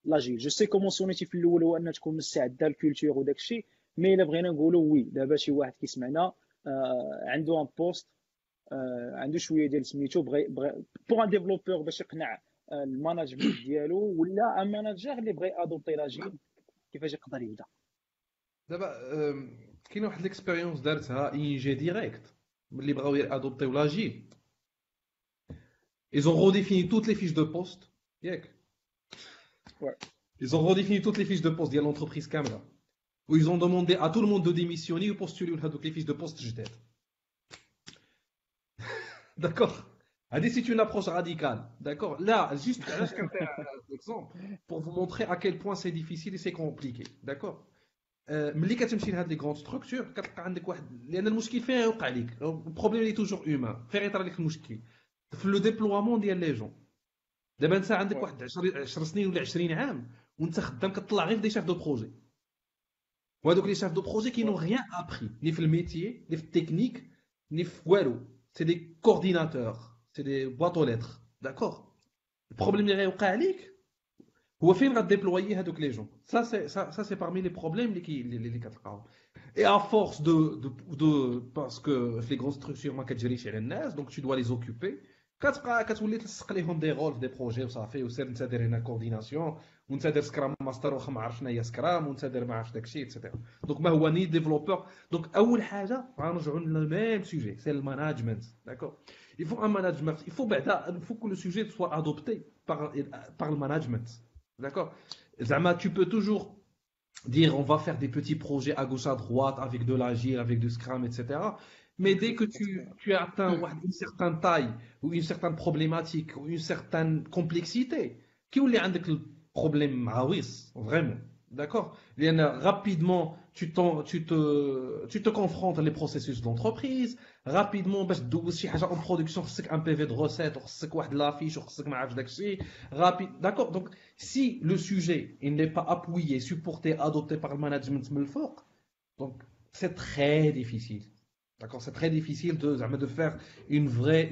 لاجيل. جو سي كومون سونيتي في الاول هو انها تكون مستعده الكولتور وداك الشيء، مي الا بغينا نقولوا وي دابا شي واحد كيسمعنا عنده ان بوست عنده شويه ديال سميتو بغى بوغ ان ديفلوبور باش يقنع الماناجمنت ديالو ولا ان ماناجر اللي بغى ادوبتي لاجيل كيفاش يقدر يبدا. دابا كاين واحد ليكسبيريونس دارتها اي جي ديريكت ملي بغاو ادوبتيو لاجيل. Ils ont redéfini toutes les fiches de poste. Ouais. Ils ont redéfini toutes les fiches de poste de l'entreprise Camera. Où ils ont demandé à tout le monde de démissionner ou postuler les fiches de poste جداد. D'accord. C'est une approche radicale. D'accord. Là, juste un exemple pour vous montrer à quel point c'est difficile et c'est compliqué. D'accord. ملي كتمشي لهاد لي غروند ستركتور كتلقى عندك واحد، لان المشكل فين يوقع لك البروبليم اللي توجور هيومان فين يطرى لك المشكل في لو ديبلوامون ديال لي جون. دابا انت عندك واحد 10 سنين ولا 20 عام وانت خدام كتطلع غير في دي شاف دو بروجي. وهذوك les chefs de projet qui n'ont rien appris ni في الميtier ni في التكنيك ni في والو. C'est des coordinateurs, c'est des boîtes aux lettres, d'accord. Le problème اللي غيوقع عليك هو فين غاديبلويي هذوك لي جون. Ça c'est parmi les problèmes اللي كتلقاهم. Et à force de parce que les grandes structures ما كتجريش على الناس, donc tu dois les occuper. كتولي تلصق لهم دي رول في دي بروجي وصافي, وسير انت دير هنا كورديناسيون, وانت دير سكرام ماستر واخا ما عرفش شنو هي سكرام, وانت دير ما عرفش داكشي ايتترا. دونك ما هو ني ديفلوبور. دونك اول حاجه غنرجعوا للميم سوجي, سي الماناجمنت, داكور. Il faut un management, il faut que le sujet soit adopté par le management, d'accord. Zama, tu peux toujours dire on va faire des petits projets à gauche à droite avec de l'agile, avec du scrum, etc. Mais dès que tu atteins une certaine taille ou une certaine problématique ou une certaine complexité, qui ou les عندك le problème عويص, vraiment, d'accord. Rapidement tu te confrontes les processus d'entreprise. Rapidement باش تدوز شي حاجه en production خصك un PV de recette, خصك واحد l'affiche, خصك ما عرفتش داكشي rapide, d'accord. Donc si le sujet il n'est pas appuyé, supporté, adopté par le management من الفوق, donc c'est très difficile, d'accord. C'est très difficile de faire une vraie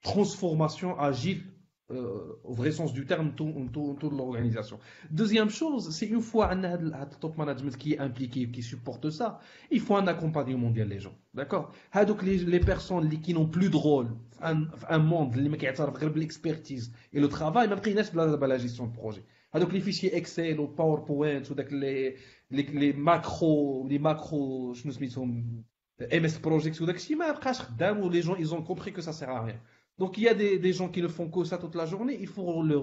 transformation agile au vrai sens du terme toute l'organisation. Deuxième chose, c'est une fois un top management qui est impliqué, qui supporte ça, il faut un accompagnement des gens, d'accord. Donc les personnes qui n'ont plus de rôle, un monde qui a l'expertise et le travail, même qui n'est la gestion de projet. Donc les fichiers Excel ou PowerPoint ou les macros, je me suis MS Project ou où les gens ils ont compris que ça sert à rien. Donc il y a des gens qui ne font que ça toute la journée, il faut le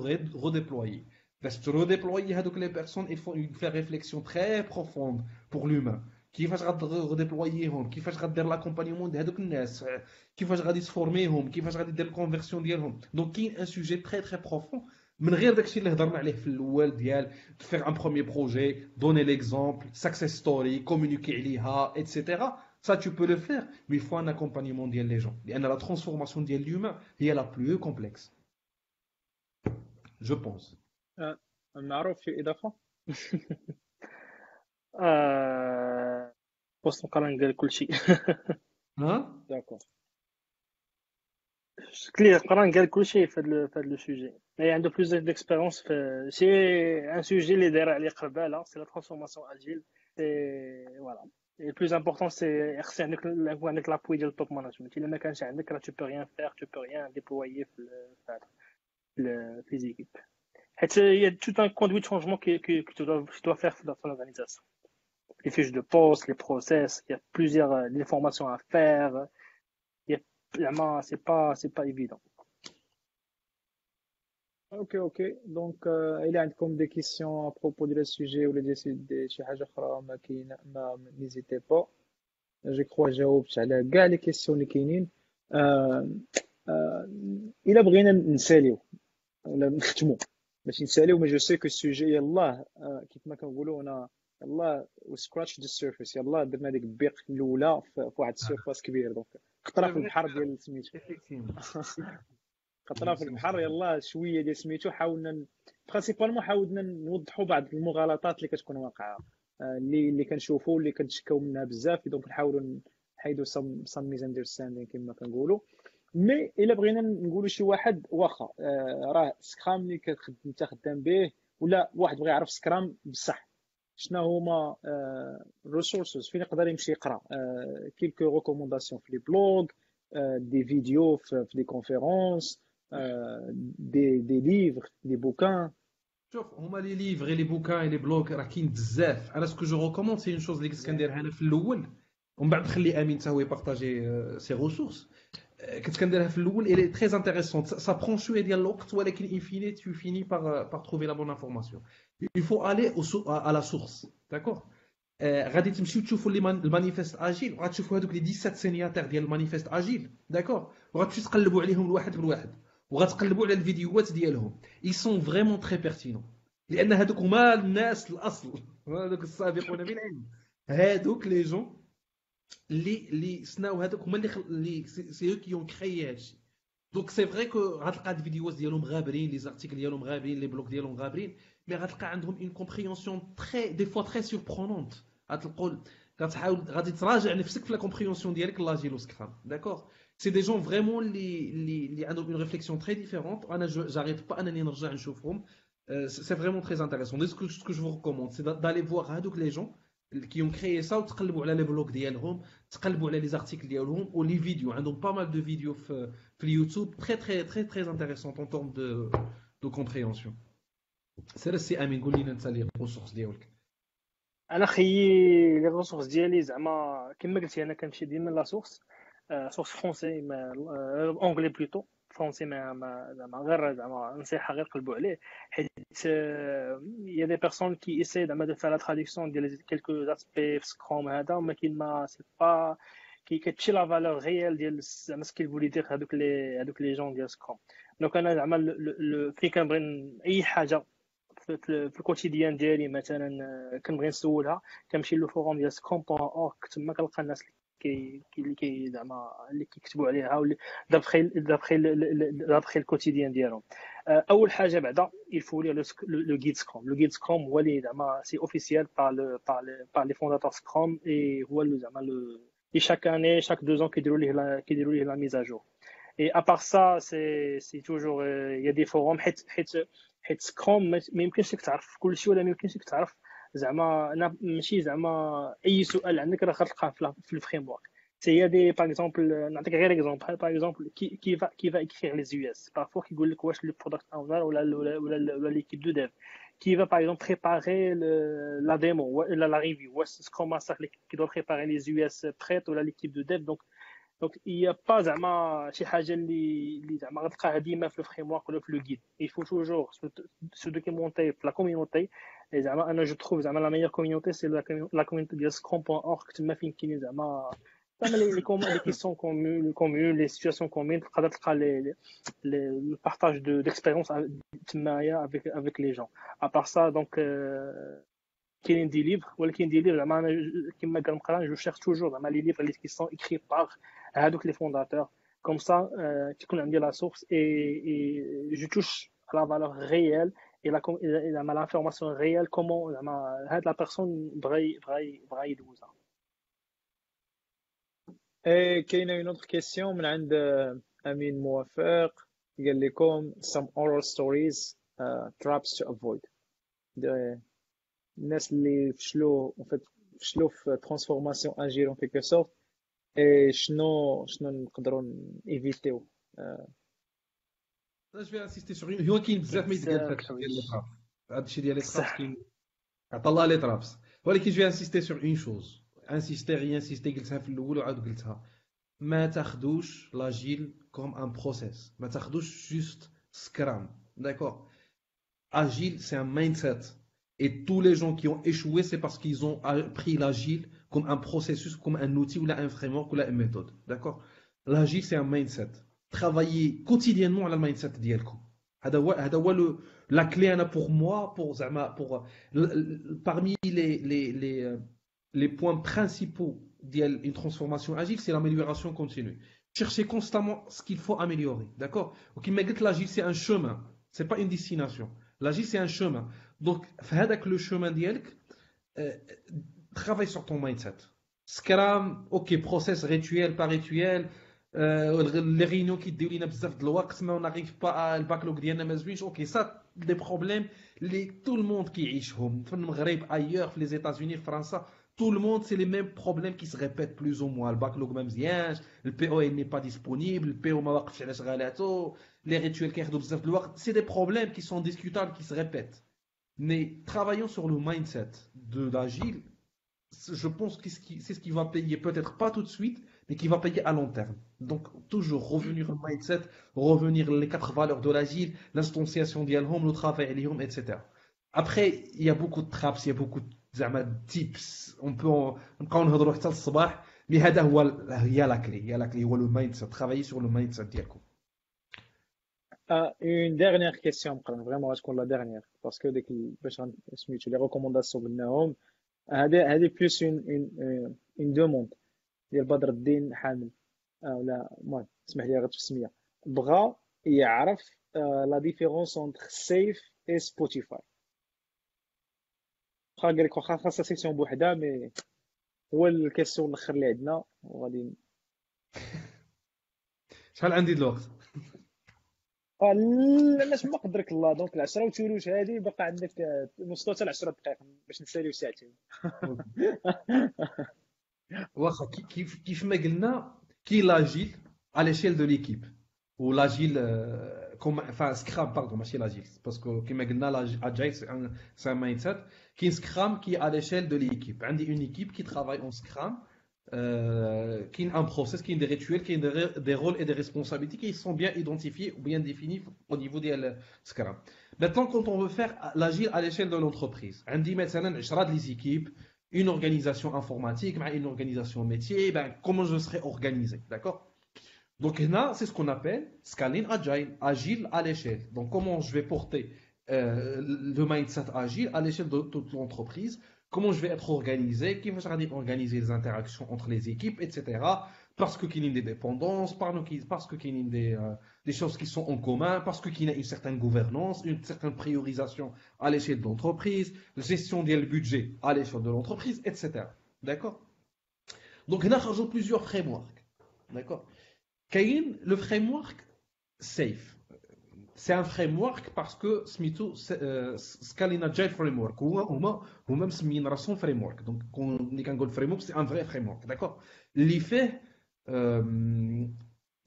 redéployer. Parce que redéployer les personnes, il faut faire une réflexion très profonde pour l'humain. كيفاش redéployer, كيفاش غدير l'accompagnement دهذوك الناس, كيفاش غادي تفورميهم, كيفاش غادي دير الكونفرسيون ديالهم. Donc كاين un sujet très très profond من غير داكشي اللي هضرنا عليه في الاول ديال faire un premier projet, donner l'exemple, success story, communiquer عليها, etc. Ça, tu peux le faire, mais il faut un accompagnement des gens. Et la transformation de l'humain est la plus complexe. Je pense. معروف في إضافة. بوست نقرا قال كل شيء. ها؟ داكور. كلير قران قال كل شيء في هذا لو سوجي. Mais عنده plus d'expérience في c'est un sujet اللي داير عليه قباله, c'est la transformation agile. Et voilà. Et le plus important, c'est avec l'appui du top management. Si tu peux rien faire, tu peux rien déployer les équipes. Il y a tout un conduit de changement que tu dois faire dans ton organisation. Les fiches de poste, les process, il y a plusieurs informations à faire. C'est pas évident. Ok. Donc, il y a comme des questions à propos de le sujet ou des حاجة أخرى n'hésitez pas. Je crois جاوبت على كاع les questions اللي كاينين. إلا بغينا نساليو ولا نختمو باش نساليو, mais je sais que السوجي يلاه كيف ما كنقولوا هنا يلاه scratch the surface, يلاه درنا ديك البيق الاولى في واحد السيرفاس كبير. دونك قطره في البحر ديال سميتو قطره في البحر. يلا شويه ديال سميتو حاولنا برينسيبالمون حاولنا نوضحوا بعض المغالطات اللي كتكون واقعه, اللي كنشوفوا اللي كنتشكاو منها بزاف. دونك نحاولوا نحيدوا some misunderstanding كما كنقولوا. مي الا بغينا نقولوا شي واحد واخا راه سكرام اللي انت خدام به, ولا واحد بغى يعرف سكرام بصح شنو هما الريسورسز فين يقدر يمشي يقرا كيلكو ريكومونداسيون في لي بلوغ, دي فيديو في دي كونفيرونس, des livres, des bouquins. شوف هما لي ليفغ لي بوكان لي بلوغ راه كاين بزاف. انا سكو جو ريكوموند سي اون شوز اللي كنت كنديرها انا في الاول, ومن بعد نخلي امين حتى هو يبارطاجي سي ريسورس. كنت كنديرها في الاول اي تري انتريسونت, سا برون شويه ديال الوقت, ولكن ان فيني tu finis par trouver la bonne information. Il faut aller à la source, d'accord. غادي تمشيو تشوفوا المانيفيست اجيل, وغتشوفوا هذوك لي 17 سينياتير ديال المانيفيست اجيل, داكور, وغتمشيو تقلبوا عليهم الواحد بالواحد, وغتقلبوا على الفيديوهات ديالهم. ils sont vraiment très pertinents, لان هذوك هما الناس الاصل, هذوك السابقون بالعلم, هذوك لي جون اللي سناو, هذوك هما اللي سي او كي اون كريي هادشي. دونك سي فري كو غتلقى هاد الفيديوهات ديالهم غابرين, لي زارتيكل ديالهم غابرين, لي بلوك ديالهم غابرين, مي غتلقى عندهم اون كومبريونسيون تري دي فوا تري سوربرونونت. غتلقوا غتحاول غادي تراجع نفسك في لا كومبريونسيون ديالك لاجيل وسكرام. داكوغ سي دي جون فريمون اللي عندهم اون ريفليكسيون تري ديفيرونت. انا جاريت با انني نرجع نشوفهم. سي فريمون تري انتريسون. ديسكو جو فو ريكوموند سي دالي فوار هادوك لي جون qui ont créé ça وتقلبوا على لي بلوغ ديالهم, تقلبوا على لي زارتيكل ديالهم و لي فيديو. عندهم pas mal de vidéos في اليوتيوب très intéressantes en termes de compréhension. سي امين قول لنا انت لي الريسورس ديالك. انا خيي لي ريسورس ديالي زعما كما قلتي انا كنمشي ديما لا سورس فرونسي اونغلي بلوتو فرونسي زعما غير زعما نصيحه غير قلبوا عليه حيت يا دي بيرسون كي ايساي زعما دو فار لا تراديكسيون ديال كيلكو اسبي في سكروم هذا ولكن ما سي با كي كتمشي لا فالور ريال ديال زعما سكيل فولي دير هذوك لي جون ديال سكروم. دونك انا زعما فين كنبغي اي حاجه في الكوتيديان ديالي مثلا كنبغي نسولها كنمشي لو فوروم ديال scrum.org تما كنلقى الناس كي زعما اللي كيكتبوا عليها واللي دابخي الكوتيديان ديالهم. اول حاجه بعدا يلفو لي لو غيد سكروم. لو غيد سكروم هو اللي زعما سي اوفيسيال بار لي فونداتور سكروم اي هو زعما لو chaque année chaque 2 ans كيديروا ليه لا ميزاجور. Et à part ça, c'est toujours il y a des forums حيت سكروم ما يمكنش لك تعرف كلشي ولا ما يمكنش لك تعرف زعما انا ماشي زعما اي سؤال عندك راه غتلقاه في الفريم ورك. سي دي باغ اكزومبل نعطيك غير اكزومبل باغ اكزومبل كي فا écrire les US parfois كيقول لك واش لو برودكت اونر ولا ليكيب دو ديف qui va par exemple préparer la démo ou la review ou Scrum Master qui doit préparer les US prêtes ou l'équipe de dev. Donc il y a pas زعما شي حاجه اللي زعما غتلقاها ديما في الفريم ورك ولا في لو غيد. il faut toujours se documenter في la communauté. et زعما انا جو تروف زعما la meilleure communauté c'est la communauté ديال scrum.org تما فين كاين زعما les questions communes les situations communes تقدر تلقى le partage d'expérience تمايا avec les gens. à part ça donc كاين دي ليفر ولكن دي ليفر زعما انا كما كنقرا جو شيرش توجور زعما لي ليفر اللي كيسون اكري باغ هادوك لي فونداتور كوم سا تكون عندي لا سورس اي جو توش لا فالور ريال اي زعما لانفورماسيون ريال كومون زعما هاد لا بيرسون بغا يدوزها. كاينه اون اوتر كيسيون من عند امين موافق قال لكم some oral stories traps to avoid. الناس اللي فشلوا في ترانسفورماسيون اجيل en quelque sorte et شنو نقدروا ايفيتيو. انا جو انسيستي سور هو كاين بزاف ما يتقال في ديال لي طراب. هذا الشيء ديال لي طراب كاين عطا الله لي طرابس ولكن جو انسيستي سور اون شوز انسيستي قلتها في الاول وعاد قلتها. ما تاخذوش لاجيل كوم ان بروسيس. ما تاخذوش جوست سكرام. داكور agile c'est un mindset. Et tous les gens qui ont échoué, c'est parce qu'ils ont pris l'agile comme un processus, comme un outil ou là un framework ou là une méthode. D'accord? L'agile, c'est un mindset. Travailler quotidiennement à la mindset d'Yelko. La clé pour moi, parmi les points principaux d'une transformation agile, c'est l'amélioration continue. Chercher constamment ce qu'il faut améliorer. D'accord? Donc, l'agile, c'est un chemin. C'est pas une destination. L'agile, c'est un chemin. Donc, avec le chemin d'Yelk, travaille sur ton mindset. Scrum, ok, process rituel par rituel. Les réunions qui déroulent bzaf de l'ouaq, mais on n'arrive pas à le backlog d'Yana Mazouich. Ok, ça, des problèmes, tout le monde qui y est, ailleurs, les États-Unis, France, tout le monde, c'est les mêmes problèmes qui se répètent plus ou moins. Le backlog même bien, le PO il n'est pas disponible, le PO m'a waqf ala shghalato, les rituels qui arrivent bzaf de l'ouaq, c'est des problèmes qui sont discutables, qui se répètent. Mais travaillons sur le mindset de l'agile, je pense que c'est ce qui va payer, peut-être pas tout de suite, mais qui va payer à long terme. Donc, toujours revenir au mindset, revenir les 4 valeurs de l'agile, l'instanciation d'Yalhom, le travail, etc. Après, il y a beaucoup de traps, il y a beaucoup de tips. On peut en نهضروا حتى الصباح, mais هذا هي la clé, هو le mindset, travailler sur le mindset ديالكم. Une dernière question vraiment غتكون la dernière parce que ديك باش سميتو لي ريكومونداسيون قلناهم هذه بلوس une demande ديال بدر الدين حامل ولا المهم اسمح لي غير في السميه بغى يعرف la différence entre Safe et Spotify. قال لك واخا خاصها سيكسيون بوحدها مي هو الكيسيون الاخر اللي عندنا وغادي شحال عندي الوقت؟ لا لا تما قدرك الله دونك العشرة وتشوروش هادي باقا عندك نوصلوا حتى ل 10 دقائق باش نساليو ساعتين. واخا كيف ما قلنا كي لاجيل à l'échelle de l'équipe ou l'agile comme enfin scrum pardon ماشي l'agile parce que كما قلنا l'agile c'est un mindset qui scrum qui est à l'échelle de l'équipe عندي une équipe qui travaille en scrum qui a un process qui a des rituels qui a des rôles et des responsabilités qui sont bien identifiés ou bien définis au niveau des scrum. Maintenant quand on veut faire l'agile à l'échelle de l'entreprise عندي مثلا 10 les équipes une organisation informatique, une organisation métier, ben, comment je serai organisé, d'accord? Donc là, c'est ce qu'on appelle scaling agile, agile à l'échelle. Donc comment je vais porter le mindset agile à l'échelle de toute l'entreprise, comment je vais être organisé, qui va organiser les interactions entre les équipes, etc. Parce qu'il y a des dépendances, parce qu'il y a des choses qui sont en commun, parce qu'il y a une certaine gouvernance, une certaine priorisation à l'échelle de l'entreprise, gestion du budget à l'échelle de l'entreprise, etc. D'accord? Donc, on a rajouté plusieurs frameworks. D'accord? Kayin, le framework SAFE. C'est un framework parce que Smito Scaling Agile Framework ou même Smina son framework. Donc, quand on dit qu'un framework, c'est un vrai framework. D'accord? L'effet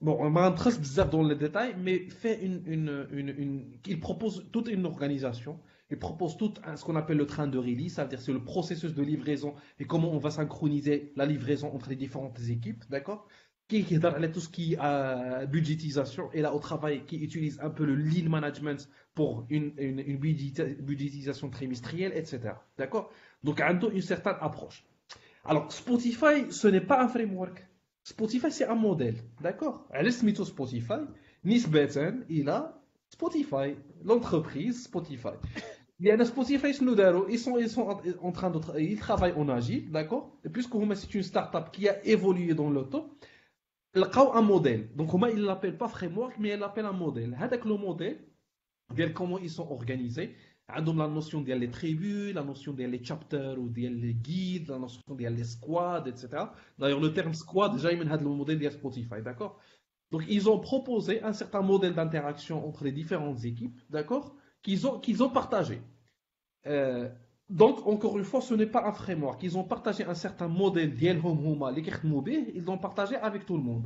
bon, on va entrer dans les détails, mais il propose toute une organisation, il propose tout ce qu'on appelle le train de release, c'est-à-dire c'est le processus de livraison et comment on va synchroniser la livraison entre les différentes équipes, d'accord? Qui est tout ce qui est budgétisation et là au travail qui utilise un peu le lean management pour une budgétisation trimestrielle, etc. D'accord? Donc, on a une certaine approche. Alors, Spotify, ce n'est pas un framework. Spotify, c'est un modèle, d'accord? Elle est mise Spotify, Nisbeten, il a Spotify, l'entreprise Spotify. Il y a Spotify, ils sont en train de ils travaillent en agile, d'accord? Et puisque c'est une start-up qui a évolué dans le temps, ils ont un modèle. Donc, ils ne l'appellent pas framework, mais ils l'appellent un modèle. Avec le modèle, comment ils sont organisés, عندهم la notion des tribus, la notion des chapters ou des guides, la notion des squads, etc. D'ailleurs, le terme squad, déjà, il y a le modèle de Spotify, d'accord? Donc, ils ont proposé un certain modèle d'interaction entre les différentes équipes, d'accord? Qu'ils ont partagé. Donc, encore une fois, ce n'est pas un framework. Ils ont partagé un certain modèle ils l'ont partagé avec tout le monde.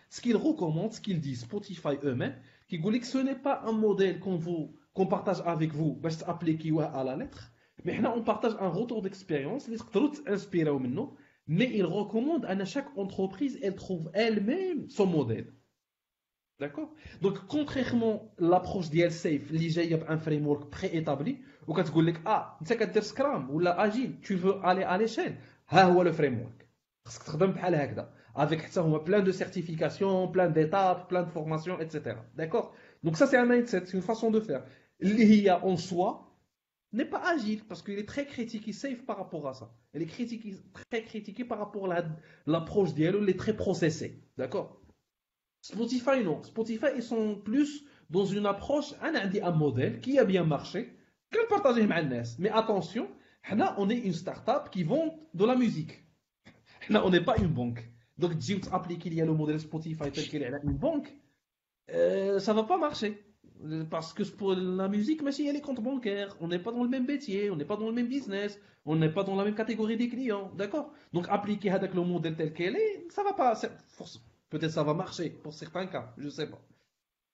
Ce qu'ils recommandent, ce qu'ils disent, Spotify eux-mêmes, qui disent que ce n'est pas un modèle qu'on partage avec vous, parce que appliquer à la lettre, mais là, on partage un retour d'expérience, les autres inspirés au maintenant, mais ils recommandent à chaque entreprise, elle trouve elle-même son modèle. D'accord? Donc, contrairement à l'approche d'IL Safe, il y a un framework préétabli, où quand tu dis tu sais que Scrum ou la Agile, tu veux aller à l'échelle, c'est le framework. Parce que tu travailles avec plein de certifications, plein d'étapes, plein de formations, etc. D'accord? Donc, ça, c'est un mindset, c'est une façon de faire. L'IA en soi n'est pas agile parce qu'il est très critiqué, Safe par rapport à ça. Elle est très critiquée par rapport à l'approche d'IL, elle est très processée. D'accord? Spotify, non. Spotify, ils sont plus dans une approche, un modèle qui a bien marché, qu'on partage avec les gens. Mais attention, là, on est une start-up qui vend de la musique. Là, on n'est pas une banque. Donc, si tu appliques qu'il y a le modèle Spotify tel qu'il est à une banque, ça ne va pas marcher. Parce que pour la musique, mais il y a les comptes bancaires. On n'est pas dans le même métier, on n'est pas dans le même business, on n'est pas dans la même catégorie des clients. D'accord? Donc, appliquer avec le modèle tel qu'il est, ça ne va pas. Peut-être ça va marcher pour certains cas, je ne sais pas.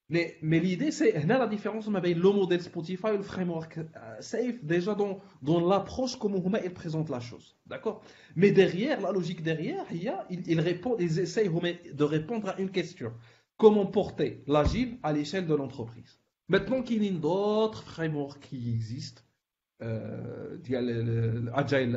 Mais l'idée, c'est là la différence entre le modèle Spotify et le framework Safe, déjà dans l'approche, comment ils présentent la chose. D'accord? Mais derrière, la logique derrière, ils essayent de répondre à une question. Comment porter l'agile à l'échelle de l'entreprise? Maintenant qu'il y a d'autres frameworks qui existent, Agile,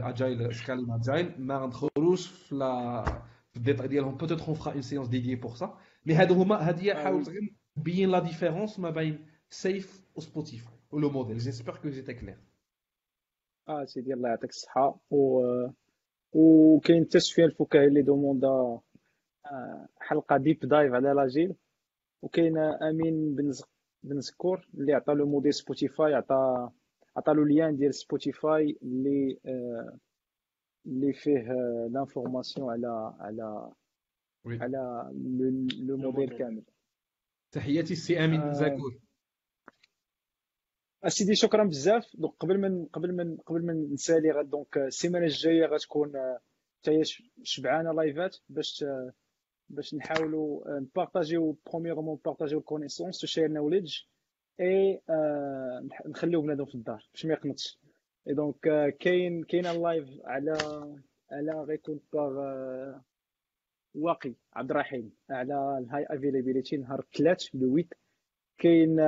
Scaling Agile, ما ندخلوش في الديتاي ديالهم. Peut-être on fera une séance dédiée pour ça. Mais هذه حاولت غير نبين la différence ما بين Safe و Spotify و le modèle. J'espère que j'étais clair. سيدي الله يعطيك الصحة وكاين حتى سفيان الفكاهي اللي دوموندا حلقة ديب دايف على لاجيل، وكاين امين بن زكور اللي عطى لو موديل سبوتيفاي، عطى عطالو ليان ديال سبوتيفاي اللي فيه لانفورماسيون وي على لو موديل موديل. كامل. تحياتي السي امين زاكور. اسيدي شكرا بزاف. دونك قبل ما نسالي دونك السيمانه الجايه غتكون حتى هي شبعانه لايفات باش نحاولوا نبارطاجيو برومييرمون نبارطاجيو الكونيسونس وشير نوليدج اي نخليو بنادم في الدار باش ما يقنطش. اي دونك كاين اللايف على غيكون باغ واقي عبد الرحيم على الهاي افيلابيليتي نهار الثلاث لو 8. كاين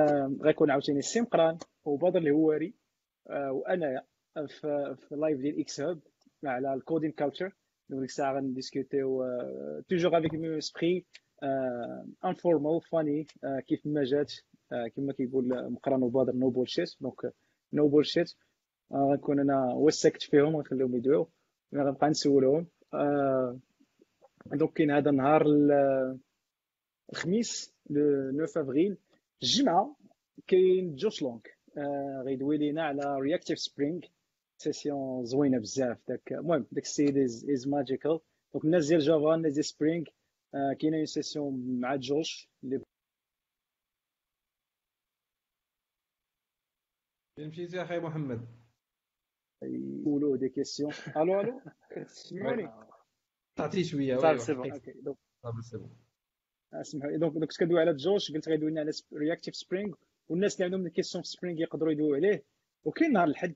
غيكون عاوتاني السي مقران وبدر الهواري وانايا في لايف ديال اكس هاب على الكودين كالتشر. ديك الساعه غنديسكوتيو توجور افيك ميم اسبري انفورمال فاني كيف ما جات كما كيقول مقران وبدر نو بولشيت. دونك نو بولشيت غنكون انا وسكت فيهم غنخليهم يدويو غنبقى نسولهم. دونك كاين هذا النهار الخميس لو 9 افريل. الجمعه كاين جوش لونغ غيدوي لينا على رياكتيف سبرينغ سيسيون زوينه بزاف. المهم داك السيد از ماجيكال. دونك الناس ديال جافا الناس ديال سبرينغ كاينه اون سيسيون مع جوش اللي مشيتي اخي محمد يقولوا دي كيسيون. الو تسمعوني؟ تعطي شويه. صافي وي سي بون. اوكي دونك صافي سي بون. اسمحوا لي. دونك كنت كندوي على جوش قلت غيدوي لنا على رياكتيف سبرينغ والناس اللي عندهم كيسيون في سبرينغ يقدروا يدويو عليه. وكاين نهار الحد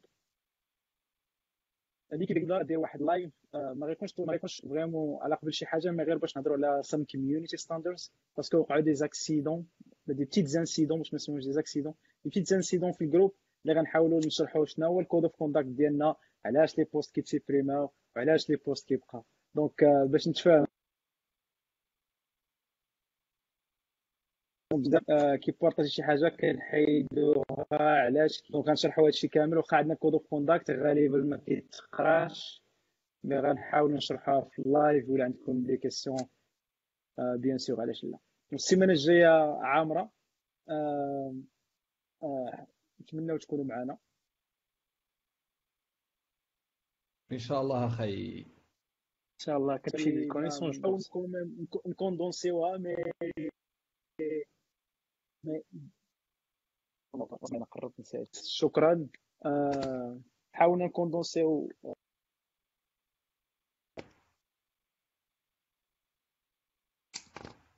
هذيك نقدر ندير واحد لايف ما غيكونش فريمون على قبل شي حاجه ما غير باش نهضروا على سام كوميونيتي ستاندردز باسكو وقعوا دي زاكسيدون دي بيتيت زانسيدون باش ما نسميوش دي زاكسيدون دي بيتيت زانسيدون في الجروب اللي غنحاولوا نشرحوا شنو هو الكود اوف كونداكت ديالنا علاش لي بوست كيتسيبريماو وعلاش لي بوست كيبقاو. دونك باش نتفاهم كيبارطاجي شي حاجه كنحيدوها علاش. دونك غنشرحوا هادشي كامل واخا عندنا كود اوف كونداكت غالبا ما كيتقراش مي غنحاول نشرحها في اللايف ولا عندكم دي كيسيون بيان سور علاش لا. السيمانه الجايه عامره نتمنىو تكونوا معنا ان شاء الله اخي. ان شاء الله كتمشي للكونيسون نحاول نكوندونسيوها مي انا قربت نسيت. شكرا. حاولنا نكوندونسيو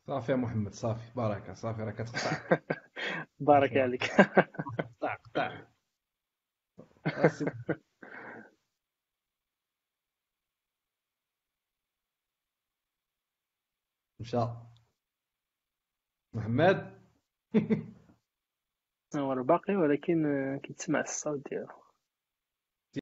صافي يا محمد صافي بركه صافي راه كتقطع. بارك عليك. قطع مشى محمد. هو باقي ولكن كيتسمع الصوت ديالو.